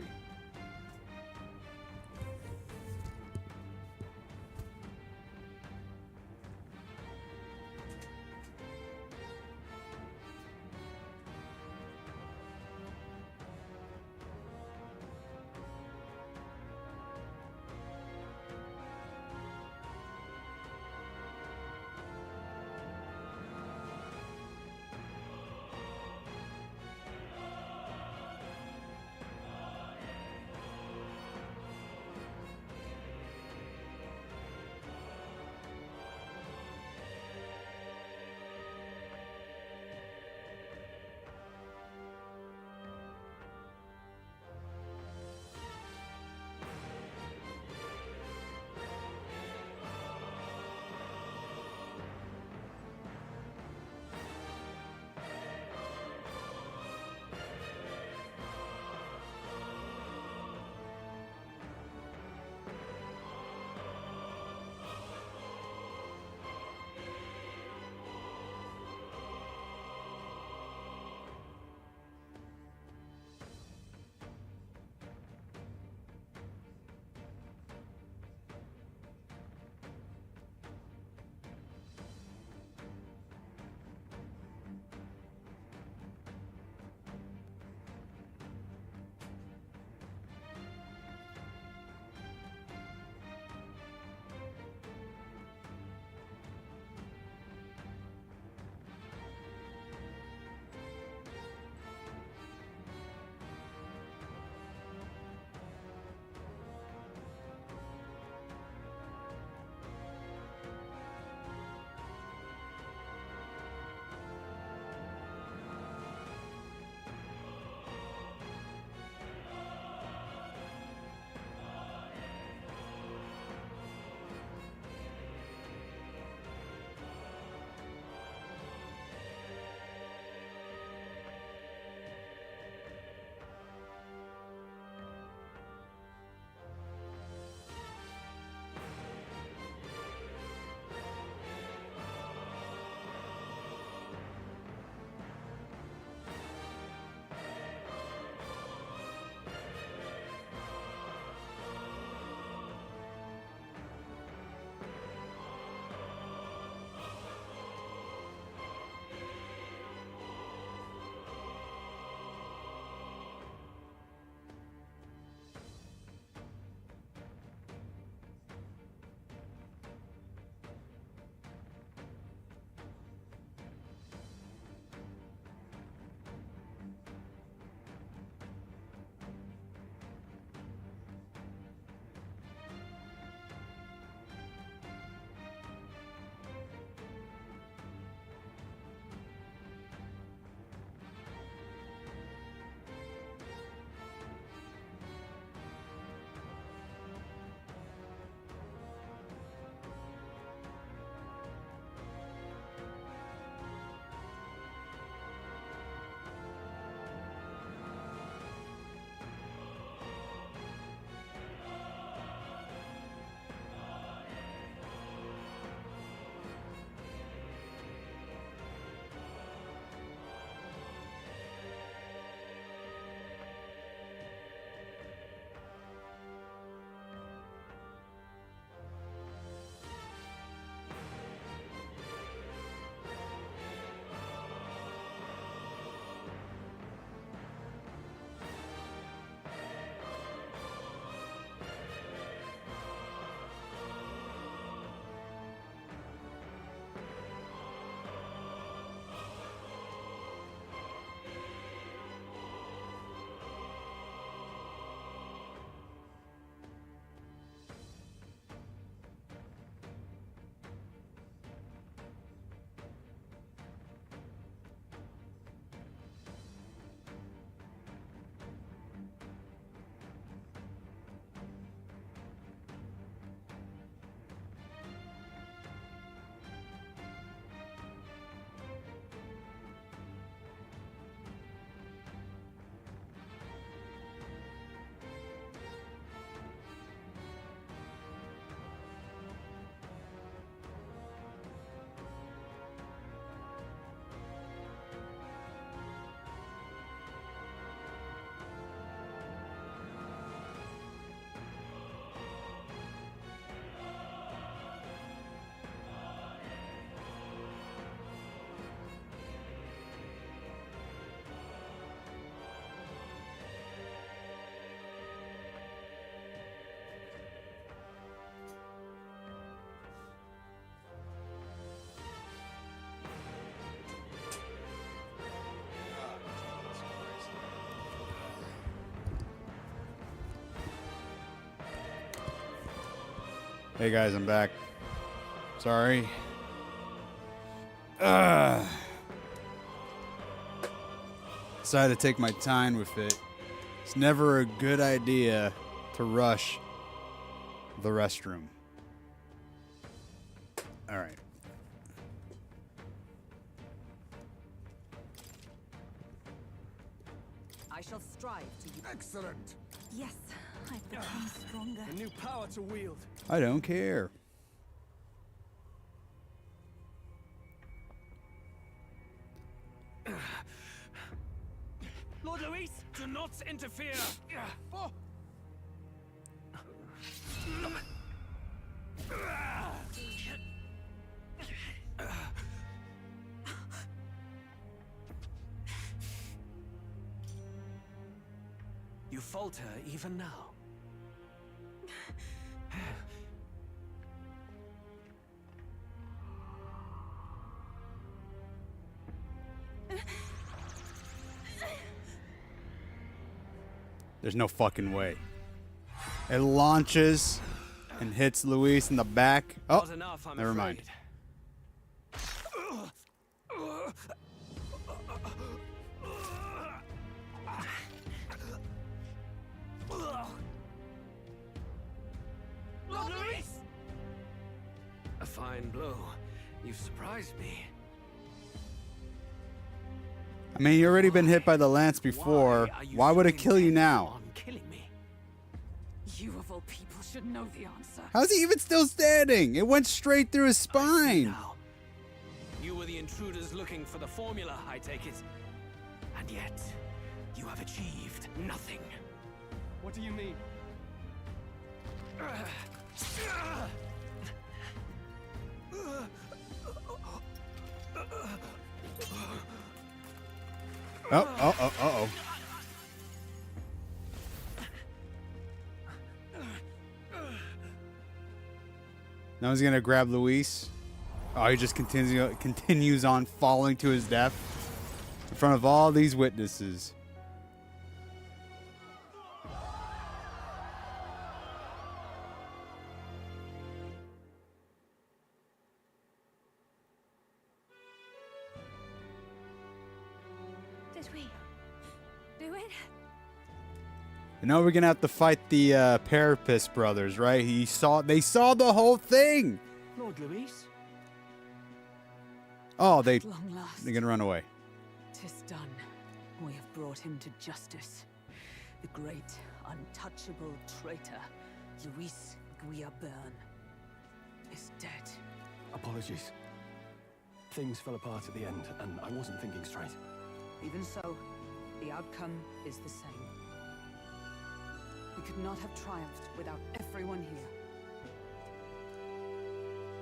Hey guys, I'm back. Sorry. Decided to take my time with it. It's never a good idea to rush the restroom. All right. I shall strive to... Excellent! Yes, I've become stronger. A new power to wield. I don't care. Lord Luis, do not interfere. Oh. You falter even now. There's no fucking way. It launches and hits Luis in the back. Oh, Not enough, I'm never mind. Lord Luis! A fine blow. You've surprised me. I mean, you already been hit by the lance before. Why would it kill you now? You of all people should know the answer. How's he even still standing? It went straight through his spine. You were the intruders looking for the formula, I take it. And yet, you have achieved nothing. What do you mean? Oh. Now he's gonna grab Luis. Oh, he just continues on falling to his death in front of all these witnesses. Did we do it? And now we're gonna have to fight the Parapis brothers, right? They saw the whole thing. Lord Luis? Oh, they're At long last. gonna run away. 'Tis done. We have brought him to justice. The great, untouchable traitor, Luis Guillaburn, is dead. Apologies. Things fell apart at the end, and I wasn't thinking straight. Even so, the outcome is the same. We could not have triumphed without everyone here.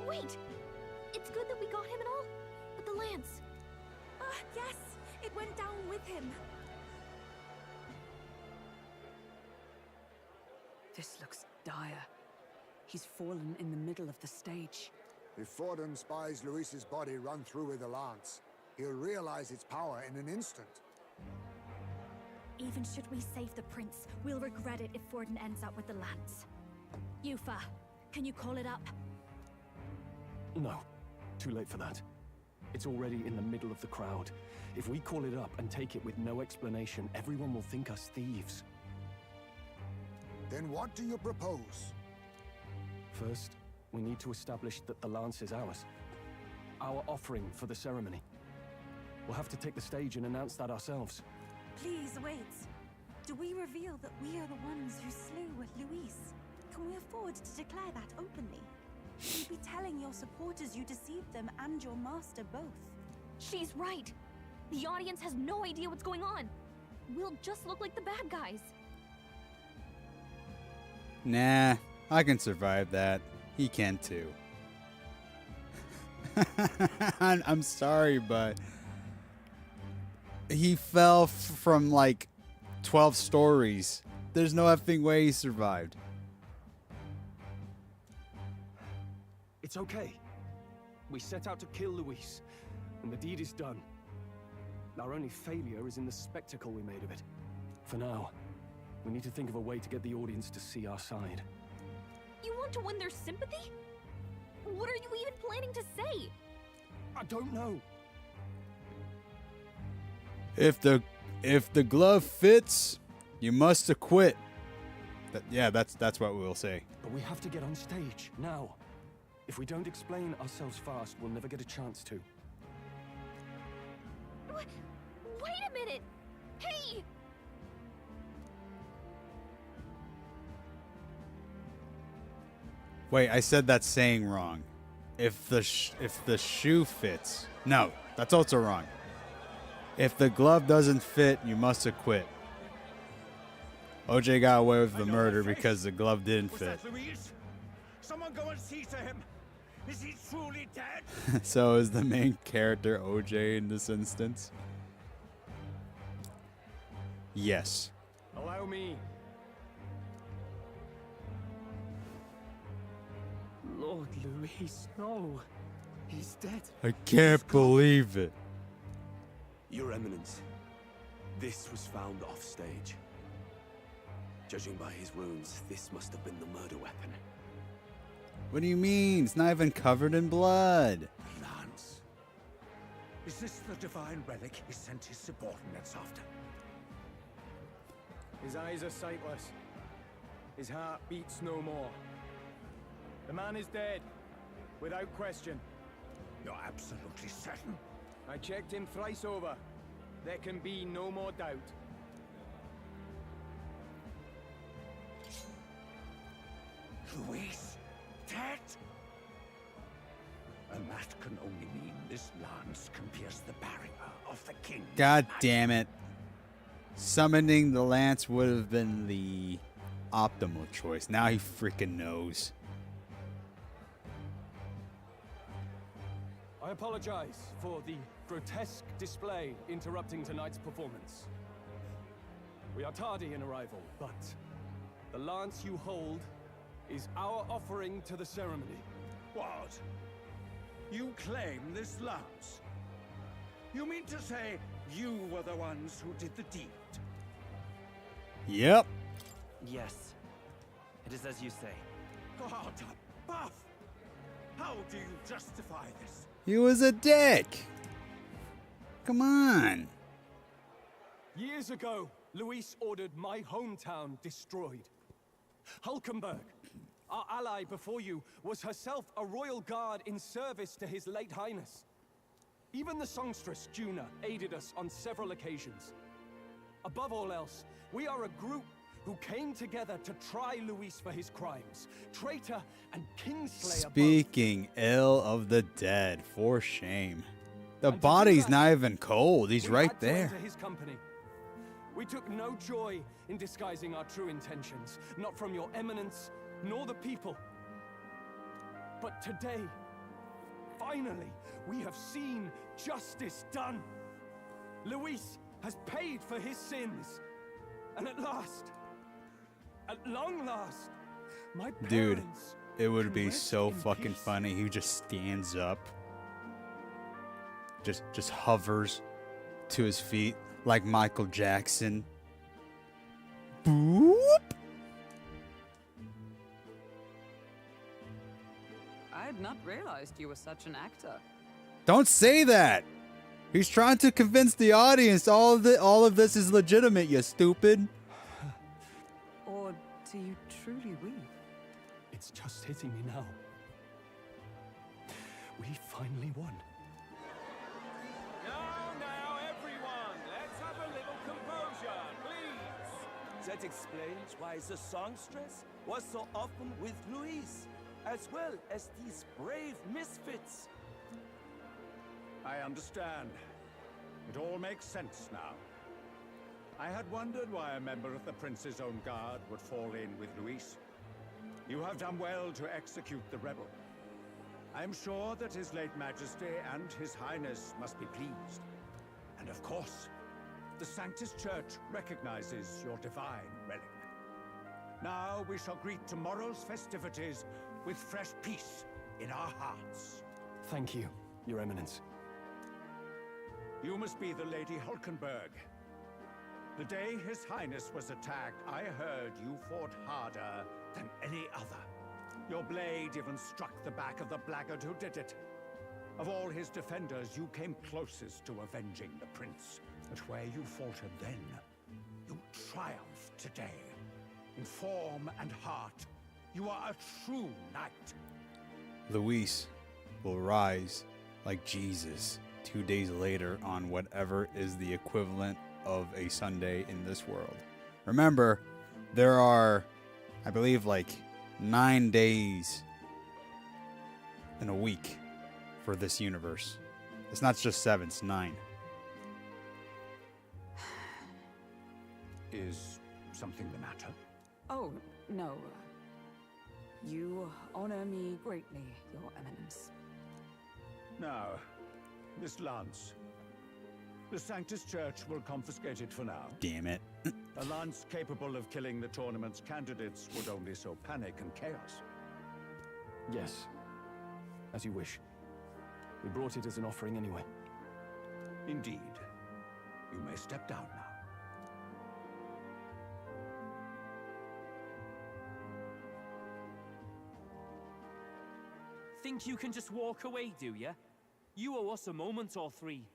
Wait! It's good that we got him and all, but the lance. Yes, it went down with him. This looks dire. He's fallen in the middle of the stage. If Forden spies Luis's body run through with a lance, he'll realize its power in an instant. Even should we save the prince, we'll regret it if Forden ends up with the lance. Yufa, can you call it up? No, too late for that. It's already in the middle of the crowd. If we call it up and take it with no explanation, everyone will think us thieves. Then what do you propose? First, we need to establish that the lance is ours. Our offering for the ceremony. We'll have to take the stage and announce that ourselves. Please wait. Do we reveal that we are the ones who slew Luis? Can we afford to declare that openly? You'd be telling your supporters you deceived them and your master both. She's right. The audience has no idea what's going on. We'll just look like the bad guys. Nah, I can survive that. He can too. I'm sorry, but he fell from like 12 stories. There's no effing way he survived. It's okay. We set out to kill Luis, and the deed is done. Our only failure is in the spectacle we made of it. For now, we need to think of a way to get the audience to see our side. You want to win their sympathy? What are you even planning to say? I don't know. If the glove fits, you must acquit. That's what we'll say. But we have to get on stage, now. If we don't explain ourselves fast, we'll never get a chance to. Wait a minute! Hey! Wait, I said that saying wrong. If the shoe fits. No, that's also wrong. If the glove doesn't fit, you must acquit. OJ got away with the murder because the glove didn't fit. Louise? Someone go and see to him. Is he truly dead? So is the main character OJ in this instance? Yes. Allow me. Lord Louis, no. He's dead. I can't believe it. Your Eminence, this was found off stage. Judging by his wounds, this must have been the murder weapon. What do you mean? It's not even covered in blood. Lance. Is this the divine relic he sent his subordinates after? His eyes are sightless. His heart beats no more. The man is dead, without question. You're absolutely certain? I checked him thrice over. There can be no more doubt. Louise, dead? And that can only mean this lance can pierce the barrier of the king. God damn it. Summoning the lance would have been the optimal choice. Now he freaking knows. I apologize for the grotesque display interrupting tonight's performance. We are tardy in arrival, but the lance you hold is our offering to the ceremony. What? You claim this lance? You mean to say you were the ones who did the deed? Yep. Yes. It is as you say. God above! How do you justify this? He was a dick. Come on. Years ago, Luis ordered my hometown destroyed. Hulkenberg, our ally before you, was herself a royal guard in service to his late highness. Even the songstress, Juna, aided us on several occasions. Above all else, we are a group who came together to try Luis for his crimes. Traitor and Kingslayer both. Speaking ill of the dead, for shame. The body's not even cold. He's We right had to there. enter his company. We took no joy in disguising our true intentions, not from your eminence, nor the people. But today, finally, we have seen justice done. Luis has paid for his sins. And at long last, my Dude, parents it would can be rest so in fucking peace. funny. He just stands up. Just hovers to his feet like Michael Jackson. Boop. I had not realized you were such an actor. Don't say that. He's trying to convince the audience all of this is legitimate, you stupid. Or do you truly weep? It's just hitting me now. We finally won. Now, everyone, let's have a little composure, please. That explains why the songstress was so often with Louise, as well as these brave misfits. I understand. It all makes sense now. I had wondered why a member of the Prince's own guard would fall in with Luis. You have done well to execute the rebel. I am sure that His late Majesty and His Highness must be pleased. And of course, the Sanctus Church recognizes your divine relic. Now we shall greet tomorrow's festivities with fresh peace in our hearts. Thank you, Your Eminence. You must be the Lady Hulkenberg. The day His Highness was attacked, I heard you fought harder than any other. Your blade even struck the back of the blackguard who did it. Of all his defenders, you came closest to avenging the prince. But where you faltered then, you triumph today. In form and heart, you are a true knight. Luis will rise like Jesus 2 days later on whatever is the equivalent of a Sunday in this world. Remember, there are, I believe, like 9 days in a week for this universe. It's not just 7, it's 9. Is something the matter? Oh, no. You honor me greatly, Your Eminence. Now, Miss Lance, the Sanctus Church will confiscate it for now. Damn it. A lance capable of killing the tournament's candidates would only sow panic and chaos. Yes. As you wish. We brought it as an offering anyway. Indeed. You may step down now. Think you can just walk away, do ya? You owe us a moment or 3.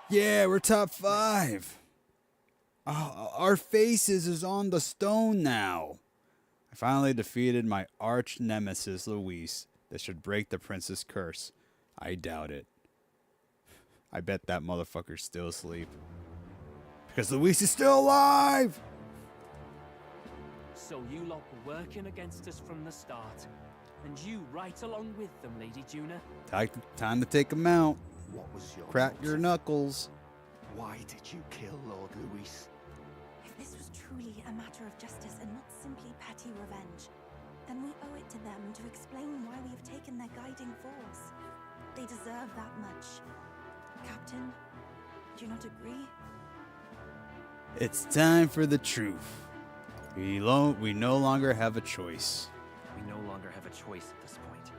Yeah, we're top 5. Our faces is on the stone now. I finally defeated my arch nemesis, Luis. This should break the prince's curse. I doubt it. I bet that motherfucker's still asleep. Because Luis is still alive! So you lot were working against us from the start. And you right along with them, Lady Juna. Time to take him out. What was your Crack motive? your knuckles. Why did you kill Lord Luis? If this was truly a matter of justice and not simply petty revenge, then we owe it to them to explain why we have taken their guiding force. They deserve that much. Captain, do you not agree? It's time for the truth. We no longer have a choice. We no longer have a choice at this point.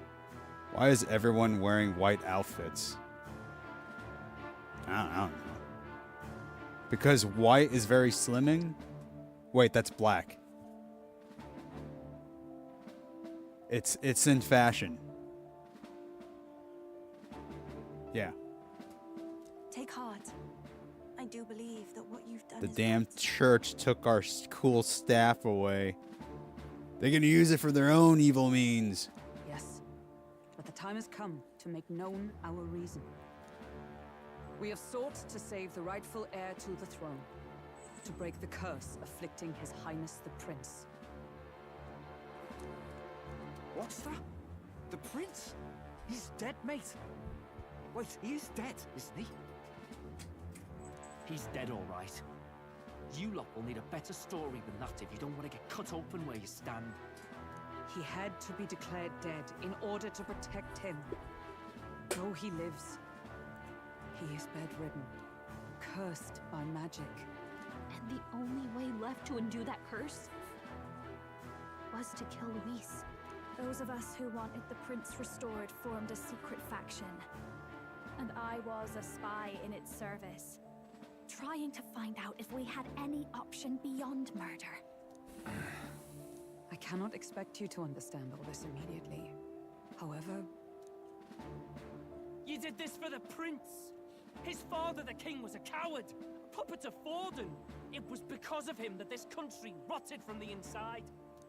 Why is everyone wearing white outfits? I don't know. Because white is very slimming? Wait, that's black. It's in fashion. Yeah. Take heart. I do believe that what you've done The is damn right. church took our cool staff away. They're gonna use it for their own evil means. Yes, but the time has come to make known our reason. We have sought to save the rightful heir to the throne, to break the curse afflicting His Highness the Prince. What's that? The prince? He's dead, mate. Wait, he is dead, isn't he? He's dead, all right. You lot will need a better story than that if you don't want to get cut open where you stand. He had to be declared dead in order to protect him. Though he lives, he is bedridden, cursed by magic. And the only way left to undo that curse was to kill Luis. Those of us who wanted the prince restored formed a secret faction. And I was a spy in its service, trying to find out if we had any option beyond murder. I cannot expect you to understand all this immediately. However, You did this for the prince! His father, the king, was a coward! A puppet to Forden! It was because of him that this country rotted from the inside!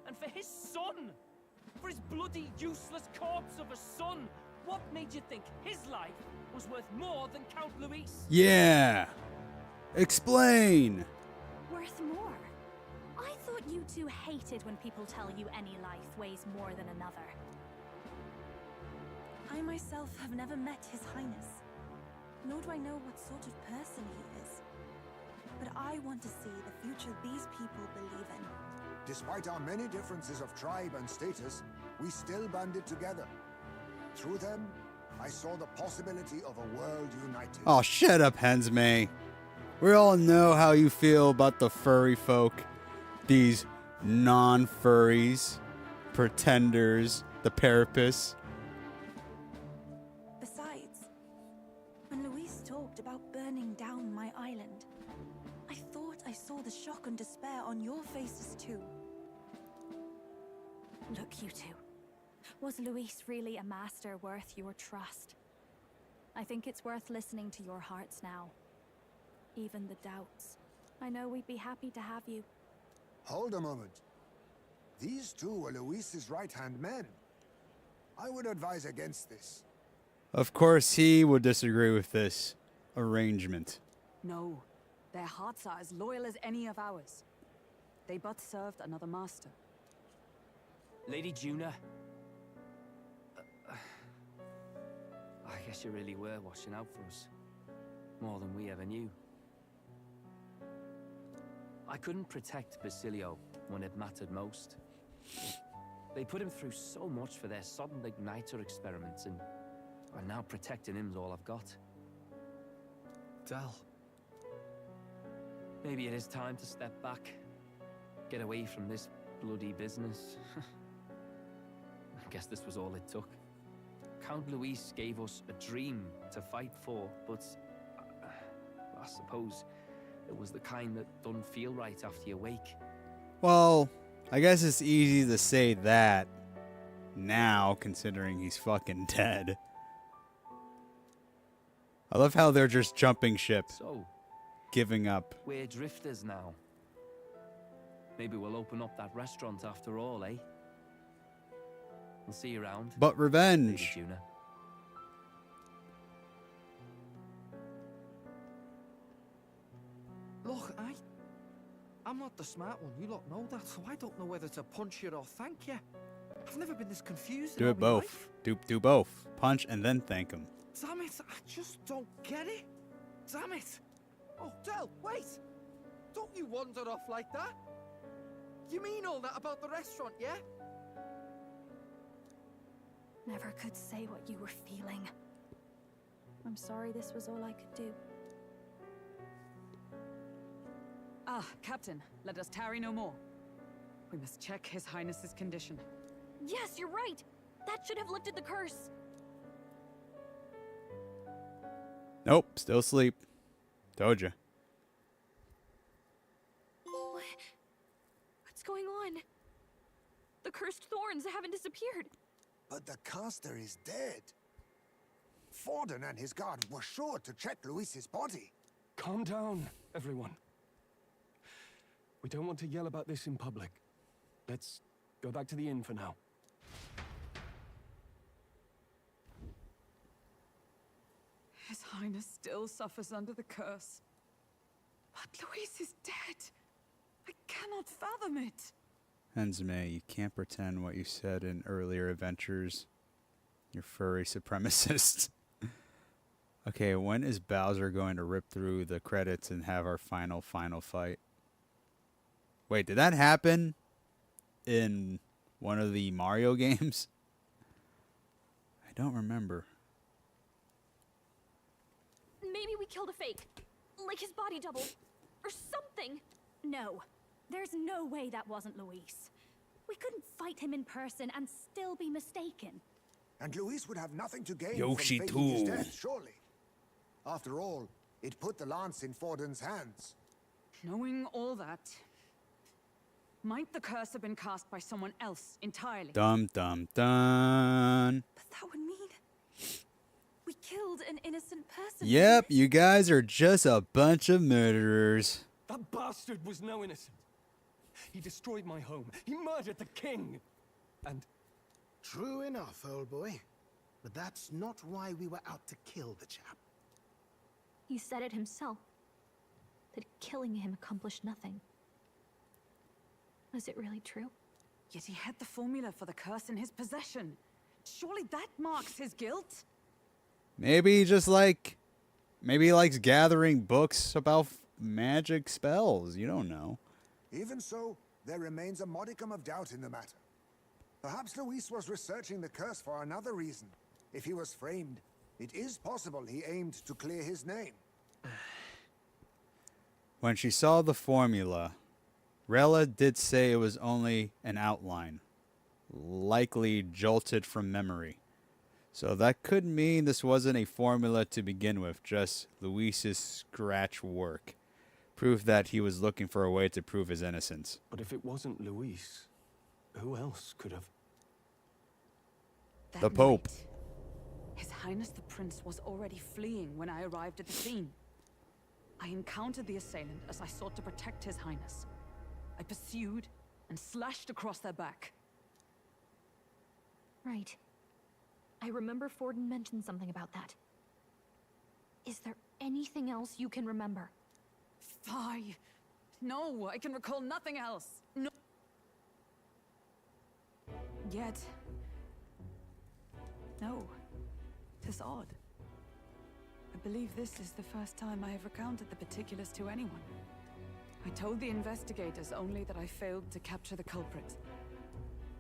And for his son! For his bloody, useless corpse of a son! What made you think his life was worth more than Count Luis? Yeah. Explain. Worth more? I thought you two hated when people tell you any life weighs more than another. I myself have never met His Highness, nor do I know what sort of person he is. But I want to see the future these people believe in. Despite our many differences of tribe and status, we still banded together. Through them, I saw the possibility of a world united. Oh, shut up, Hensmay. We all know how you feel about the furry folk. These non-furries, pretenders, the Parapists. Besides, when Luis talked about burning down my island, I thought I saw the shock and despair on your faces too. Look, you two. Was Luis really a master worth your trust? I think it's worth listening to your hearts now. Even the doubts. I know we'd be happy to have you. Hold a moment. These two were Luis's right-hand men. I would advise against this. Of course, he would disagree with this arrangement. No, their hearts are as loyal as any of ours. They but served another master. Lady Juna. I guess you really were watching out for us. More than we ever knew. I couldn't protect Basilio when it mattered most. They put him through so much for their sudden igniter experiments, and now protecting him's all I've got. Del. Maybe it is time to step back. Get away from this bloody business. I guess this was all it took. Count Luis gave us a dream to fight for, but I suppose it was the kind that don't feel right after you wake. Well, I guess it's easy to say that now, considering he's fucking dead. I love how they're just jumping ship. So, giving up. We're drifters now. Maybe we'll open up that restaurant after all, eh? We'll see you around. But revenge. Lady Juna. Look, I'm not the smart one. You lot know that, so I don't know whether to punch you or thank you. I've never been this confused. Do it both. Do both. Punch and then thank him. Damn it! I just don't get it. Damn it! Oh, Del, wait! Don't you wander off like that? You mean all that about the restaurant, yeah? Never could say what you were feeling. I'm sorry this was all I could do. Ah, Captain, let us tarry no more. We must check His Highness's condition. Yes, you're right. That should have lifted the curse. Nope, still asleep. Told ya. What's going on? The cursed thorns haven't disappeared. But the caster is dead. Forden and his guard were sure to check Luis's body. Calm down, everyone. We don't want to yell about this in public. Let's go back to the inn for now. His Highness still suffers under the curse. But Luis is dead. I cannot fathom it. Hensme, you can't pretend what you said in earlier adventures. You're furry supremacist. Okay, when is Bowser going to rip through the credits and have our final fight? Wait, did that happen in one of the Mario games? I don't remember. Maybe we killed a fake. Like his body double. Or something. No. There's no way that wasn't Luis. We couldn't fight him in person and still be mistaken. And Luis would have nothing to gain Yoshi from faking his too. death, surely. After all, it put the lance in Forden's hands. Knowing all that, might the curse have been cast by someone else entirely? Dum dum dum. But that would mean we killed an innocent person. Yep, you guys are just a bunch of murderers. That bastard was no innocent. He destroyed my home. He murdered the king. And True enough, old boy. But that's not why we were out to kill the chap. He said it himself. That killing him accomplished nothing. Was it really true? Yet he had the formula for the curse in his possession. Surely that marks his guilt? Maybe he likes gathering books about magic spells. You don't know. Even so, there remains a modicum of doubt in the matter. Perhaps Luis was researching the curse for another reason. If he was framed, it is possible he aimed to clear his name. When she saw the formula, Rella did say it was only an outline, likely jolted from memory. So that could mean this wasn't a formula to begin with, just Luis's scratch work. Proof that he was looking for a way to prove his innocence. But if it wasn't Luis, who else could have? The Pope. His Highness the Prince was already fleeing when I arrived at the scene. I encountered the assailant as I sought to protect His Highness. I pursued and slashed across their back. Right. I remember Forden mentioned something about that. Is there anything else you can remember? Fie! No, I can recall nothing else. No. Yet... no. 'Tis odd. I believe this is the first time I have recounted the particulars to anyone. I told the investigators only that I failed to capture the culprit.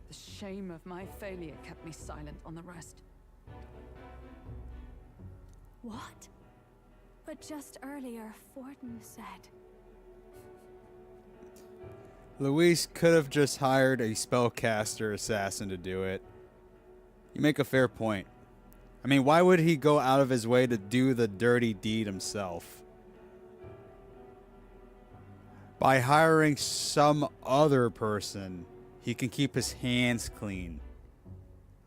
The shame of my failure kept me silent on the rest. What? But just earlier, Forden said... Luis could have just hired a spellcaster assassin to do it. You make a fair point. I mean, why would he go out of his way to do the dirty deed himself? By hiring some other person, he can keep his hands clean.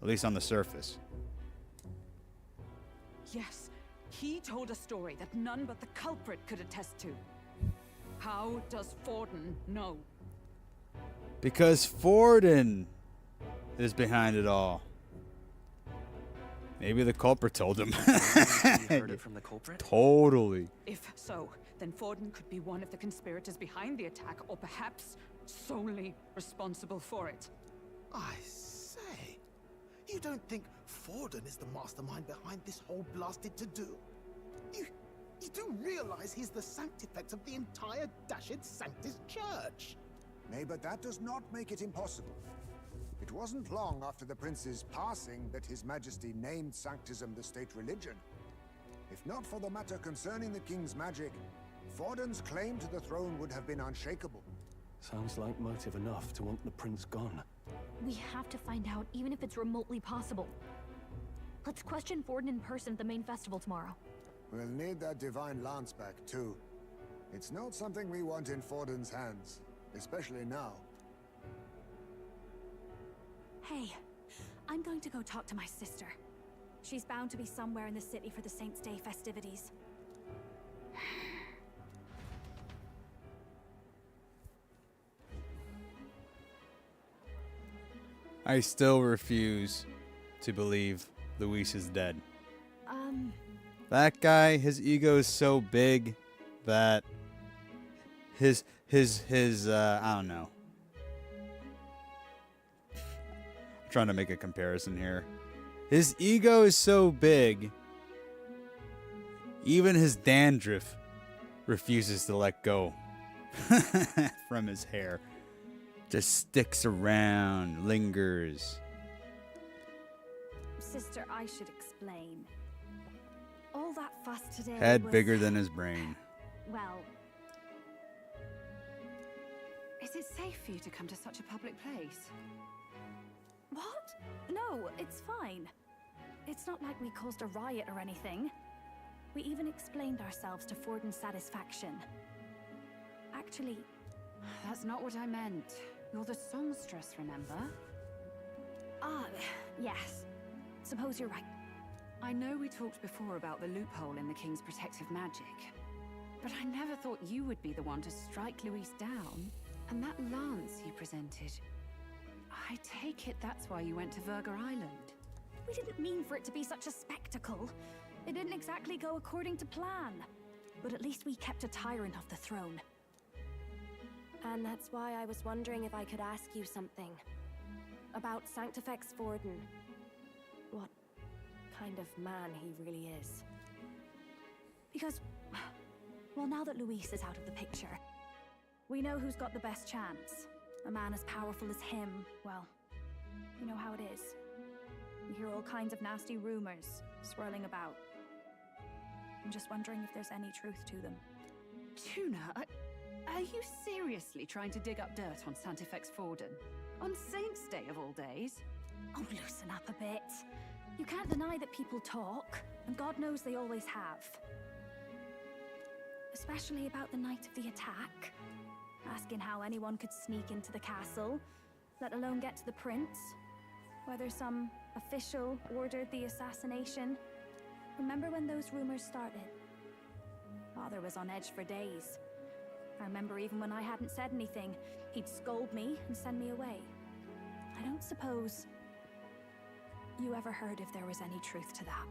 At least on the surface. Yes, he told a story that none but the culprit could attest to. How does Forden know? Because Forden is behind it all. Maybe the culprit told him. You heard it from the culprit? Totally. If so, then Forden could be one of the conspirators behind the attack, or perhaps solely responsible for it. I say, you don't think Forden is the mastermind behind this whole blasted to-do? You do realize he's the sanctifex of the entire Dashed Sanctus Church? Nay, but that does not make it impossible. It wasn't long after the prince's passing that His Majesty named Sanctism the state religion. If not for the matter concerning the king's magic, Forden's claim to the throne would have been unshakable. Sounds like motive enough to want the prince gone. We have to find out, even if it's remotely possible. Let's question Forden in person at the main festival tomorrow. We'll need that divine lance back, too. It's not something we want in Forden's hands, especially now. Hey, I'm going to go talk to my sister. She's bound to be somewhere in the city for the Saints' Day festivities. I still refuse to believe Luis is dead. That guy, his ego is so big that his I don't know. I'm trying to make a comparison here. His ego is so big, even his dandruff refuses to let go from his hair. Just sticks around, lingers. Sister, I should explain. All that fuss today Head was... bigger than his brain. Well... Is it safe for you to come to such a public place? What? No, it's fine. It's not like we caused a riot or anything. We even explained ourselves to Forden's satisfaction. Actually... That's not what I meant. You're the songstress, remember? Ah, yes. Suppose you're right. I know we talked before about the loophole in the King's protective magic, but I never thought you would be the one to strike Luis down. And that lance you presented, I take it that's why you went to Verga Island. We didn't mean for it to be such a spectacle. It didn't exactly go according to plan. But at least we kept a tyrant off the throne. And that's why I was wondering if I could ask you something. About Sanctifex Forden. What kind of man he really is. Because, well, now that Luis is out of the picture, we know who's got the best chance. A man as powerful as him, well, you know how it is. You hear all kinds of nasty rumors swirling about. I'm just wondering if there's any truth to them. Tuna, are you seriously trying to dig up dirt on Sanctifex Forden? On Saints' Day of all days? Oh, loosen up a bit. You can't deny that people talk, and God knows they always have. especially about the night of the attack. Asking how anyone could sneak into the castle, let alone get to the prince. Whether some official ordered the assassination. Remember when those rumors started? Father was on edge for days. I remember even when I hadn't said anything, he'd scold me and send me away. I don't suppose you ever heard if there was any truth to that.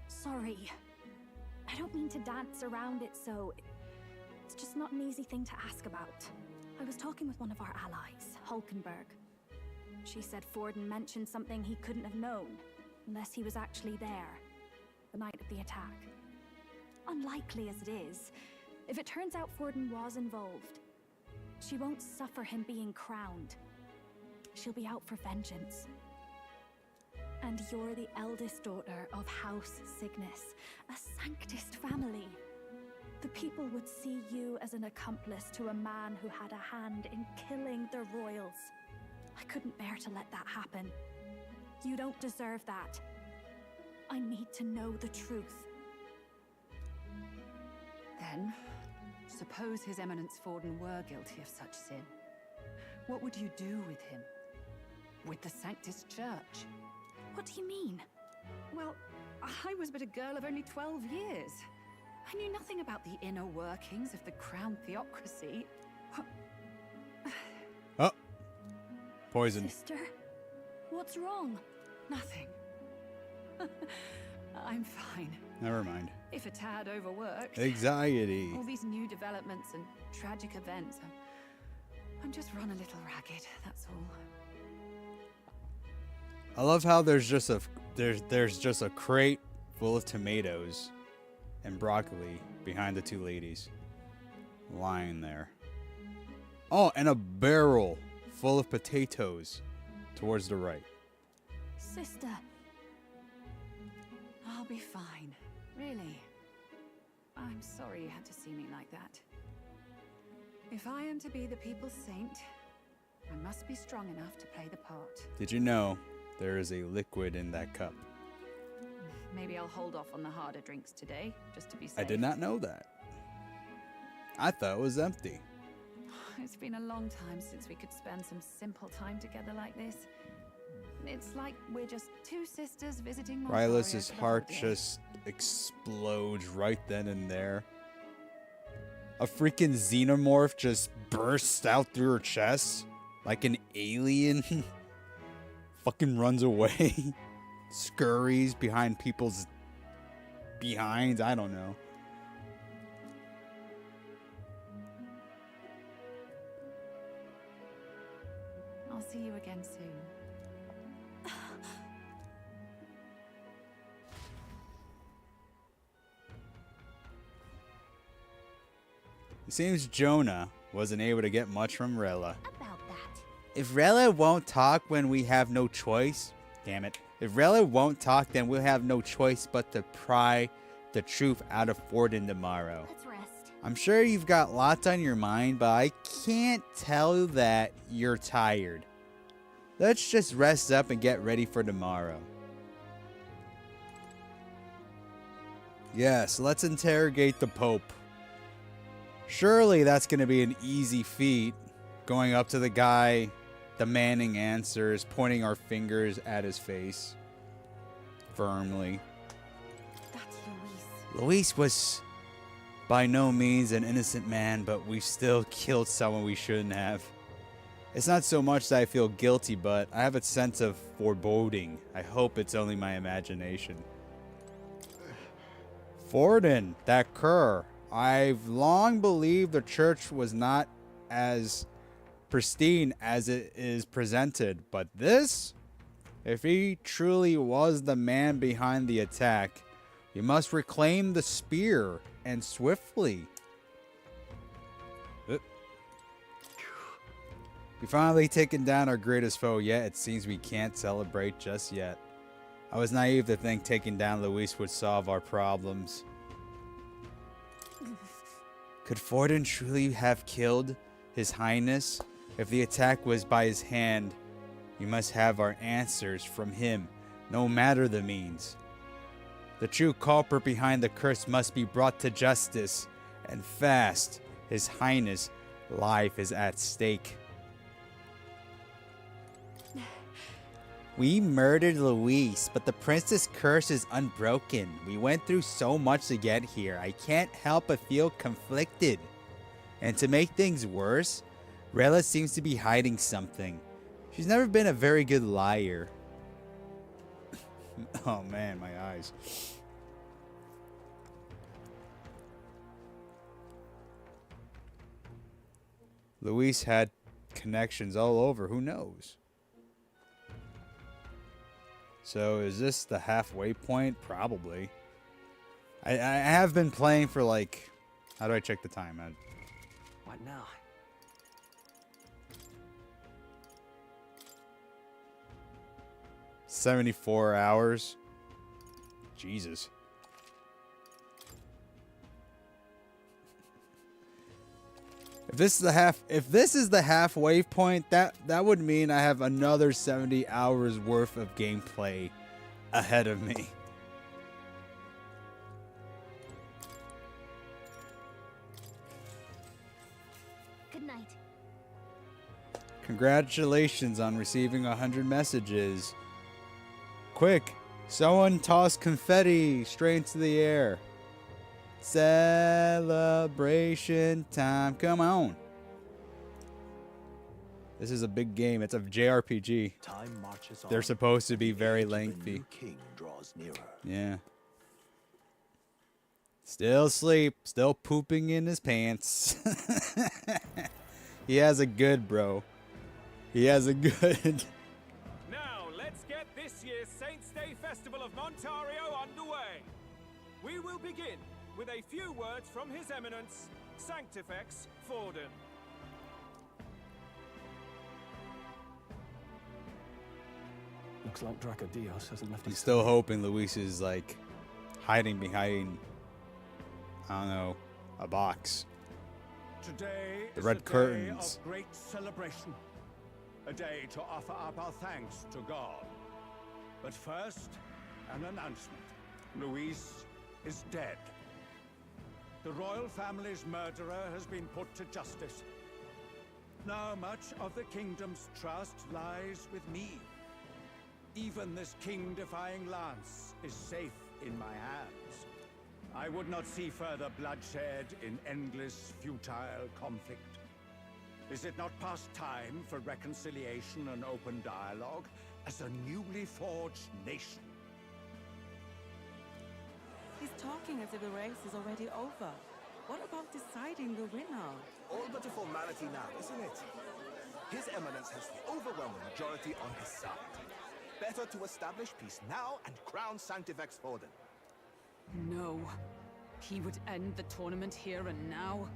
Sorry. I don't mean to dance around it, so it's just not an easy thing to ask about. I was talking with one of our allies, Hulkenberg. She said Forden mentioned something he couldn't have known, unless he was actually there, the night of the attack. Unlikely as it is, if it turns out Forden was involved, she won't suffer him being crowned. She'll be out for vengeance. And you're the eldest daughter of House Cygnus, a Sanctist family. The people would see you as an accomplice to a man who had a hand in killing the royals. I couldn't bear to let that happen. You don't deserve that. I need to know the truth. Then, suppose His Eminence Forden were guilty of such sin. What would you do with him? With the Sanctist Church? What do you mean? Well, I was but a girl of only 12 years. I knew nothing about the inner workings of the crown theocracy. Oh. Poison. Sister, what's wrong? Nothing. I'm fine. Never mind. If a tad overworked. Anxiety. All these new developments and tragic events. I'm just run a little ragged, that's all. I love how there's just a crate full of tomatoes and broccoli behind the two ladies lying there. Oh, and a barrel full of potatoes towards the right. Sister. I'll be fine. Really. I'm sorry you had to see me like that. If I am to be the people's saint, I must be strong enough to play the part. Did you know there is a liquid in that cup? Maybe I'll hold off on the harder drinks today, just to be safe. I did not know that. I thought it was empty. It's been a long time since we could spend some simple time together like this. It's like we're just two sisters visiting Montgomery. Rylas' heart just explodes right then and there. A freaking xenomorph just bursts out through her chest like an alien. Fucking runs away. Scurries behind people's behinds. I don't know. I'll see you again soon. It seems Jonah wasn't able to get much from Rella. About that. If Rella won't talk when we have no choice, damn it. If Rella won't talk, then we'll have no choice but to pry the truth out of Forden tomorrow. Let's rest. I'm sure you've got lots on your mind, but I can't tell that you're tired. Let's just rest up and get ready for tomorrow. Yes, let's interrogate the Pope. Surely that's going to be an easy feat. Going up to the guy, demanding answers, pointing our fingers at his face. Firmly. That's Luis. Luis was by no means an innocent man, but we still killed someone we shouldn't have. It's not so much that I feel guilty, but I have a sense of foreboding. I hope it's only my imagination. Forden, that cur. I've long believed the church was not as pristine as it is presented, but this? If he truly was the man behind the attack, he must reclaim the spear, and swiftly. We finally taken down our greatest foe, yet it seems we can't celebrate just yet. I was naive to think taking down Luis would solve our problems. Could Forden truly have killed His Highness? If the attack was by his hand, we must have our answers from him no matter the means. The true culprit behind the curse must be brought to justice, and fast. His Highness' life is at stake. We murdered Luis, but the princess' curse is unbroken. We went through so much to get here. I can't help but feel conflicted. And to make things worse, Rella seems to be hiding something. She's never been a very good liar. Oh man, my eyes. Luis had connections all over. Who knows? So is this the halfway point? Probably. I have been playing for like... How do I check the time? What now? $74 hours. Jesus. If this is the halfway point, that would mean I have another 70 hours worth of gameplay ahead of me. Good night. Congratulations on receiving 100 messages. Quick, someone toss confetti straight into the air. Celebration time. Come on. This is a big game. It's a JRPG. Time marches on. They're supposed to be very lengthy. King draws nearer. Yeah. Still asleep. Still pooping in his pants. He has a good, bro. He has a good. Now, let's get this year's Saints' Day Festival of Montario underway. We will begin with a few words from His Eminence, Sanctifex Forden. Looks like Dracodios hasn't left I'm his... still hoping Luis is like hiding behind, I don't know, a box. Today The is red a curtains. day of great celebration. A day to offer up our thanks to God. But first, an announcement. Luis is dead. The royal family's murderer has been put to justice. Now much of the kingdom's trust lies with me. Even this king-defying lance is safe in my hands. I would not see further bloodshed in endless, futile conflict. Is it not past time for reconciliation and open dialogue as a newly forged nation? He's talking as if the race is already over. What about deciding the winner? All but a formality now, isn't it? His Eminence has the overwhelming majority on his side. Better to establish peace now and crown Sanctifex Forden. No. He would end the tournament here and now.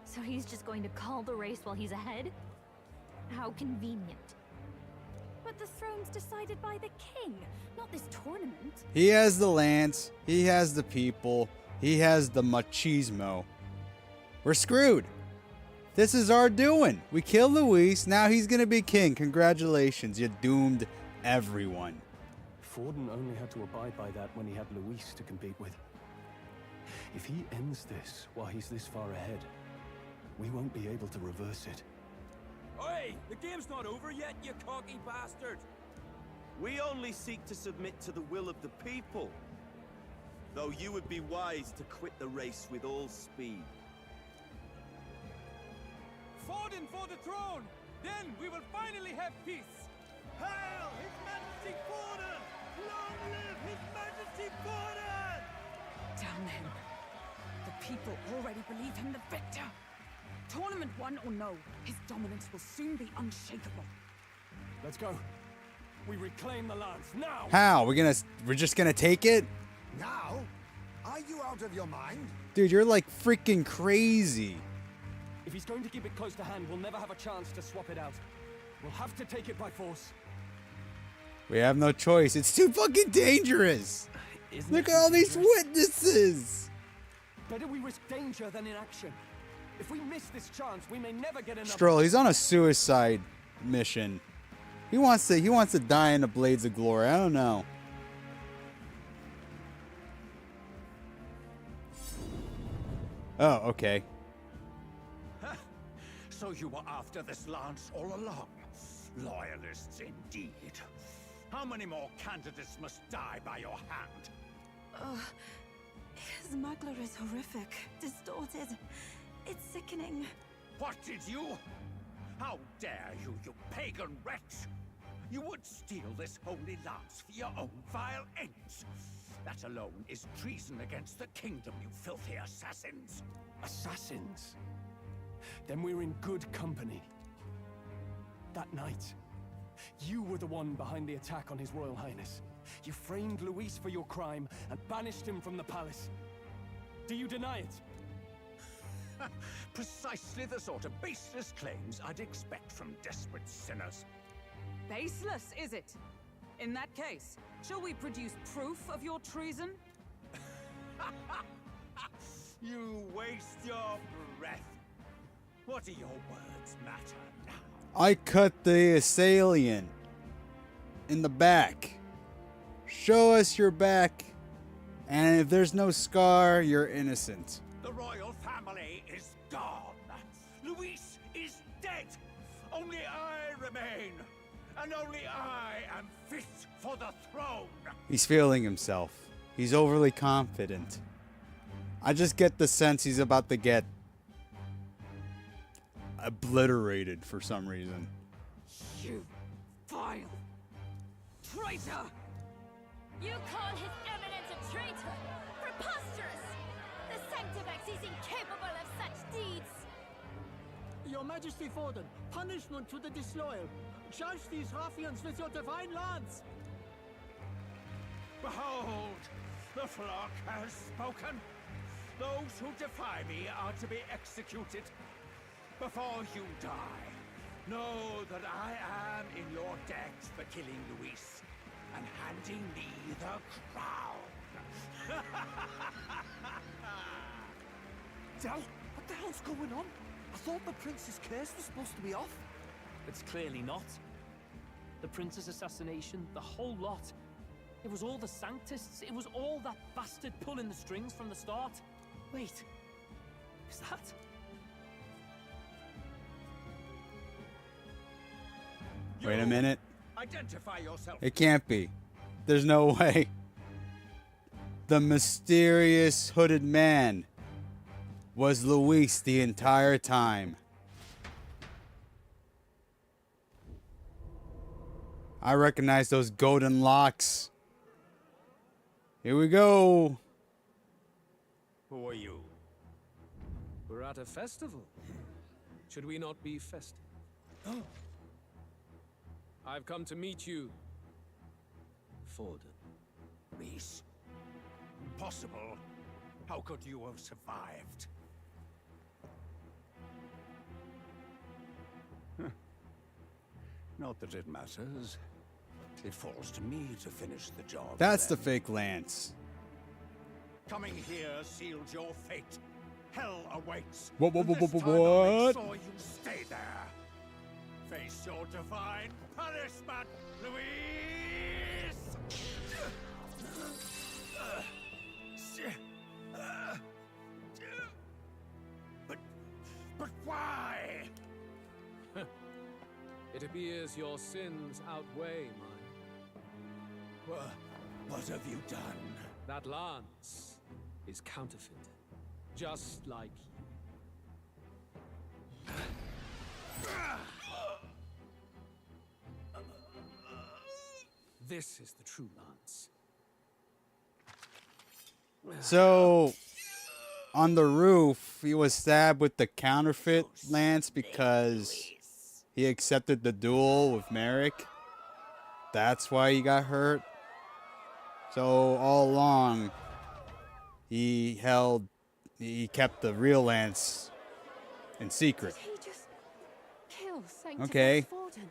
So he's just going to call the race while he's ahead? How convenient. But the throne's decided by the king, not this tournament. He has the lance. He has the people. He has the machismo. We're screwed. This is our doing. We killed Luis. Now he's going to be king. Congratulations. You doomed everyone. Forden only had to abide by that when he had Luis to compete with. If he ends this while he's this far ahead, we won't be able to reverse it. Oi! The game's not over yet, you cocky bastard! We only seek to submit to the will of the people. Though you would be wise to quit the race with all speed. Forden for the throne! Then we will finally have peace! Hail His Majesty Forden! Long live His Majesty Forden! Damn him. The people already believe him the victor. Tournament won or no, his dominance will soon be unshakable. Let's go. We reclaim the lance now. How? We're just gonna take it? Now? Are you out of your mind? Dude, you're like freaking crazy. If he's going to keep it close to hand, we'll never have a chance to swap it out. We'll have to take it by force. We have no choice. It's too fucking dangerous. Look at all these witnesses. Better we risk danger than inaction. If we miss this chance, we may never get another. Stroll, he's on a suicide mission. He wants to die in the Blades of Glory. I don't know. Oh, okay. So you were after this lance all along. Loyalists indeed. How many more candidates must die by your hand? His smuggler is horrific, distorted. It's sickening. What did you? How dare you, you pagan wretch! You would steal this holy lance for your own vile ends. That alone is treason against the kingdom, you filthy assassins. Assassins? Then we're in good company. That night, you were the one behind the attack on His Royal Highness. You framed Luis for your crime and banished him from the palace. Do you deny it? Precisely the sort of baseless claims I'd expect from desperate sinners. Baseless, is it? In that case, shall we produce proof of your treason? You waste your breath. What do your words matter now? I cut the assailant in the back. Show us your back. And if there's no scar, you're innocent. The royal family is gone. Luis is dead. Only I remain. And only I am fit for the throne. He's feeling himself. He's overly confident. I just get the sense he's about to get obliterated for some reason. You vile traitor! You call His Eminence a traitor? Preposterous! The Sanctifex is incapable of such deeds! Your Majesty Forden, punishment to the disloyal. Judge these ruffians with your divine lance! Behold, the flock has spoken. Those who defy me are to be executed. Before you die, know that I am in your debt for killing Luis and handing me the crown. Del, what the hell's going on? I thought the prince's curse was supposed to be off. It's clearly not. The prince's assassination, the whole lot. It was all the Sanctists. It was all that bastard pulling the strings from the start. Wait, is that? Wait a minute. Identify yourself. It can't be. There's no way. The mysterious hooded man was Luis the entire time. I recognize those golden locks. Here we go. Who are you? We're at a festival. Should we not be festive? Oh. I've come to meet you, Forden. Luis? Impossible. How could you have survived? Not that it matters. It falls to me to finish the job. That's then. the fake Lance. Coming here sealed your fate. Hell awaits. What? And this time I'll make sure you stay there. Face your divine punishment, Luis! But why? It appears your sins outweigh mine. What have you done? That lance is counterfeit, just like you. This is the true lance. So, on the roof, he was stabbed with the counterfeit lance because he accepted the duel with Merrick. That's why he got hurt. So, all along, he kept the real lance in secret. Did he just kill Sanctifex Okay. Forden?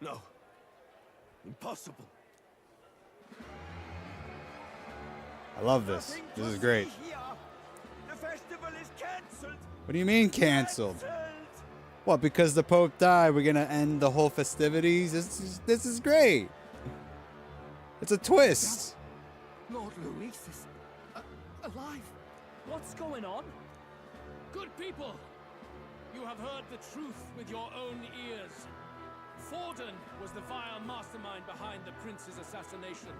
No. Impossible. I love this. This is great. The festival is cancelled. What do you mean canceled? What, because the Pope died, we're gonna end the whole festivities? This is great. It's a twist. Lord Luis is alive. What's going on? Good people, you have heard the truth with your own ears. Forden was the vile mastermind behind the prince's assassination.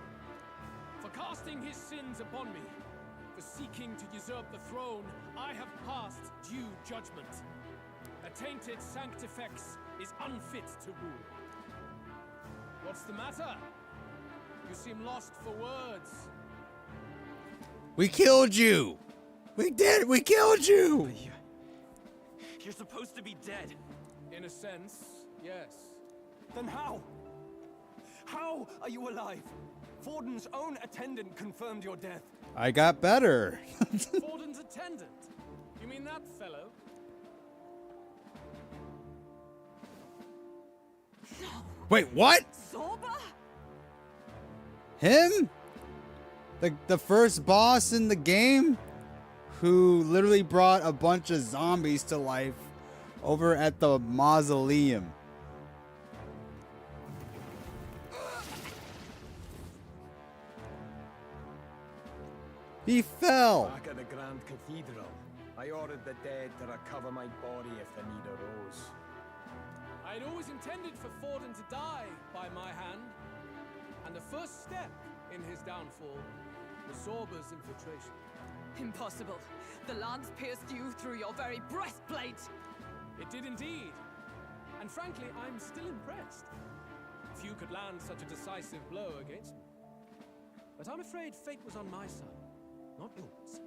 For casting his sins upon me, for seeking to usurp the throne, I have passed due judgment. A tainted Sanctifex is unfit to rule. What's the matter? You seem lost for words. We killed you! We did! We killed you! You're supposed to be dead. In a sense, yes. Then how? How are you alive? Forden's own attendant confirmed your death. I got better. Forden's attendant? You mean that fellow? Wait, what? Zorba? Him? The first boss in the game? Who literally brought a bunch of zombies to life over at the mausoleum. He fell. Back at the Grand Cathedral, I ordered the dead to recover my body if the need arose. I'd always intended for Forden to die by my hand, and the first step in his downfall was Zorba's infiltration. Impossible. The lance pierced you through your very breastplate. It did indeed. And frankly, I'm still impressed. Few could land such a decisive blow against me. But I'm afraid fate was on my side, not yours.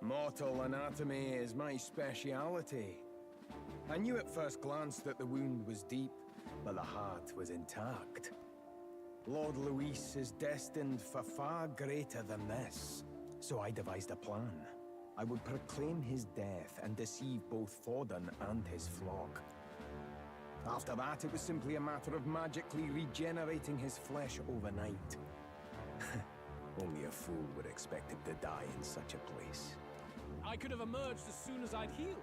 Mortal anatomy is my speciality. I knew at first glance that the wound was deep, but the heart was intact. Lord Luis is destined for far greater than this. So I devised a plan. I would proclaim his death and deceive both Forden and his flock. After that, it was simply a matter of magically regenerating his flesh overnight. Only a fool would expect him to die in such a place. I could have emerged as soon as I'd healed.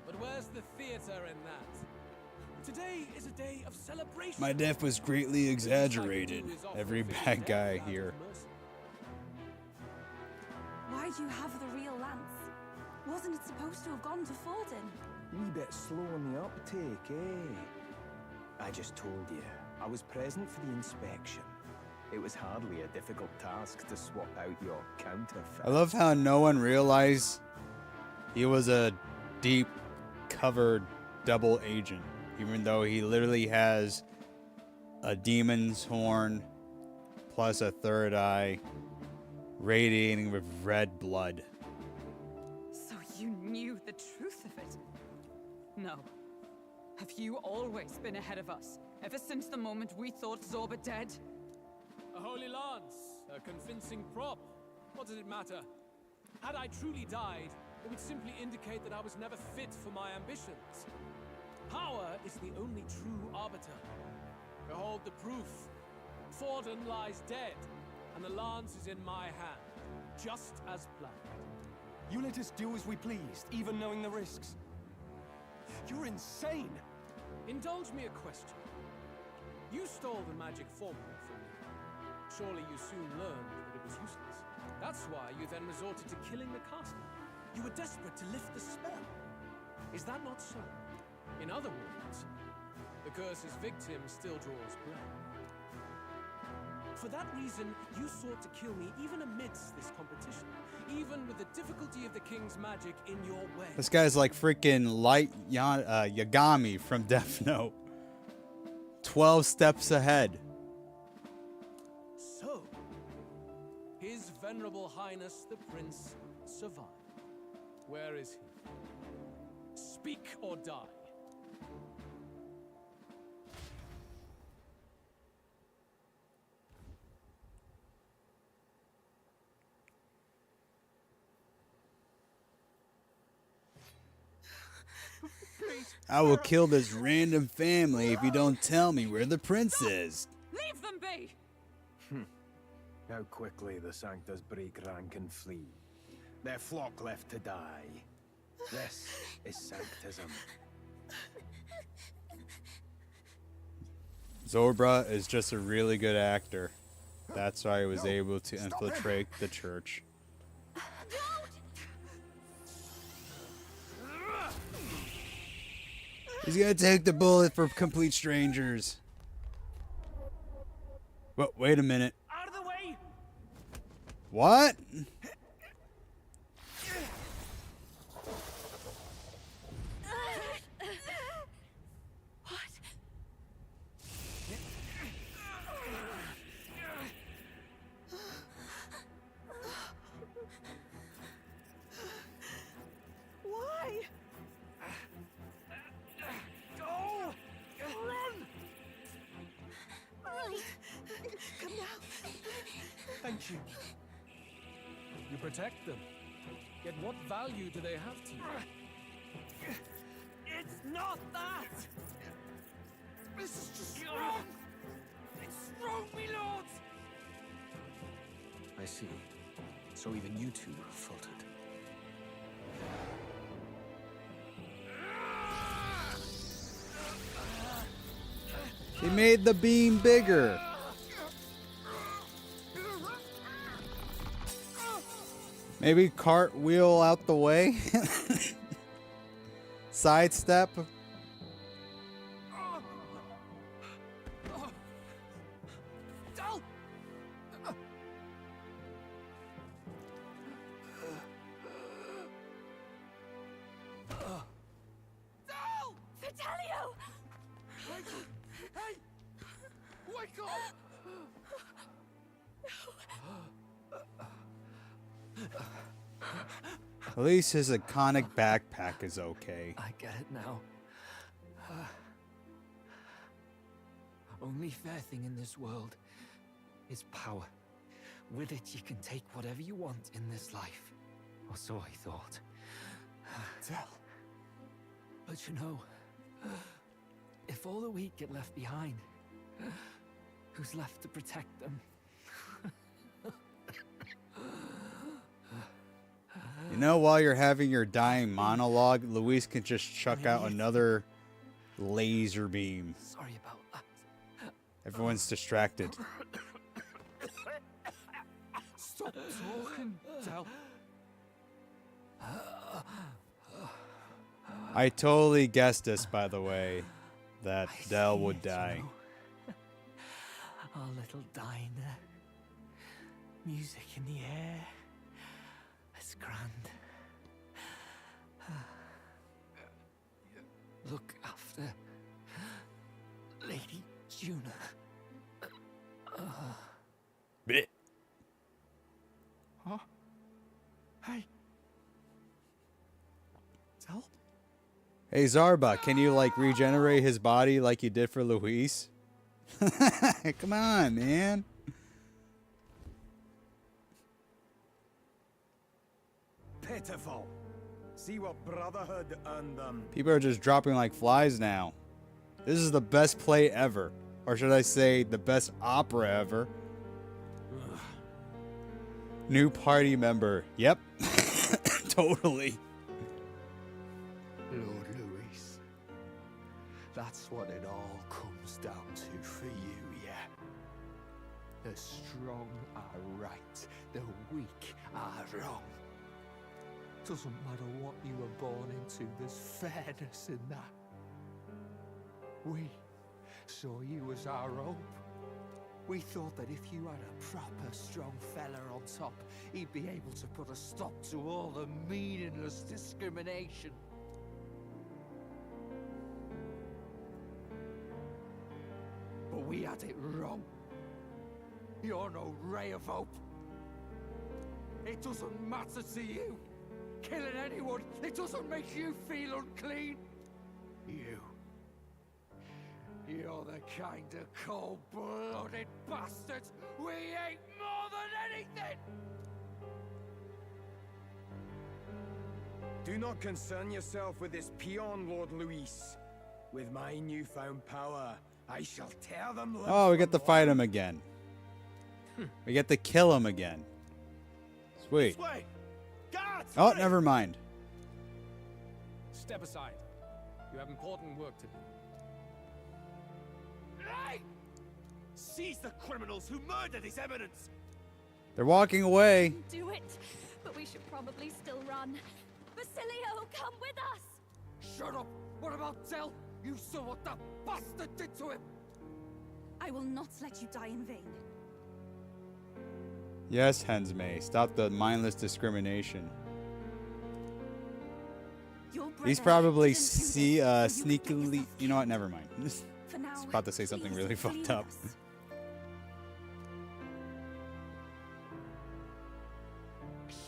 But where's the theater in that? Today is a day of celebration. My death was greatly exaggerated. Every bad guy here. Why'd you have the real lance? Wasn't it supposed to have gone to Forden? Wee bit slow on the uptake, eh? I just told you, I was present for the inspection. It was hardly a difficult task to swap out your counterfeit. I love how no one realized he was a deep covered double agent, even though he literally has a demon's horn plus a third eye radiating with red blood. So you knew the truth of it? No. Have you always been ahead of us? Ever since the moment we thought Zorba dead? A holy lance, a convincing prop. What does it matter? Had I truly died, it would simply indicate that I was never fit for my ambitions. Power is the only true arbiter. Behold the proof. Forden lies dead, and the lance is in my hand, just as planned. You let us do as we pleased, even knowing the risks. You're insane! Indulge me a question. You stole the magic formula from me. Surely you soon learned that it was useless. That's why you then resorted to killing the caster. You were desperate to lift the spell. Is that not so? In other words, the curse's victim still draws blood. For that reason, you sought to kill me even amidst this competition, even with the difficulty of the king's magic in your way. This guy's like freaking Light Yagami from Death Note. 12 steps ahead. So, His Venerable Highness the Prince survived. Where is he? Speak or die. I will kill this random family if you don't tell me where the prince is. Leave them be! How quickly the Sanctors break rank and flee. Their flock left to die. This is Sanctism. Zorba is just a really good actor. That's why he was able to infiltrate the church. He's gonna take the bullet for complete strangers. Wait a minute. Out of the way! What? Why? Go! Run! Right. Come now. Thank you. You protect them. Yet what value do they have to you? It's not that! This is just wrong! It's wrong, me lords! I see. So even you two faltered. He made the beam bigger. Maybe cartwheel out the way. Sidestep. Del! Del! Fidelio! Hey! Wake up! At least his iconic backpack is okay. I get it now. Only fair thing in this world is power. With it, you can take whatever you want in this life. Or so I thought. Del! But you know, if all the weak get left behind, who's left to protect them? You know, while you're having your dying monologue, Luis can just chuck out another laser beam. Sorry about that. Everyone's distracted. Stop talking, Del. I totally guessed this, by the way, that Del would die. Our little diner. Music in the air. It's grand. Look after Lady Juna. Bit. Huh? Hey. Del? Hey Zarba, can you like regenerate his body like you did for Luis? Come on, man. Pitiful. See what Brotherhood and People are just dropping like flies now. This is the best play ever. Or should I say, the best opera ever. New party member. Yep. Totally. Lord Luis. That's what it all comes down to for you, yeah? The strong are right, the weak are wrong. Doesn't matter what you were born into, there's fairness in that. We saw you as our hope. We thought that if you had a proper strong fella on top, he'd be able to put a stop to all the meaningless discrimination. But we had it wrong. You're no ray of hope. It doesn't matter to you. Killing anyone, it doesn't make you feel unclean. You're the kind of cold-blooded bastards we hate more than anything! Do not concern yourself with this peon, Lord Luis. With my newfound power, I shall tear them limb Oh, we get to from fight limb. him again. We get to kill him again. Sweet. This way. Guards, Oh, hurry! never mind. Step aside. You have important work to do. Right! Seize the criminals who murdered His Eminence! They're walking away. Do it, but we should probably still run. Basilio, come with us! Shut up! What about Del? You saw what that bastard did to him! I will not let you die in vain. Yes, Hensmay, stop the mindless discrimination. He's probably sneakily. You know what? Never mind. I was about to say something really fucked up.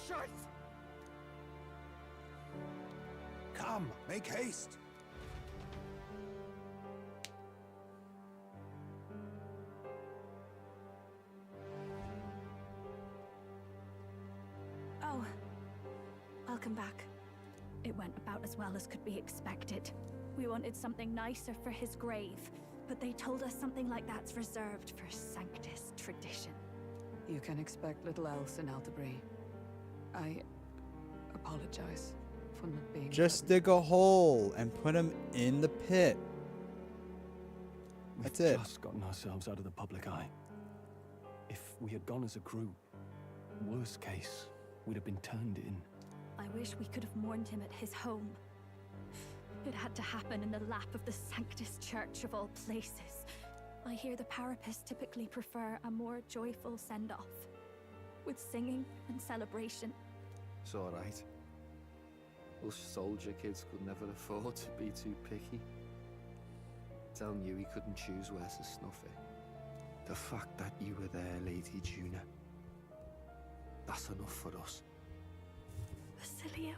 Shite! Come, make haste. Oh, welcome back. It went about as well as could be expected. We wanted something nicer for his grave, but they told us something like that's reserved for Sanctus tradition. You can expect little else in Altabri. I apologize for not being... Just dig a hole and put him in the pit. That's it. We've just gotten ourselves out of the public eye. If we had gone as a group, worst case, we'd have been turned in. I wish we could have mourned him at his home. It had to happen in the lap of the Sanctus Church of all places. I hear the Parapists typically prefer a more joyful send-off, with singing and celebration. It's alright. Us soldier kids could never afford to be too picky. Telling you he couldn't choose where to snuff it. The fact that you were there, Lady Juna, that's enough for us. Basilio.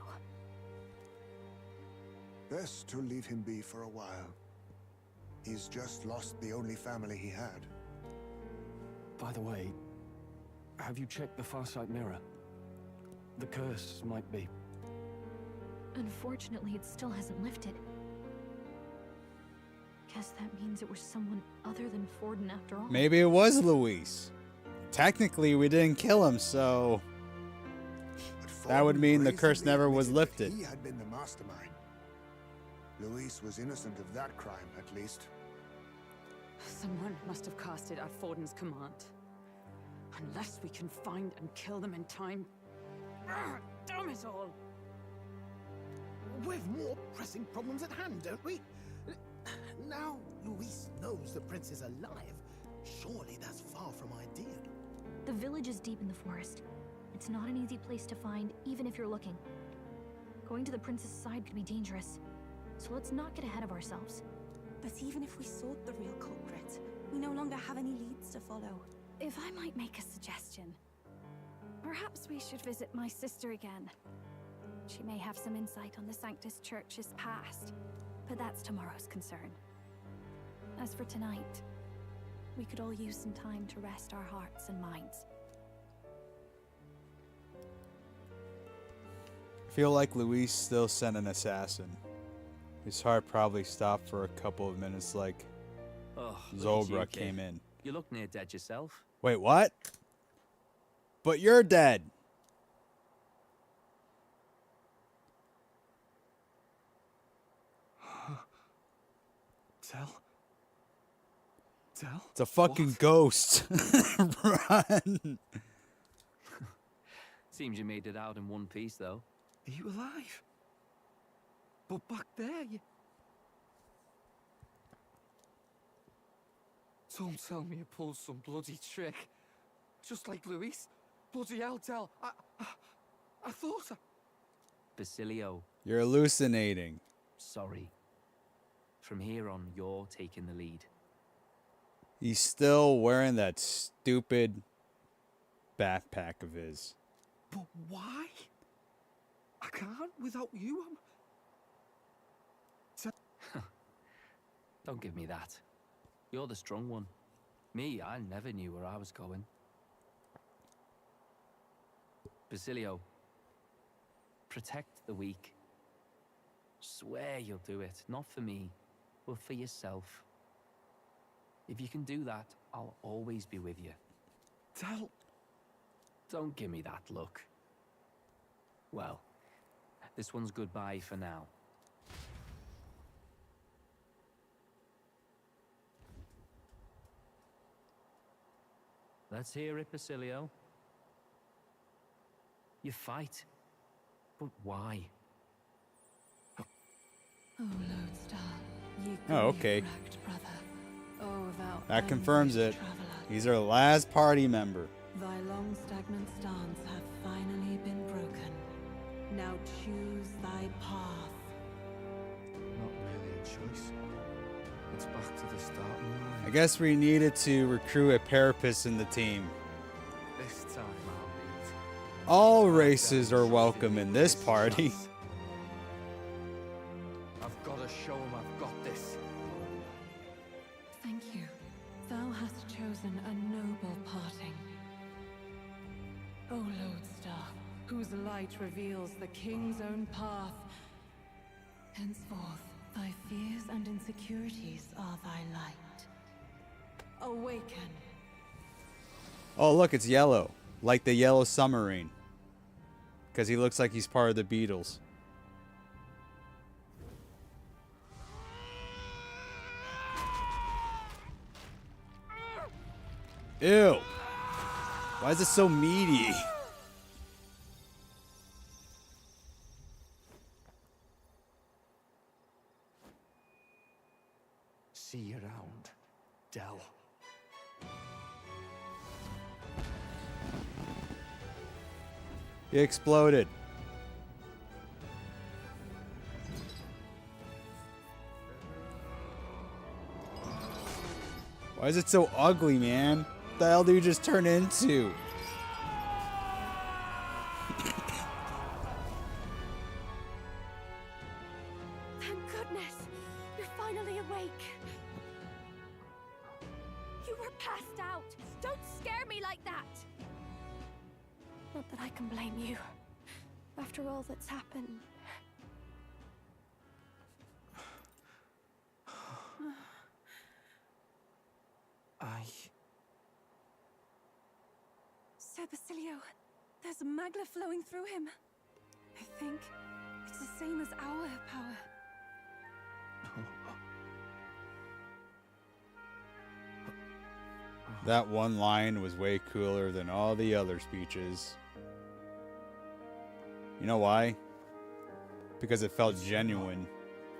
Best to leave him be for a while. He's just lost the only family he had. By the way, have you checked the Farsight mirror? The curse might be... Unfortunately, it still hasn't lifted. Guess that means it was someone other than Forden after all. Maybe it was Luis. Technically, we didn't kill him, so... that would mean the curse never was lifted. He had been the mastermind. Luis was innocent of that crime, at least. Someone must have cast it at Forden's command. Unless we can find and kill them in time. Damn it all! We've more pressing problems at hand, don't we? Now Luis knows the prince is alive. Surely that's far from ideal. The village is deep in the forest. It's not an easy place to find, even if you're looking. Going to the prince's side could be dangerous. So let's not get ahead of ourselves. But even if we sought the real culprit, we no longer have any leads to follow. If I might make a suggestion, perhaps we should visit my sister again. She may have some insight on the Sanctus Church's past, but that's tomorrow's concern. As for tonight, we could all use some time to rest our hearts and minds. I feel like Luis still sent an assassin. His heart probably stopped for a couple of minutes like Zobra came in. You look near dead yourself. Wait, what? But you're dead. Tell? It's a fucking ghost. Run. Seems you made it out in one piece, though. Are you alive? But back there, you... Don't tell me you pulled some bloody trick. Just like Luis. Bloody hell, Tell. I thought I... Basilio. You're hallucinating. Sorry. From here on, you're taking the lead. He's still wearing that stupid backpack of his. But why? I can't without you. Don't give me that. You're the strong one. Me, I never knew where I was going. Basilio, protect the weak. Swear you'll do it, not for me, but for yourself. If you can do that, I'll always be with you. Tell... Don't give me that look. Well, this one's goodbye for now. Let's hear it, Basilio. You fight. But why? Oh, Lodestar, you Oh, okay. Oh, thou That confirms it. He's our last party member. Thy long stagnant stance hath finally been broken. Now choose thy path. Not really a choice. It's back to the starting line. I guess we needed to recruit a Parapus in the team. This time I'll lead. All races are welcome in this party. I've got to show him I've got this. Thank you. Thou hast chosen a noble parting. O Lodestar, whose light reveals the king's own path. Henceforth, thy fears and insecurities are thy light. Awaken. Oh, look, it's yellow. Like the yellow submarine. Because he looks like he's part of the Beatles. Ew. Why is it so meaty? See you around, Del. He exploded. Why is it so ugly, man? What the hell did you just turn into? Thank goodness! You're finally awake! You were passed out! Don't scare me like that! Not that I can blame you. After all that's happened. Sir Basilio, there's magla flowing through him. I think it's the same as our power. That one line was way cooler than all the other speeches. You know why? Because it felt genuine.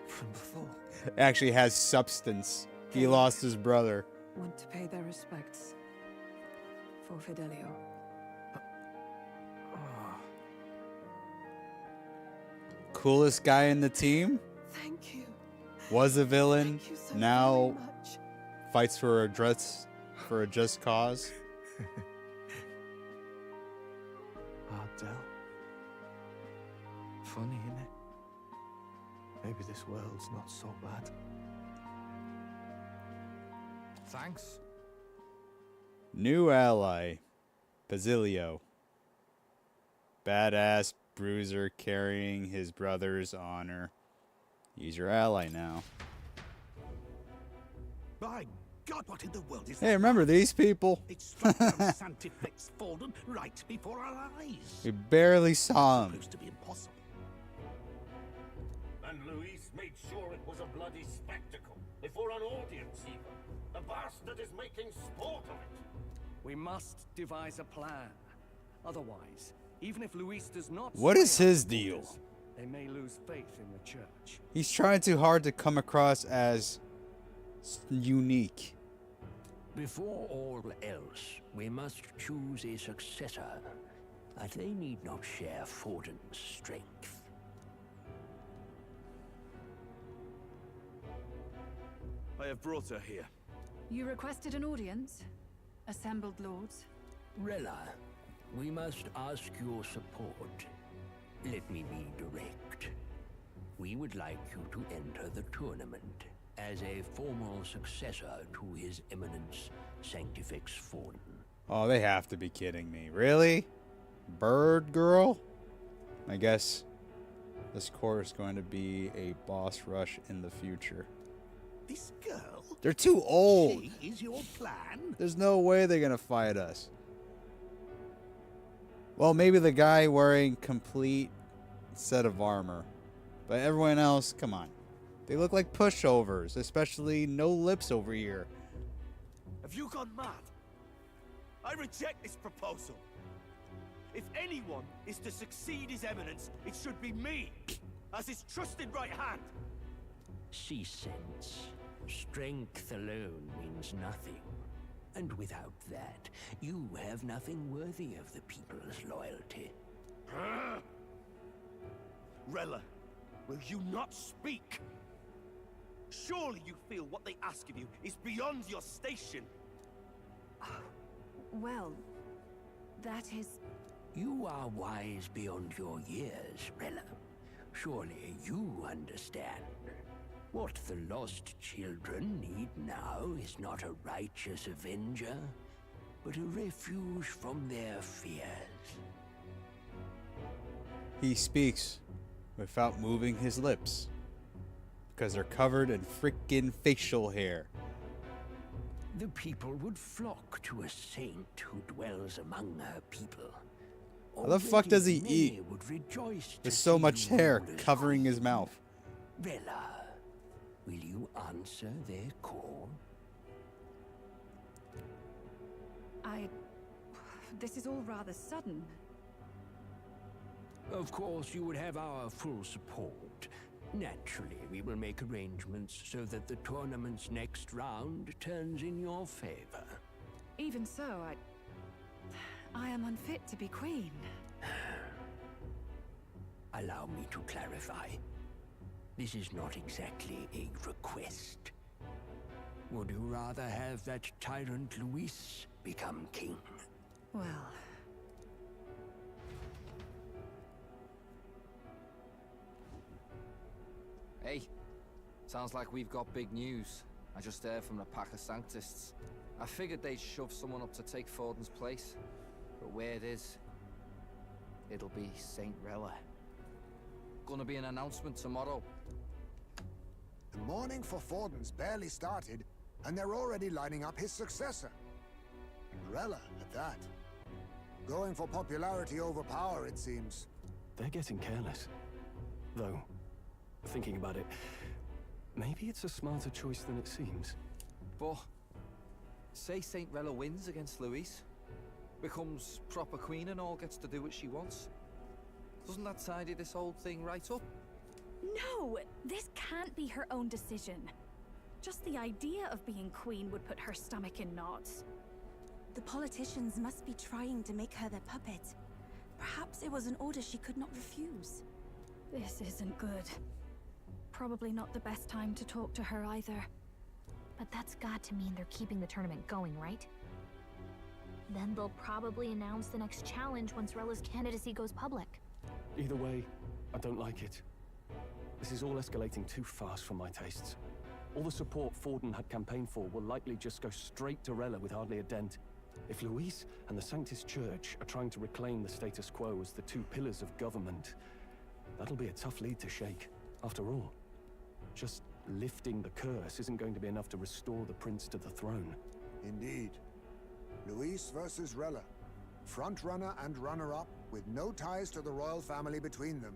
From before. It actually has substance. He lost his brother. Want to pay their respects for Fidelio. Coolest guy in the team? Thank you. Was a villain. Thank you so Now very much. fights for a just cause. Del. Funny, isn't it? Maybe this world's not so bad. Thanks. New ally, Basilio. Badass bruiser carrying his brother's honor. He's your ally now. By God, what in the world is Hey, that? remember these people? It struck down Santifex Forden right before our eyes. We barely saw him. Supposed to be impossible. And Luis made sure it was a bloody spectacle before an audience even. The bastard is making sport of it. We must devise a plan. Otherwise, even if Luis does not... What is slay our his deal? supporters, they may lose faith in the church. He's trying too hard to come across as unique. Before all else, we must choose a successor. But they need not share Forden's strength. I have brought her here. You requested an audience? Assembled lords? Rella, we must ask your support. Let me be direct. We would like you to enter the tournament as a formal successor to His Eminence Sanctifex Forden. Oh, they have to be kidding me. Really? Bird girl? I guess this course is going to be a boss rush in the future. This girl? They're too old. She is your plan? There's no way they're going to fight us. Well, maybe the guy wearing complete set of armor. But everyone else, come on. They look like pushovers, especially no lips over here. Have you gone mad? I reject this proposal. If anyone is to succeed His Eminence, it should be me, as his trusted right hand. She sense. Strength alone means nothing. And without that, you have nothing worthy of the people's loyalty. Rella, will you not speak? Surely you feel what they ask of you is beyond your station. Well, that is... You are wise beyond your years, Rella. Surely you understand. What the lost children need now is not a righteous avenger, but a refuge from their fears. He speaks without moving his lips because they're covered in freaking facial hair. The people would flock to a saint who dwells among her people. How the fuck does he Already eat many would rejoice with to so see much you hair rule as covering his mouth? Rella, will you answer their call? This is all rather sudden. Of course, you would have our full support. Naturally, we will make arrangements so that the tournament's next round turns in your favor. Even so, I am unfit to be queen. Allow me to clarify. This is not exactly a request. Would you rather have that tyrant Luis become king? Well... Hey, sounds like we've got big news. I just heard from the pack of Sanctists. I figured they'd shove someone up to take Forden's place. But where it is, it'll be Saint Rella. Gonna be an announcement tomorrow. The mourning for Forden's barely started, and they're already lining up his successor. Rella, at that. Going for popularity over power, it seems. They're getting careless. Though, thinking about it, maybe it's a smarter choice than it seems. But, say Saint Rella wins against Luis, becomes proper queen and all gets to do what she wants. Doesn't that tidy this whole thing right up? No, this can't be her own decision. Just the idea of being queen would put her stomach in knots. The politicians must be trying to make her their puppet. Perhaps it was an order she could not refuse. This isn't good. Probably not the best time to talk to her either. But that's got to mean they're keeping the tournament going, right? Then they'll probably announce the next challenge once Rella's candidacy goes public. Either way, I don't like it. This is all escalating too fast for my tastes. All the support Forden had campaigned for will likely just go straight to Rella with hardly a dent. If Luis and the Sanctus Church are trying to reclaim the status quo as the two pillars of government, that'll be a tough lead to shake. After all, just lifting the curse isn't going to be enough to restore the prince to the throne. Indeed. Luis versus Rella. Front-runner and runner-up, with no ties to the royal family between them.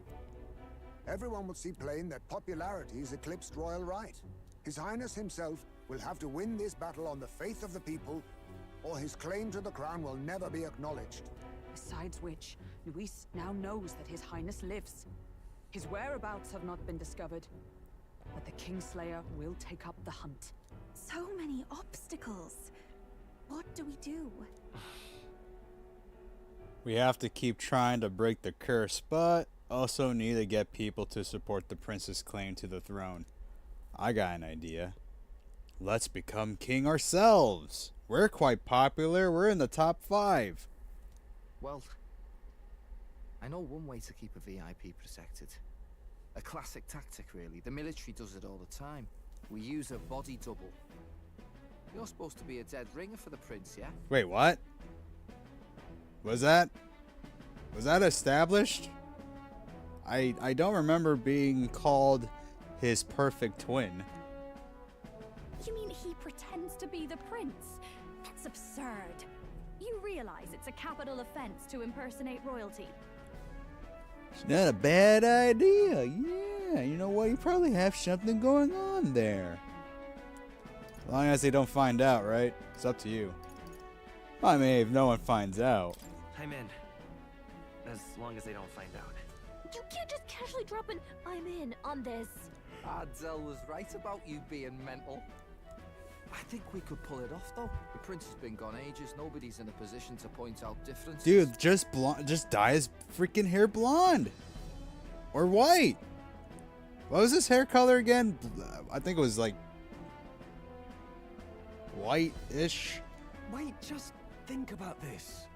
Everyone will see plain that popularity's eclipsed royal right. His Highness himself will have to win this battle on the faith of the people, or his claim to the crown will never be acknowledged. Besides which, Luis now knows that His Highness lives. His whereabouts have not been discovered, but the Kingslayer will take up the hunt. So many obstacles. What do we do? We have to keep trying to break the curse, but also need to get people to support the prince's claim to the throne. I got an idea. Let's become king ourselves. We're quite popular. We're in the top 5. Well, I know one way to keep a VIP protected. A classic tactic, really. The military does it all the time. We use a body double. You're supposed to be a dead ringer for the prince, yeah? Wait, what? Was that established? I don't remember being called his perfect twin. You mean he pretends to be the prince? That's absurd. You realize it's a capital offense to impersonate royalty. It's not a bad idea. Yeah, you know what? You probably have something going on there. As long as they don't find out, right? It's up to you. I mean, if no one finds out. I'm in. As long as they don't find out. You can't just casually drop an "I'm in" on this. Ardell was right about you being mental. I think we could pull it off, though. The prince has been gone ages. Nobody's in a position to point out differences. Dude, just dye his freaking hair blonde. Or white. What was his hair color again? I think it was like white-ish. Wait, just think about this.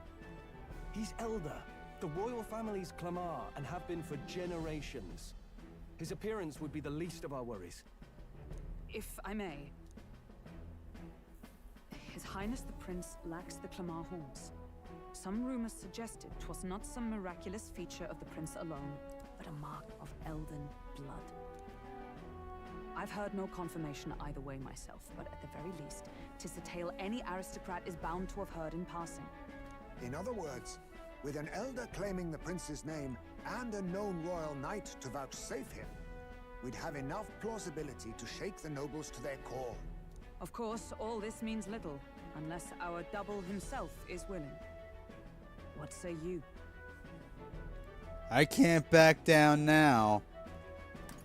He's elder. The royal family's Clamar and have been for generations. His appearance would be the least of our worries. If I may. His Highness the Prince lacks the Clamar horns. Some rumors suggested 'twas not some miraculous feature of the prince alone, but a mark of Elden blood. I've heard no confirmation either way myself, but at the very least, 'tis a tale any aristocrat is bound to have heard in passing. In other words, with an elder claiming the prince's name and a known royal knight to vouchsafe him, we'd have enough plausibility to shake the nobles to their core. Of course, all this means little, unless our double himself is willing. What say you? I can't back down now.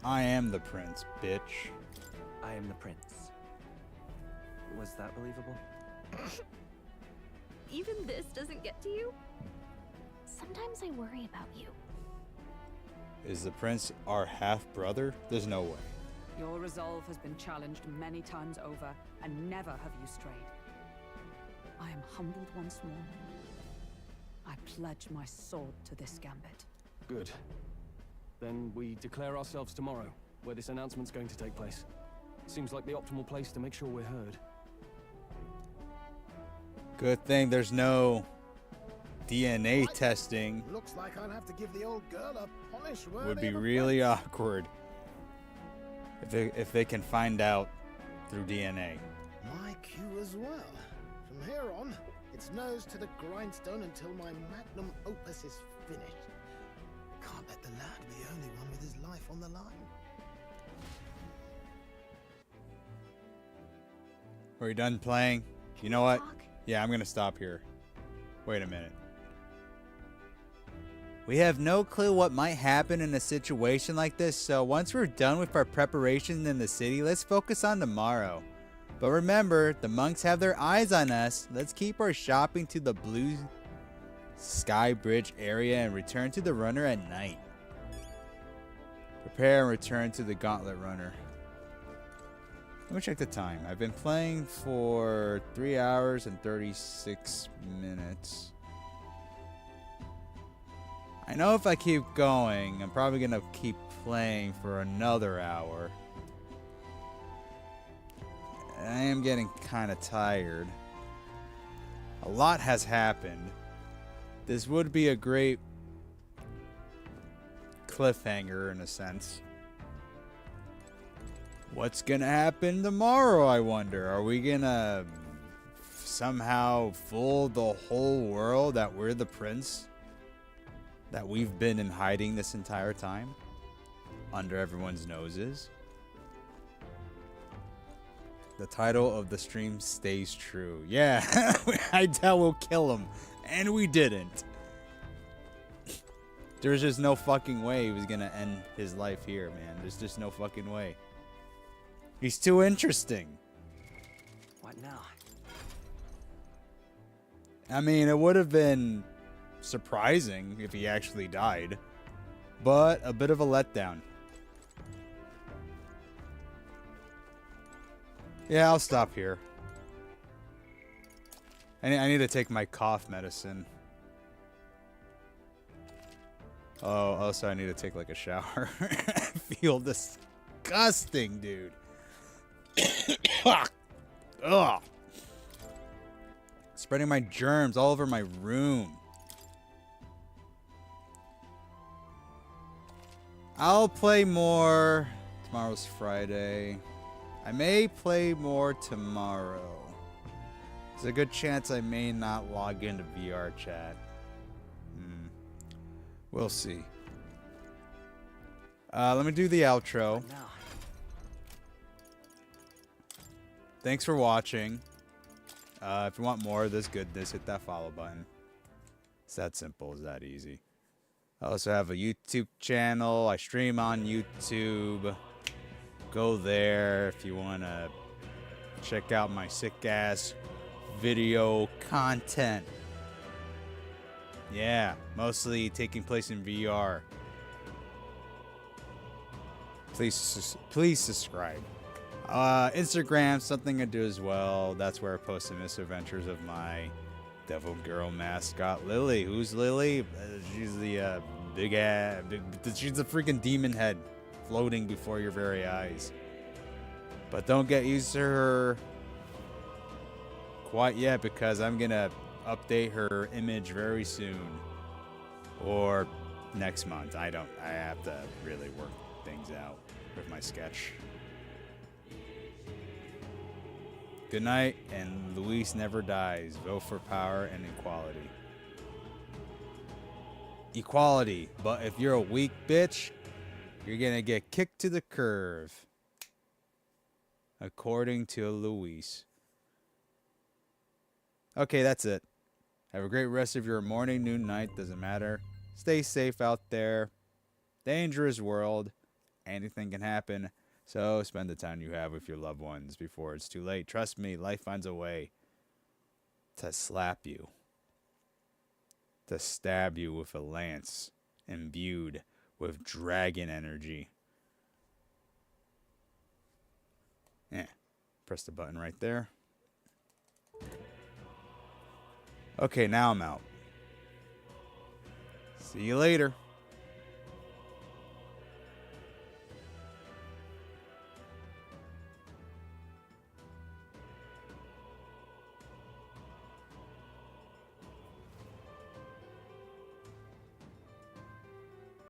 I am the prince, bitch. I am the prince. Was that believable? Even this doesn't get to you? Sometimes I worry about you. Is the prince our half-brother? There's no way. Your resolve has been challenged many times over, and never have you strayed. I am humbled once more. I pledge my sword to this gambit. Good. Then we declare ourselves tomorrow, where this announcement's going to take place. Seems like the optimal place to make sure we're heard. Good thing there's no DNA testing. Looks like I'll have to give the old girl a polish word. Would be really awkward if they can find out through DNA. My cue as well. From here on, it's nose to the grindstone until my magnum opus is finished. Can't let the lad be the only one with his life on the line. Are you done playing? You know what? Yeah, I'm gonna stop here. Wait a minute. We have no clue what might happen in a situation like this, so once we're done with our preparations in the city, let's focus on tomorrow. But remember, the monks have their eyes on us. Let's keep our shopping to the Blue Sky Bridge area and return to the runner at night. Prepare and return to the Gauntlet Runner. Let me check the time. I've been playing for 3 hours and 36 minutes. I know if I keep going, I'm probably going to keep playing for another hour. I am getting kind of tired. A lot has happened. This would be a great cliffhanger in a sense. What's gonna happen tomorrow, I wonder? Are we gonna somehow fool the whole world that we're the prince? That we've been in hiding this entire time? Under everyone's noses? The title of the stream stays true. Yeah, Ardell will kill him. And we didn't. There's just no fucking way he was gonna end his life here, man. There's just no fucking way. He's too interesting. What now? I mean, it would have been surprising if he actually died. But a bit of a letdown. Yeah, I'll stop here. I need to take my cough medicine. Oh, also I need to take like a shower. I feel disgusting, dude. Ugh. Spreading my germs all over my room. I'll play more. Tomorrow's Friday. I may play more tomorrow. There's a good chance I may not log into VR chat. We'll see. Let me do the outro. Thanks for watching. If you want more of this goodness, hit that follow button. It's that simple. It's that easy. I also have a YouTube channel. I stream on YouTube. Go there if you want to check out my sick-ass video content. Yeah, mostly taking place in VR. Please subscribe. Instagram, something I do as well. That's where I post the misadventures of my devil girl mascot, Lily. Who's Lily? She's the she's the freaking demon head floating before your very eyes. But don't get used to her quite yet, because I'm gonna update her image very soon, or next month. I have to really work things out with my sketch. Good night, and Luis never dies. Vote for power and equality. Equality, but if you're a weak bitch, you're gonna get kicked to the curb. According to Luis. Okay, that's it. Have a great rest of your morning, noon, night, doesn't matter. Stay safe out there. Dangerous world. Anything can happen. So spend the time you have with your loved ones before it's too late. Trust me, life finds a way to slap you. To stab you with a lance imbued with dragon energy. Yeah. Press the button right there. Okay, now I'm out. See you later.